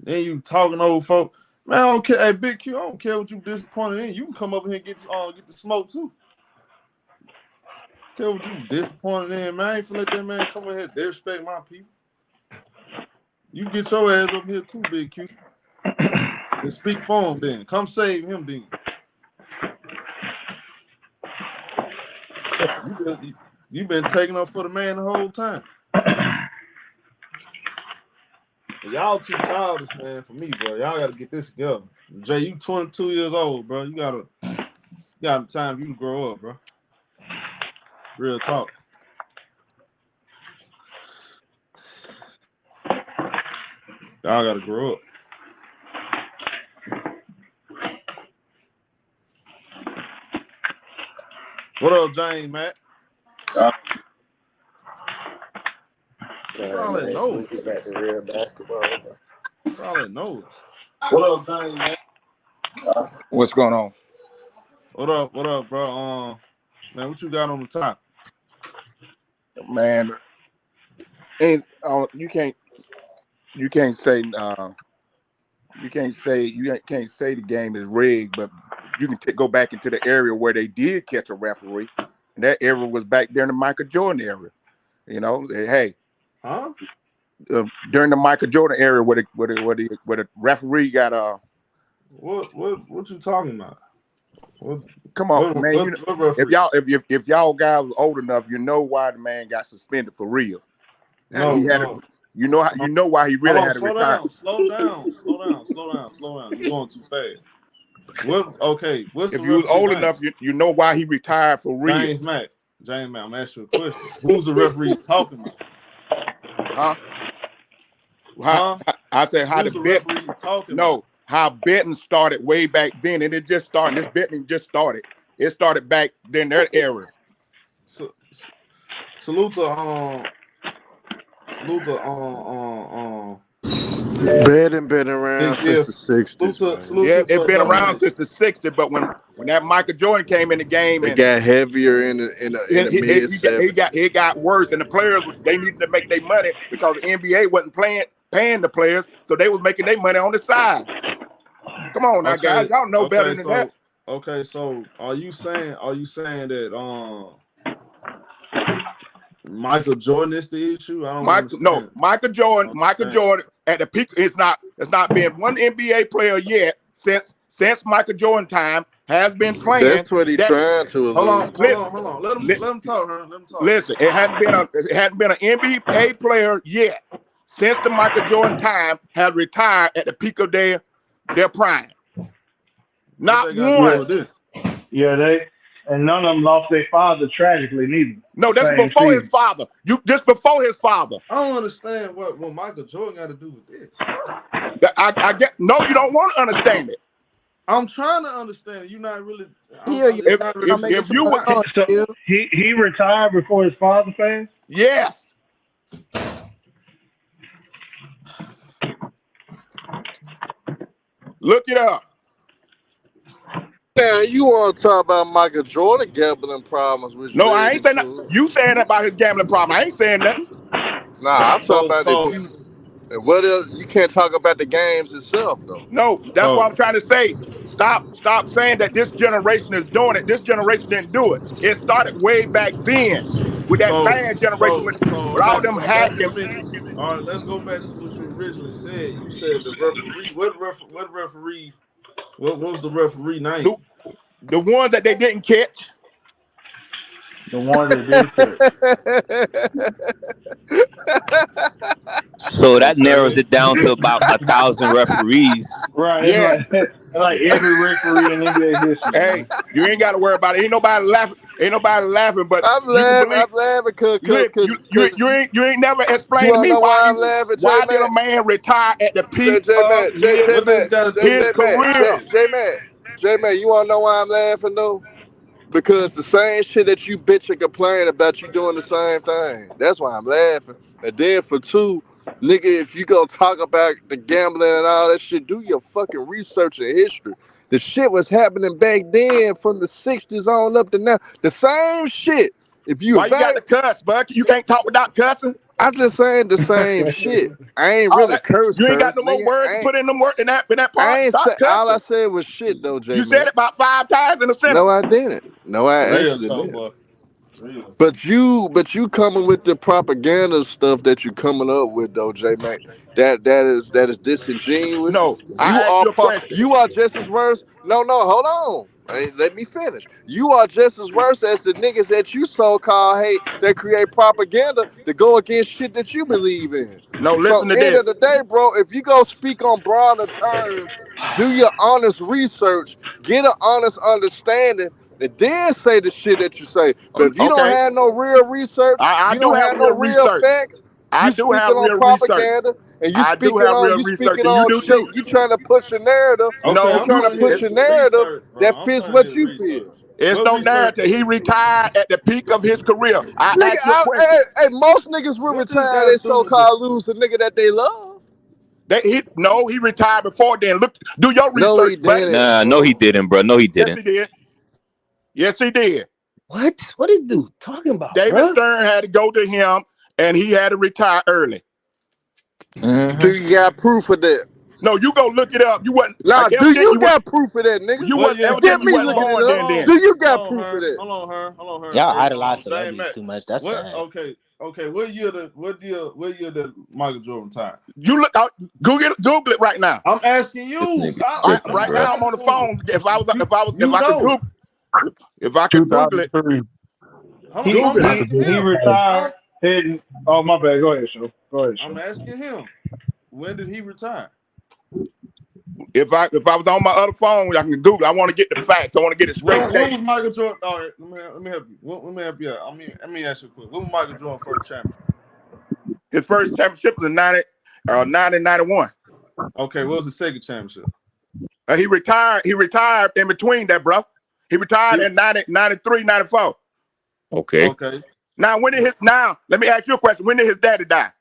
Then you talking over folk. Man, I don't care. Hey, Big Q, I don't care what you disappointed in. You can come up here and get the smoke too. Care what you disappointed in, man. I ain't finna let that man come in here disrespect my people. You get your ass up here too, Big Q. And speak for him then. Come save him then. You been taking up for the man the whole time. But y'all too childish, man, for me, bro. Y'all gotta get this together. Jay, you 22 years old, bro. You got time for you to grow up, bro. Real talk. Y'all gotta grow up. What up, James, Matt? For all that Man, we knows. get back to real basketball. For all that knows. What up, James, man? What's going on? What up, bro? Man, what you got on the top? Man, and you can't say can't say the game is rigged, but you can go back into the area where they did catch a referee, and that area was back during the Michael Jordan era. You know, hey, Huh? During the Michael Jordan era, where the referee got What you talking about? come on, man, What referee? if y'all guys was old enough, you know why the man got suspended for real. And he had No. you know why he Hold really on, had to retire. slow down. You're going too fast. What's the If you was referee old name? enough, you know why he retired for real. James Mack, I'm asking you a question. Who's the referee talking about? Huh? Huh? I said how the Who's the bet. referee you talking about? No, how betting started way back then, and it just started. This betting just started. It started back then their era. So, salute to Betting been around since the '60s, man. Yeah, salute it to been young around man. since the '60s, but when that Michael Jordan came in the game It and got heavier in the mid '70s. it got worse, and the players they needed to make their money because the NBA wasn't paying the players, so they was making their money on the side. Come on now, guys, y'all know better than that. So are you saying that Michael Jordan is the issue? I don't understand. Michael Jordan at the peak. It's not been one NBA player yet since Michael Jordan time has been playing. That's what he trying to Hold on, allude hold to. on, hold on. Let him talk, huh? Let him talk. Listen, it hadn't been an NBA player yet since the Michael Jordan time had retired at the peak of their prime. Not one. Yeah, and none of them lost their father tragically neither. No, that's before his father. Just before his father. I don't understand what Michael Jordan got to do with this. I get no, you don't want to understand it. I'm trying to understand it. You're not really. If you would, so he retired before his father passed. Yes. Look it up. Man, you want to talk about Michael Jordan gambling problems? Which no, I ain't saying that. You saying that about his gambling problem. I ain't saying nothing. Nah, I'm talking about if you. What else? You can't talk about the games itself, though. No, that's what I'm trying to say. Stop saying that this generation is doing it. This generation didn't do it. It started way back then with that last generation with all them hacking. All right, let's go back to what you originally said. You said the referee. What referee? What was the referee name? The ones that they didn't catch. The ones that did catch. So that narrows it down to about 1,000 referees. Right. Yeah. Like every referee in NBA history. Hey, you ain't got to worry about it. Ain't nobody laughing. But I'm laughing because you ain't never explained to me why did a man retire at the peak of his career? J-Man, you want to know why I'm laughing, though? Because the same shit that you bitch and complain about, you doing the same thing. That's why I'm laughing. And then for two, nigga, if you go talk about the gambling and all that shit, do your fucking research and history. The shit was happening back then from the 60s on up to now. The same shit. If you why you got to cuss, bud? You can't talk without cussing? I'm just saying the same shit. I ain't really cursed. You ain't got no more words to put in them work in that part. All I said was shit though, Jay. You said it about 5 times in a sentence. No, I didn't. No, I actually didn't. But you coming with the propaganda stuff that you coming up with though, J Mac. That is disingenuous. No, you are just as worse. No, hold on. Hey, let me finish. You are just as worse as the niggas that you so-called hate that create propaganda to go against shit that you believe in. No, listen to this. At the end this. of the day, bro, if you go speak on broader terms, do your honest research, get an honest understanding, and then say the shit that you say. But if you don't have no real research, you don't have no real facts, you speaking on propaganda, and you speaking on shit. You trying to push a narrative. No, you trying to push a narrative that fits what you feel. It's no narrative. He retired at the peak of his career. Hey, most niggas will retire they so-called lose a nigga that they love. He retired before then. Look, do your research. No, he didn't. Nah, no, he didn't, bro. No, he didn't. Yes, he did. Yes, he did. What? What is dude talking about? David Stern had to go to him, and he had to retire early. Mm-hmm. Do you got proof of that? No, you go look it up. You wasn't. Nah, do you got proof of that, nigga? You wasn't. Get me looking it up. Do you got proof of that? Hold on, her. Y'all idolize celebrities too much. That's sad. Okay. What year did Michael Jordan retire? You look out. Google it right now. I'm asking you. Right now, I'm on the phone. If I could Google it. He retired. Oh, my bad. Go ahead, Show. I'm asking him. When did he retire? If I was on my other phone, I can Google. I want to get the facts. I want to get it straight. When was Michael Jordan? All right, let me help you. Let me help you out. Let me ask you a quick. When was Michael Jordan first championship? His first championship was in 91. Okay, what was the second championship? He retired. He retired in between that, bro. He retired in 93, 94. Okay. Now, let me ask you a question. When did his daddy die?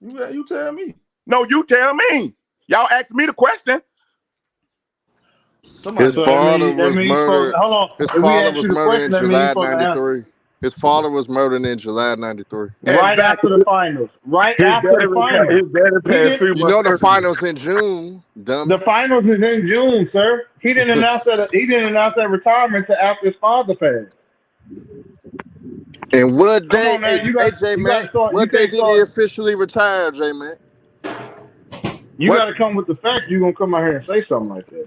You tell me. No, you tell me. Y'all asked me the question. His father was murdered. His father was murdered in July 93. His father was murdered in July 93. Right after the finals. You know the finals in June. Dummy. The finals is in June, sir. He didn't announce that retirement until after his father passed. And what day, what day did he officially retire, J-Man? You got to come with the facts. You're going to come out here and say something like that.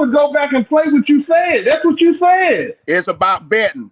do is go back and play what you said. That's what you said. It's about betting.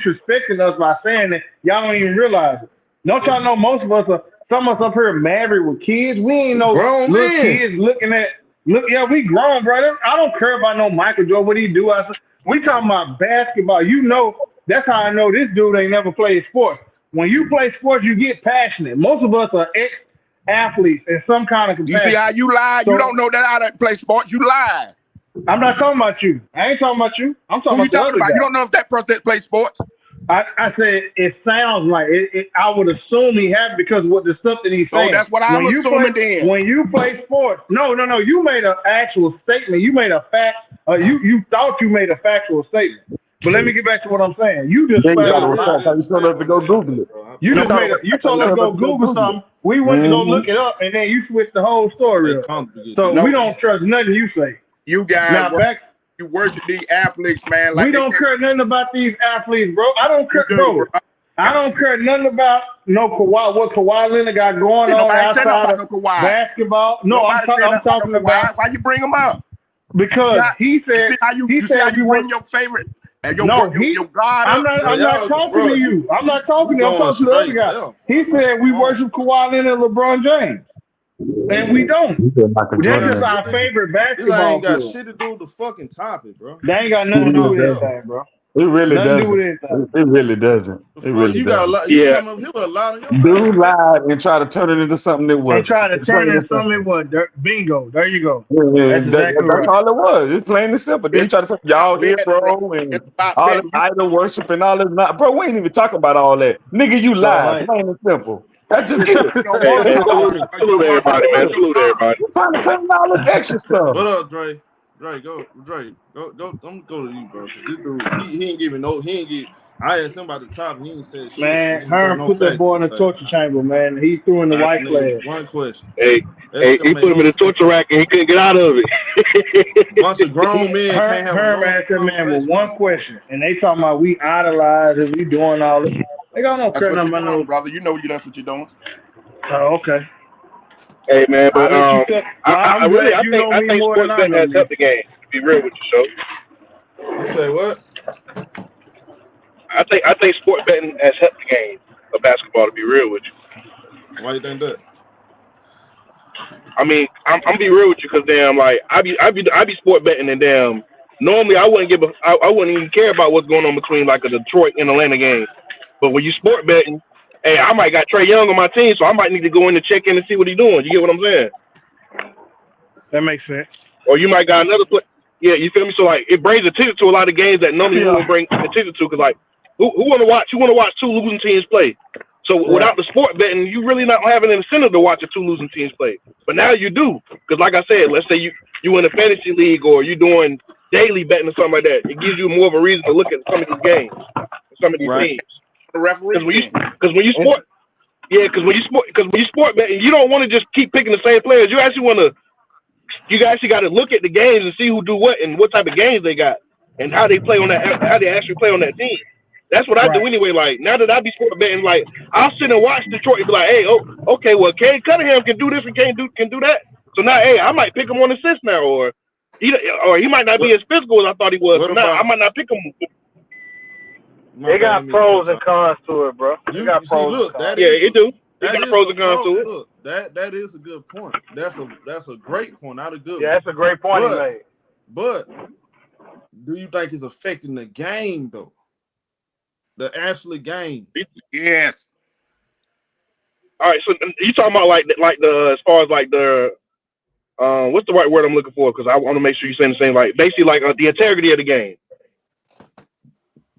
disrespecting us by saying that. Y'all don't even realize it. Don't y'all know most of us are, some of us up here married with kids. We ain't no Grown little men. kids looking at, yeah, we grown, brother. I don't care about no Michael Jordan, what he do. We talking about basketball. You know, that's how I know this dude ain't never played sports. When you play sports, you get passionate. Most of us are ex-athletes in some kind of You capacity. see how you lie? So, you don't know that I don't play sports. You lie. I'm not talking about you. I ain't talking about you. I'm talking Who you about the talking other about? guy. You don't know if that person that plays sports. I said it sounds like it. I would assume he had because what the stuff that he's So saying. that's what I'm assuming then. When you play sports, no. You made an actual statement. You made a fact. You thought you made a factual statement. But let me get back to what I'm saying. You just Then you flat got to out respect how you told us to go Google it. You No, just made you told us to go Google something. We went to go look it up, and then you switched the whole story up. So No, we don't trust nothing you say. You guys, Now back. You worship these athletes, man. Like We don't care nothing about these athletes, bro. I don't care, bro. I don't care nothing about no Kawhi. What Kawhi Leonard got going on outside about of no Kawhi. basketball? No, I'm talking about Why you bring him up? because he said you see how you bring your favorite And your God I'm not talking to you. I'm not talking to you. I'm talking to the other guy. He said we worship Kawhi Leonard and LeBron James. And we don't. That's just our favorite basketball ain't got player. shit to do with the fucking topic, bro. They ain't got nothing to do with anything, bro. It really nothing doesn't. To do with anything. It really doesn't. It really you got doesn't. a lot. You come up here with a lot on your mind. Dude lied and try to turn it into something that wasn't. And try to turn it into something it wasn't. Bingo. There you go. Yeah, that's exactly that's right. all it was. It's plain and simple. Then you try to say y'all here, bro, and all this idol worship and all this. Bro, we ain't even talking about all that. Nigga, you lied. Plain and simple. That's just it. Salute everybody, man. Salute everybody. You're trying to bring all this extra stuff. What up, Dre? Go. I'm gonna go to you, bro. Cause this dude, he ain't giving no. He ain't give. I asked him about the top. He ain't said shit. Man, Herm put that boy in the torture chamber, man. He threw in the white flag. One question. Hey, he put him in the torture rack and he couldn't get out of it. Bunch of grown men can't have Herm asked that man with one question, and they talking about we idolize and we doing all this. They got no credit on my nose, brother. You know that's what you're doing. Oh, okay. Hey man, but I think sports betting has helped the game. To be real with you, so. You say what? I think sports betting has helped the game of basketball. To be real with you. Why you think that? I mean, I'm be real with you because damn, like I be sport betting and damn. Normally, I wouldn't even care about what's going on between like a Detroit and Atlanta game. But when you sport betting, hey, I might got Trae Young on my team, so I might need to go in and check in and see what he's doing. You get what I'm saying? That makes sense. Or you might got another play. Yeah, you feel me? So like, it brings attention to a lot of games that normally wouldn't bring attention to. Because like, who want to watch? Who want to watch two losing teams play? So without the sport betting, you really not having an incentive to watch the two losing teams play. But now you do, because like I said, let's say you in a fantasy league or you doing daily betting or something like that. It gives you more of a reason to look at some of these games, some of these teams. The referee. Because when you sport betting, you don't want to just keep picking the same players. You actually got to look at the games and see who do what and what type of games they got and how they play on that, how they actually play on that team. That's what I do anyway. Like now that I be sport betting, like I'll sit and watch Detroit and be like, hey, okay, well, Cade Cunningham can do this and can do that. So now, hey, I might pick him on assist now, or he might not be as physical as I thought he was. So now I might not pick him. They got pros and cons to it, bro. They got pros and cons. Yeah, it do. They got pros and cons to it. Look, that is a good point. That's a great point, not a good one. Yeah, that's a great point he made. But do you think it's affecting the game though? The actual game? Yes. All right, so you talking about like the as far as like the what's the right word I'm looking for? Because I want to make sure you're saying the same. Like basically like the integrity of the game.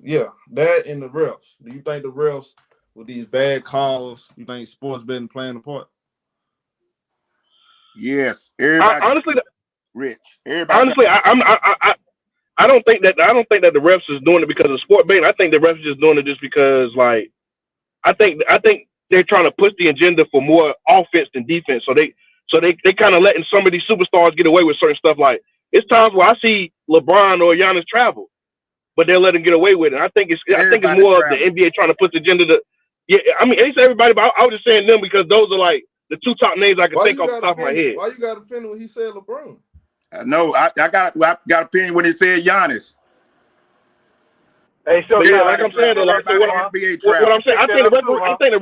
Yeah, that and the refs. Do you think the refs with these bad calls, you think sports betting playing a part? Yes, everybody. Honestly, Rich. Everybody. Honestly, I don't think that the refs is doing it because of sport betting. I think the refs is just doing it just because like I think they're trying to push the agenda for more offense than defense. So they kind of letting some of these superstars get away with certain stuff. Like it's times where I see LeBron or Giannis travel, but they'll let him get away with it. I think it's more of the NBA trying to put the agenda to. Yeah, I mean, it's everybody, but I was just saying them because those are like the two top names I can think off the top of my head. Why you got offended when he said LeBron? No, I got opinion when he said Giannis. Hey, so yeah, like I'm saying, what I'm saying, I think the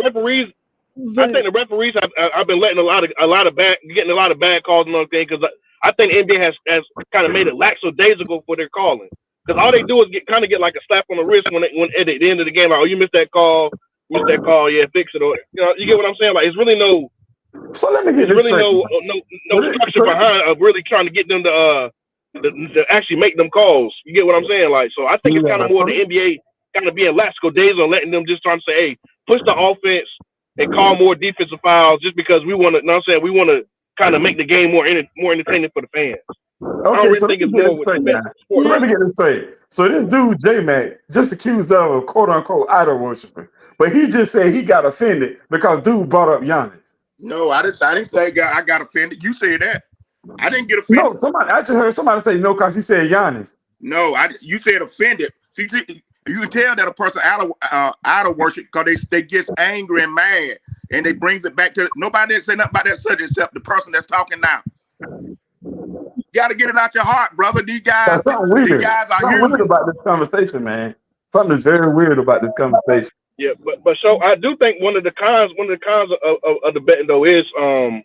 referees have been letting getting a lot of bad calls and everything because I think the NBA has kind of made it lackadaisical for their calling because all they do is get like a slap on the wrist when at the end of the game, like, oh, you missed that call, yeah, fix it, or you get what I'm saying? Like it's really no. So let me get this straight. No structure behind really trying to get them to actually make them calls. You get what I'm saying? Like, so I think it's kind of more the NBA kind of being lackadaisical on letting them just trying to say, hey, push the offense and call more defensive fouls just because we want to. You know what I'm saying? We want to kind of make the game more entertaining for the fans. Okay, I don't really think it's more with the sport. So let me get this straight. So this dude J-Mac just accused of quote unquote idol worshiping, but he just said he got offended because dude brought up Giannis. No, I didn't say I got offended. You said that. I didn't get offended. No, I just heard somebody say no because he said Giannis. No, you said offended. See, you can tell that a person idol worship because they get angry and mad, and they brings it back to nobody didn't say nothing about that subject except the person that's talking now. Gotta get it out your heart, brother. These guys Something are weird human. about this conversation, man. Something is very weird about this conversation. Yeah, but so I do think one of the cons of the betting though is the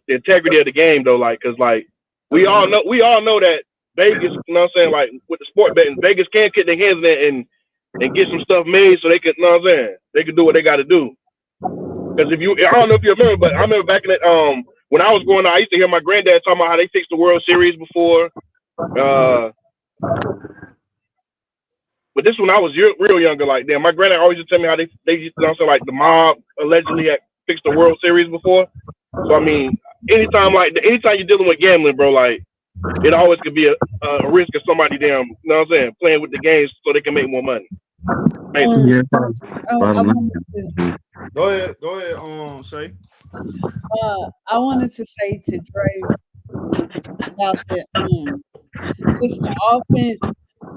integrity of the game though, like, cause like we all know that Vegas, you know what I'm saying, like with the sport betting, Vegas can get their hands in there and get some stuff made so they can, you know what I'm saying, they can do what they got to do. Because I don't know if you remember, but I remember back in that when I was growing up, I used to hear my granddad talking about how they fixed the World Series before. But this when I was real younger, like damn, my granddad always used to tell me how they used to, you know what I'm saying, like the mob allegedly had fixed the World Series before. So I mean, anytime you're dealing with gambling, bro, like it always could be a risk of somebody damn, you know what I'm saying, playing with the games so they can make more money. Yeah. Go ahead, Shay. I wanted to say to Dre about the just the offense.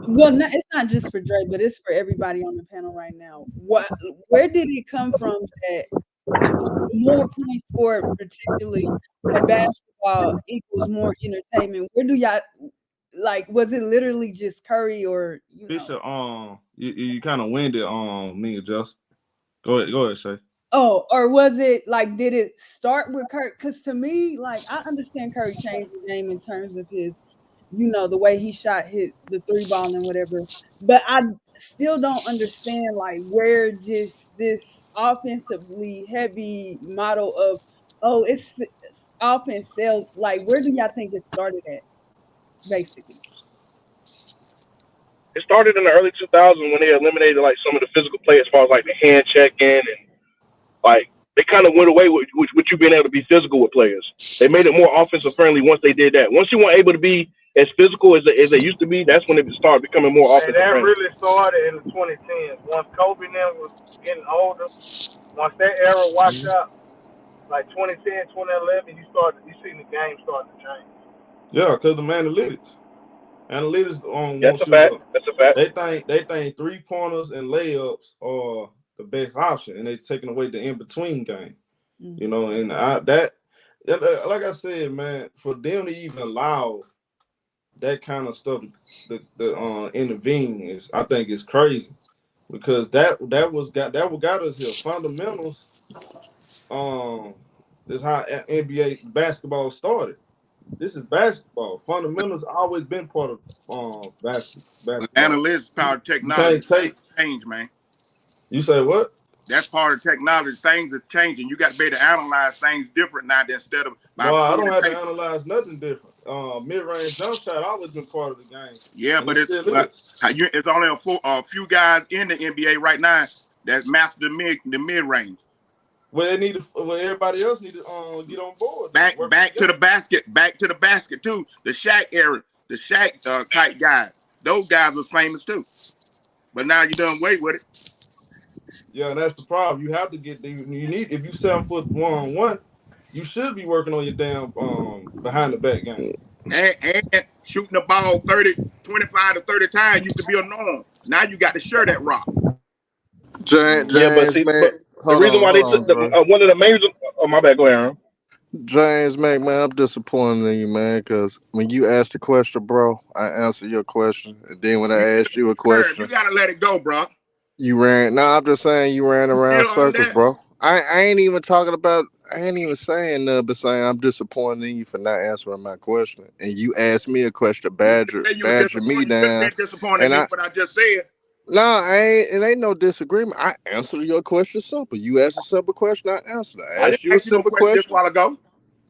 Well, it's not just for Dre, but it's for everybody on the panel right now. Where did it come from that more points scored, particularly in basketball, equals more entertainment? Where do y'all like? Was it literally just Curry or Fisher? You kind of winded me and Just. Go ahead, Shay. Oh, or was it like, did it start with Curry? Because to me, like, I understand Curry changed the game in terms of his, the way he shot the three ball and whatever. But I still don't understand, like, where just this offensively heavy model of, it's offense sales. Like, where do y'all think it started at, basically? It started in the early 2000s when they eliminated like some of the physical play as far as like the hand checking and like they kind of went away with you being able to be physical with players. They made it more offensive friendly once they did that. Once you weren't able to be as physical as they used to be, that's when it started becoming more offensive that friendly. really started in the 2010s. Once Kobe and them was getting older, once that era washed out, like 2010, 2011, you seen the game starting to change. Yeah, because the analytics That's a fact. That's a fact. They think 3-pointers and layups are the best option, and they're taking away the in between game. And like I said, man, for them to even allow that kind of stuff, the intervene is, I think, is crazy, because that what got us here. Fundamentals, is how NBA basketball started. This is basketball. Fundamentals always been part of basketball. Analytics, power technology, change, man. You say what? That's part of technology. Things are changing. You got to be able to analyze things different now instead of. No, I don't have to analyze nothing different. Mid-range jump shot always been part of the game. Yeah, but it's only a few guys in the NBA right now that master the mid-range. Well, everybody else need to get on board. Back to the basket too. The Shaq era, the Shaq type guys. Those guys was famous too. But now you done away with it. Yeah, and that's the problem. You have to get if you 7 foot 1-on-1, you should be working on your damn behind the back game. And shooting the ball 25 to 30 times used to be a norm. Now you got to share that rock. James, but the reason why they took one of the main reasons. Oh, my bad. Go ahead, Aaron. James, man, I'm disappointed in you, man, because when you asked the question, bro, I answered your question. And then when I asked you a question, you got to let it go, bro. You ran. No, I'm just saying you ran around circles, bro. I ain't even talking about. I ain't even saying nothing, but saying I'm disappointed in you for not answering my question. And you asked me a question, badger me down. Disappointed in what I just said. No, it ain't no disagreement. I answered your question simple. You asked a simple question, I answered it. I asked you a simple question just a while ago.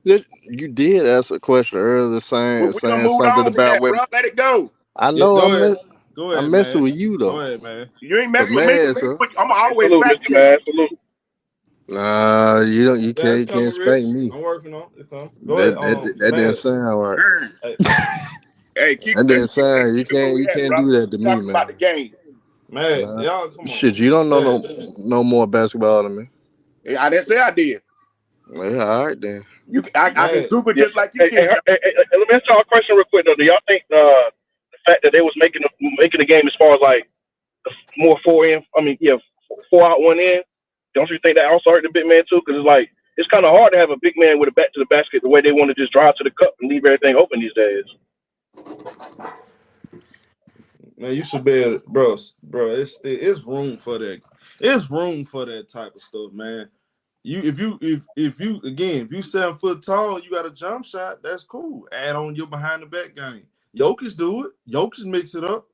You did ask a question earlier saying something about women. Let it go. I know. Go ahead, I'm messing with you though. Go ahead, man. You ain't messing with me. I'm always fact check. Nah, you can't spank me. I'm working on it. Go ahead. That didn't sound right. Hey, keep that didn't sound. You can't do that to me, man. About the game. Man, y'all come on. Shit, you don't know no more basketball than me. I didn't say I did. Well, all right then. I can Google just like you can. Let me ask y'all a question real quick though. Do y'all think the fact that they was making the game as far as like more 4 out 1 in? Don't you think that also hurt the big man too? Because it's like it's kind of hard to have a big man with a back to the basket the way they want to just drive to the cup and leave everything open these days. Man, you should be, bro. It's room for that. It's room for that type of stuff, man. If you 7 foot tall, you got a jump shot. That's cool. Add on your behind the back game. Jokic do it. Jokic mix it up.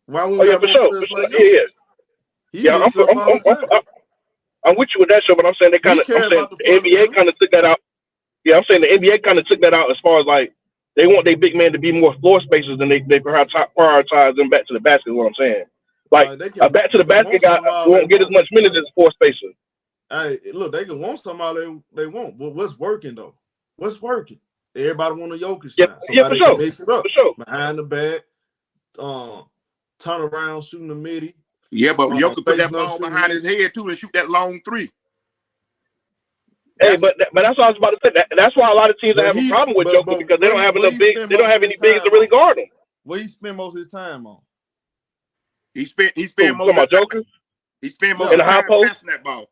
Why we got for sure. like Yeah. He mix up all the time. I'm with you with that show, but I'm saying the NBA kind of took that out. Yeah, I'm saying the NBA kind of took that out as far as like they want their big man to be more floor spacers than they perhaps prioritize them back to the basket. Is what I'm saying. Like a back to the basket guy won't get as much minutes as a floor spacer. Hey, look, they can want somebody they want. But what's working though? What's working? Everybody want a Jokic now. Somebody can mix it up. Behind the back, turn around, shooting the midi. Yeah, but Jokic put that ball behind his head too and shoot that long three. Hey, but that's what I was about to say. That's why a lot of teams have a problem with Jokic because they don't have enough bigs. They don't have any bigs to really guard him. What he spend most of his time on? He spent most of Joker. He spent most of the time passing that ball.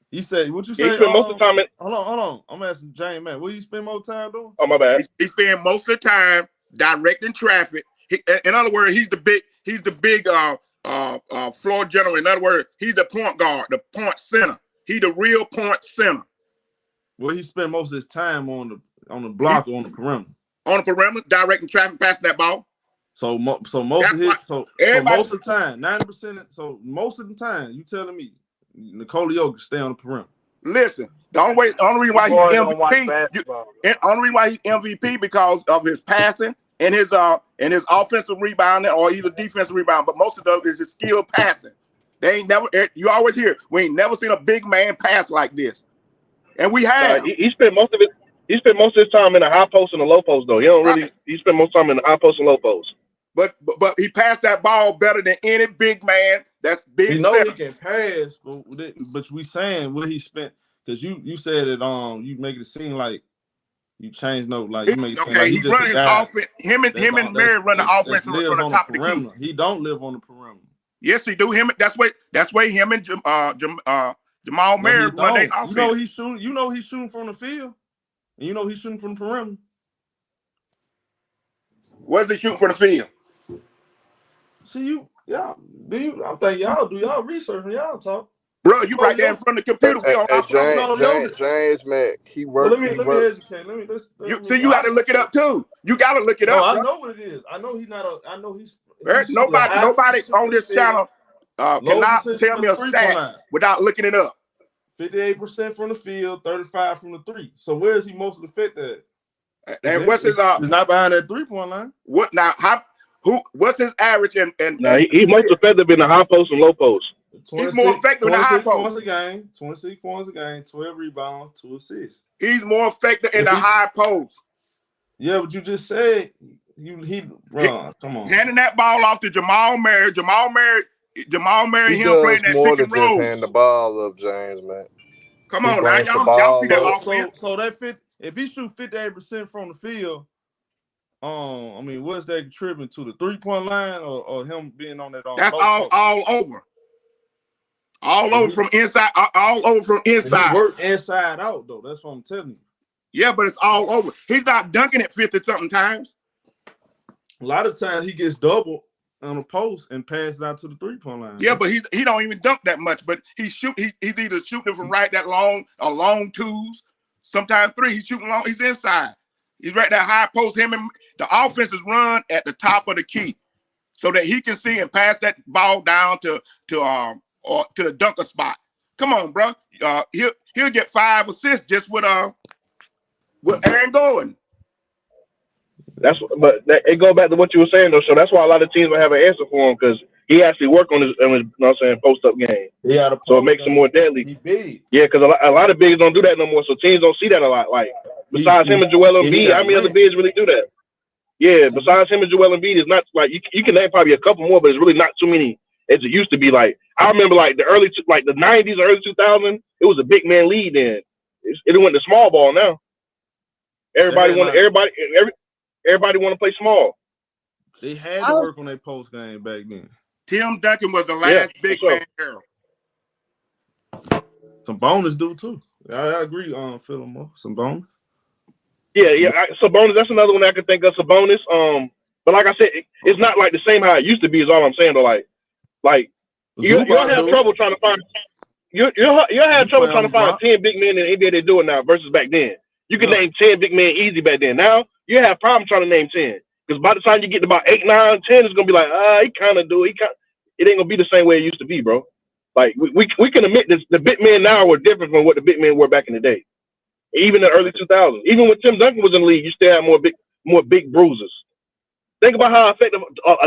He said, "What you say?" He spent most of the time. Hold on. I'm asking James, man. What you spend most time doing? Oh, my bad. He spent most of the time directing traffic. In other words, he's the big floor general. In other words, he's the point guard, the point center. He's the real point center. Well, he spent most of his time on the block or on the perimeter. On the perimeter, directing traffic, passing that ball. So most of the time, 90%. So most of the time, you telling me Nikola Jokic stay on the perimeter? Listen, the only reason why he's MVP because of his passing and his offensive rebounding or either defensive rebound, but most of it is his skill passing. They ain't never. You always hear we ain't never seen a big man pass like this, and we have. He spent most of it. He spent most of his time in the high post and the low post, though. He don't really. He spent most time in the high post and low post. But he passed that ball better than any big man. That's big. You know he can pass, but we saying what he spent because you said that you make it seem like you changed you make it seem like he run his offense. Him and Mary run the offense from the top of the key. He don't live on the perimeter. Yes, he do. That's why him and Jamal Murray run their offense. You know he's shooting from the field. And you know he's shooting from the perimeter. Where's he shooting from the field? See I think y'all do y'all research when y'all talk. Bro, you right there in front of the computer. James, man, he worked. Let me educate. You got to look it up too. You got to look it up. I know what it is. I know he's not a. I know he's nobody on this channel cannot tell me a stat without looking it up. 58% from the field, 35% from the three. So where is he most effective at? And what's his? He's not behind that 3-point line. What now? What's his average? And he's most effective in the high post and low post. He's more effective in the high post. 26 points a game, 12 rebounds, 2 assists. He's more effective in the high post. Yeah, but you just said come on. Handing that ball off to Jamal Murray. Jamal Murray, him playing that more pick and than roll. just hand the ball up, James, man. Come on, now y'all see that offense. So if he shoot 58% from the field, what's that contributing to the 3-point line or him being on that? That's all over. All over from inside. All over from inside. He work inside out though. That's what I'm telling you. Yeah, but it's all over. He's not dunking it 50-something times. A lot of times he gets doubled on the post and passes out to the 3-point line. Yeah, but he don't even dunk that much. But he's either shooting from right that long or long twos. Sometimes 3. He's shooting long. He's inside. He's right that high post. Him and the offense is run at the top of the key, so that he can see and pass that ball down to the dunker spot. Come on, bro. He'll get 5 assists just with Aaron Gordon. It goes back to what you were saying though. So that's why a lot of teams will have an answer for him because he actually worked on his post up game. So it makes him more deadly. He big. Yeah, because a lot of bigs don't do that no more. So teams don't see that a lot. Like besides him and Joel Embiid, how many other bigs really do that? Yeah, besides him and Joel Embiid, it's not like you can name probably a couple more, but it's really not too many as it used to be. Like I remember, like the the 90s or early 2000s, it was a big man league then. It went to small ball now. Everybody want to play small. They had to work on their post game back then. Tim Duncan was the last big man era. Some bonus do too. I agree on Fillmore. Some bonus. Yeah. Sabonis, that's another one I could think of. Sabonis. But like I said, it's not like the same how it used to be. Is all I'm saying though. Like you'll have trouble trying to find. You'll have trouble trying to find 10 big men in the NBA that do it now versus back then. You can name 10 big men easy back then. Now you have problems trying to name 10 because by the time you get to about 8, 9, 10, it's gonna be like he kind of do it. It ain't gonna be the same way it used to be, bro. Like we can admit this. The big men now were different from what the big men were back in the day. Even in the early 2000s, even when Tim Duncan was in the league, you still had more big bruisers. Think about how effective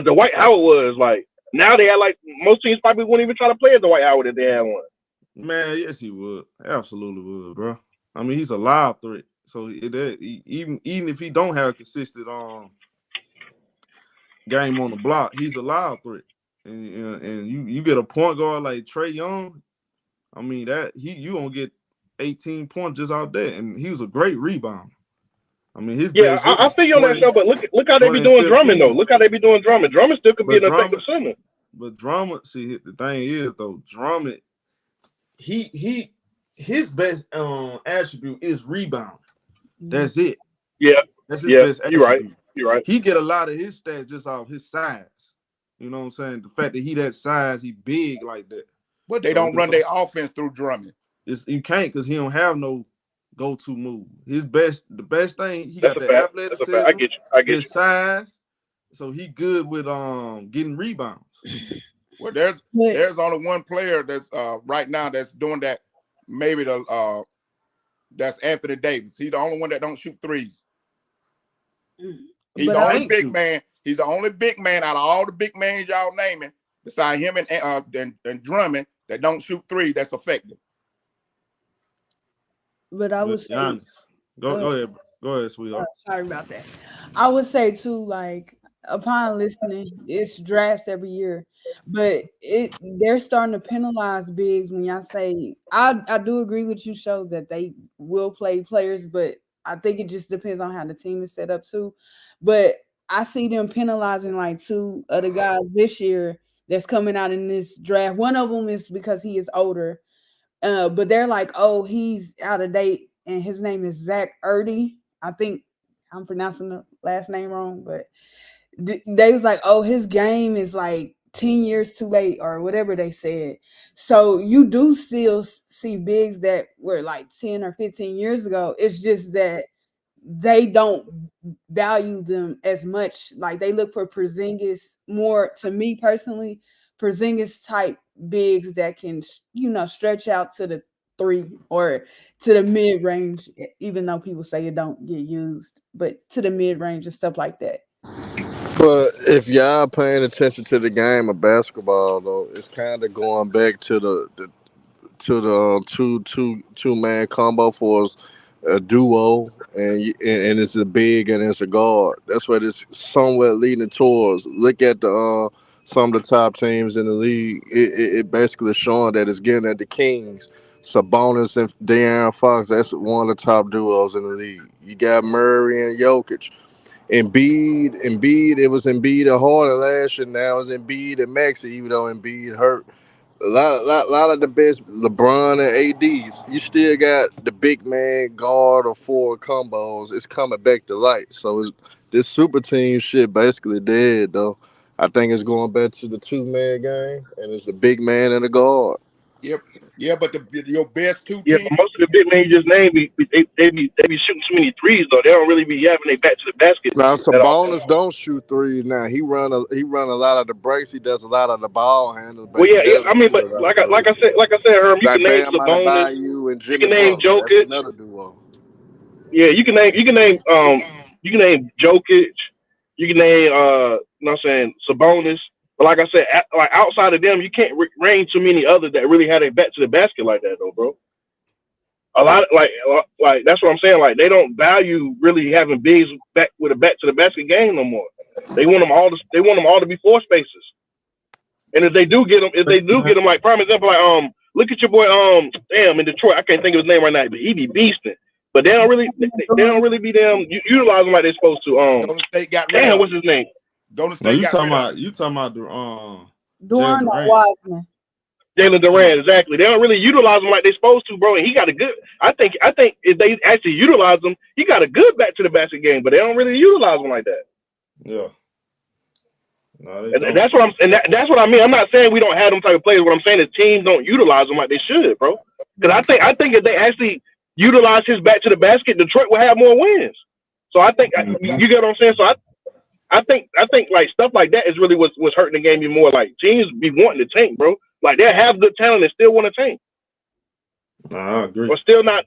Dwight Howard was. Like now they had like most teams probably wouldn't even try to play as Dwight Howard if they had one. Man, yes, he would. Absolutely would, bro. I mean, he's a live threat. So even if he don't have a consistent game on the block, he's a live threat. And you get a point guard like Trae Young. I mean you gonna get 18 points just out there, and he was a great rebounder. I mean, I feel you on that show, but look how they be doing Drummond though. Look how they be doing Drummond. Drummond still could be an effective center. But Drummond, see, the thing is though, Drummond. His best attribute is rebound. That's it. Yeah, that's his best attribute. You're right. He get a lot of his stats just off his size. You know what I'm saying? The fact that he that size, he big like that. But they don't run their offense through Drummond. You can't because he don't have no go-to move. The best thing he got the athleticism. I get you. His size, so he good with getting rebounds. Well, there's only one player that's right now that's doing that. Maybe that's Anthony Davis. He's the only one that don't shoot threes. He's the only big man. He's the only big man out of all the big men y'all naming, beside him and Drummond, that don't shoot threes. That's effective. But I would say, go ahead, sweetheart. Sorry about that. I would say too, like upon listening, it's drafts every year, but they're starting to penalize bigs when y'all say. I do agree with you, show that they will play players, but I think it just depends on how the team is set up too. But I see them penalizing like 2 other guys this year that's coming out in this draft. One of them is because he is older, but they're like, oh, he's out of date, and his name is Zach Erdy. I think I'm pronouncing the last name wrong, but they was like, oh, his game is like 10 years too late or whatever they said. So you do still see bigs that were like 10 or 15 years ago. It's just that they don't value them as much. Like they look for Porzingis more, to me personally, Porzingis type bigs that can, stretch out to the 3 or to the mid range, even though people say it don't get used, but to the mid range and stuff like that. But if y'all paying attention to the game of basketball, though, it's kind of going back to the two man combo for a duo, and it's a big and it's a guard. That's what it's somewhat leading towards. Look at the some of the top teams in the league. It basically showing that it's getting at the Kings. Sabonis and De'Aaron Fox. That's one of the top duos in the league. You got Murray and Jokic. Embiid, it was Embiid and Harden last year. Now it's Embiid and Maxey, even though Embiid hurt. A lot of the best LeBron and ADs. You still got the big man guard or forward combos. It's coming back to light. So this super team shit basically dead though. I think it's going back to the 2-man game, and it's the big man and the guard. Yep. Yeah, but your best two teams. Yeah, but most of the big men you just named, they be shooting too many threes though. They don't really be having their back to the basket. Now Sabonis don't shoot threes. Now he run a lot of the breaks. He does a lot of the ball handles. Well, yeah. I mean, but like I said, Herm, you can name Sabonis. You can name Jokic. Another duo. Yeah, you can name Jokic. You can name Sabonis. But like I said, like outside of them, you can't name too many others that really had their back to the basket like that, though, bro. A lot like that's what I'm saying. Like they don't value really having bigs back with a back to the basket game no more. They want them all to be floor spacers. And if they do get them, like prime example, like look at your boy in Detroit. I can't think of his name right now, but he be beasting. But they don't really be them utilize them like they're supposed to. Golden State got rid of. What's his name? Golden State. You talking about the Wiseman. Jalen Durant, exactly. They don't really utilize him like they're supposed to, bro. And he got a good. I think if they actually utilize him, he got a good back to the basket game. But they don't really utilize him like that. Yeah. No, And that's what that's what I mean. I'm not saying we don't have them type of players. What I'm saying is teams don't utilize them like they should, bro. Because I think if they actually utilize his back to the basket, Detroit will have more wins. So I think you get what I'm saying. So I think like stuff like that is really what's hurting the game even more. Like teams be wanting to tank, bro. Like they have good talent and still want to tank. I agree. Or still not.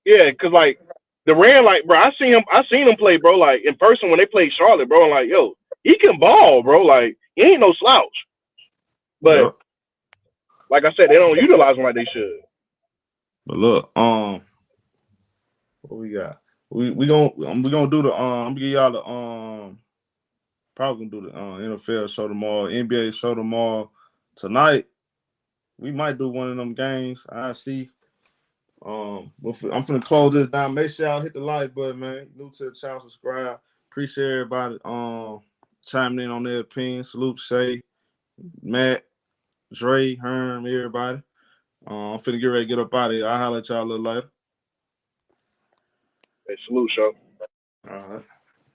Yeah, because like Durant, like bro, I seen him play, bro. Like in person when they played Charlotte, bro. I'm like, yo, he can ball, bro. Like he ain't no slouch. But like I said, they don't utilize him like they should. But look, what we got? We gonna do the I'm gonna give y'all the probably gonna do the NFL show tomorrow, NBA show tomorrow. Tonight, we might do one of them games. I see. I'm finna close this down. Make sure y'all hit the like button, man. New to the channel, subscribe. Appreciate everybody chiming in on their opinion. Salute Shay, Matt, Dre, Herm, everybody. I'm finna get ready to get up out of here. I'll holler at y'all a little later. Hey, salute, show. All right.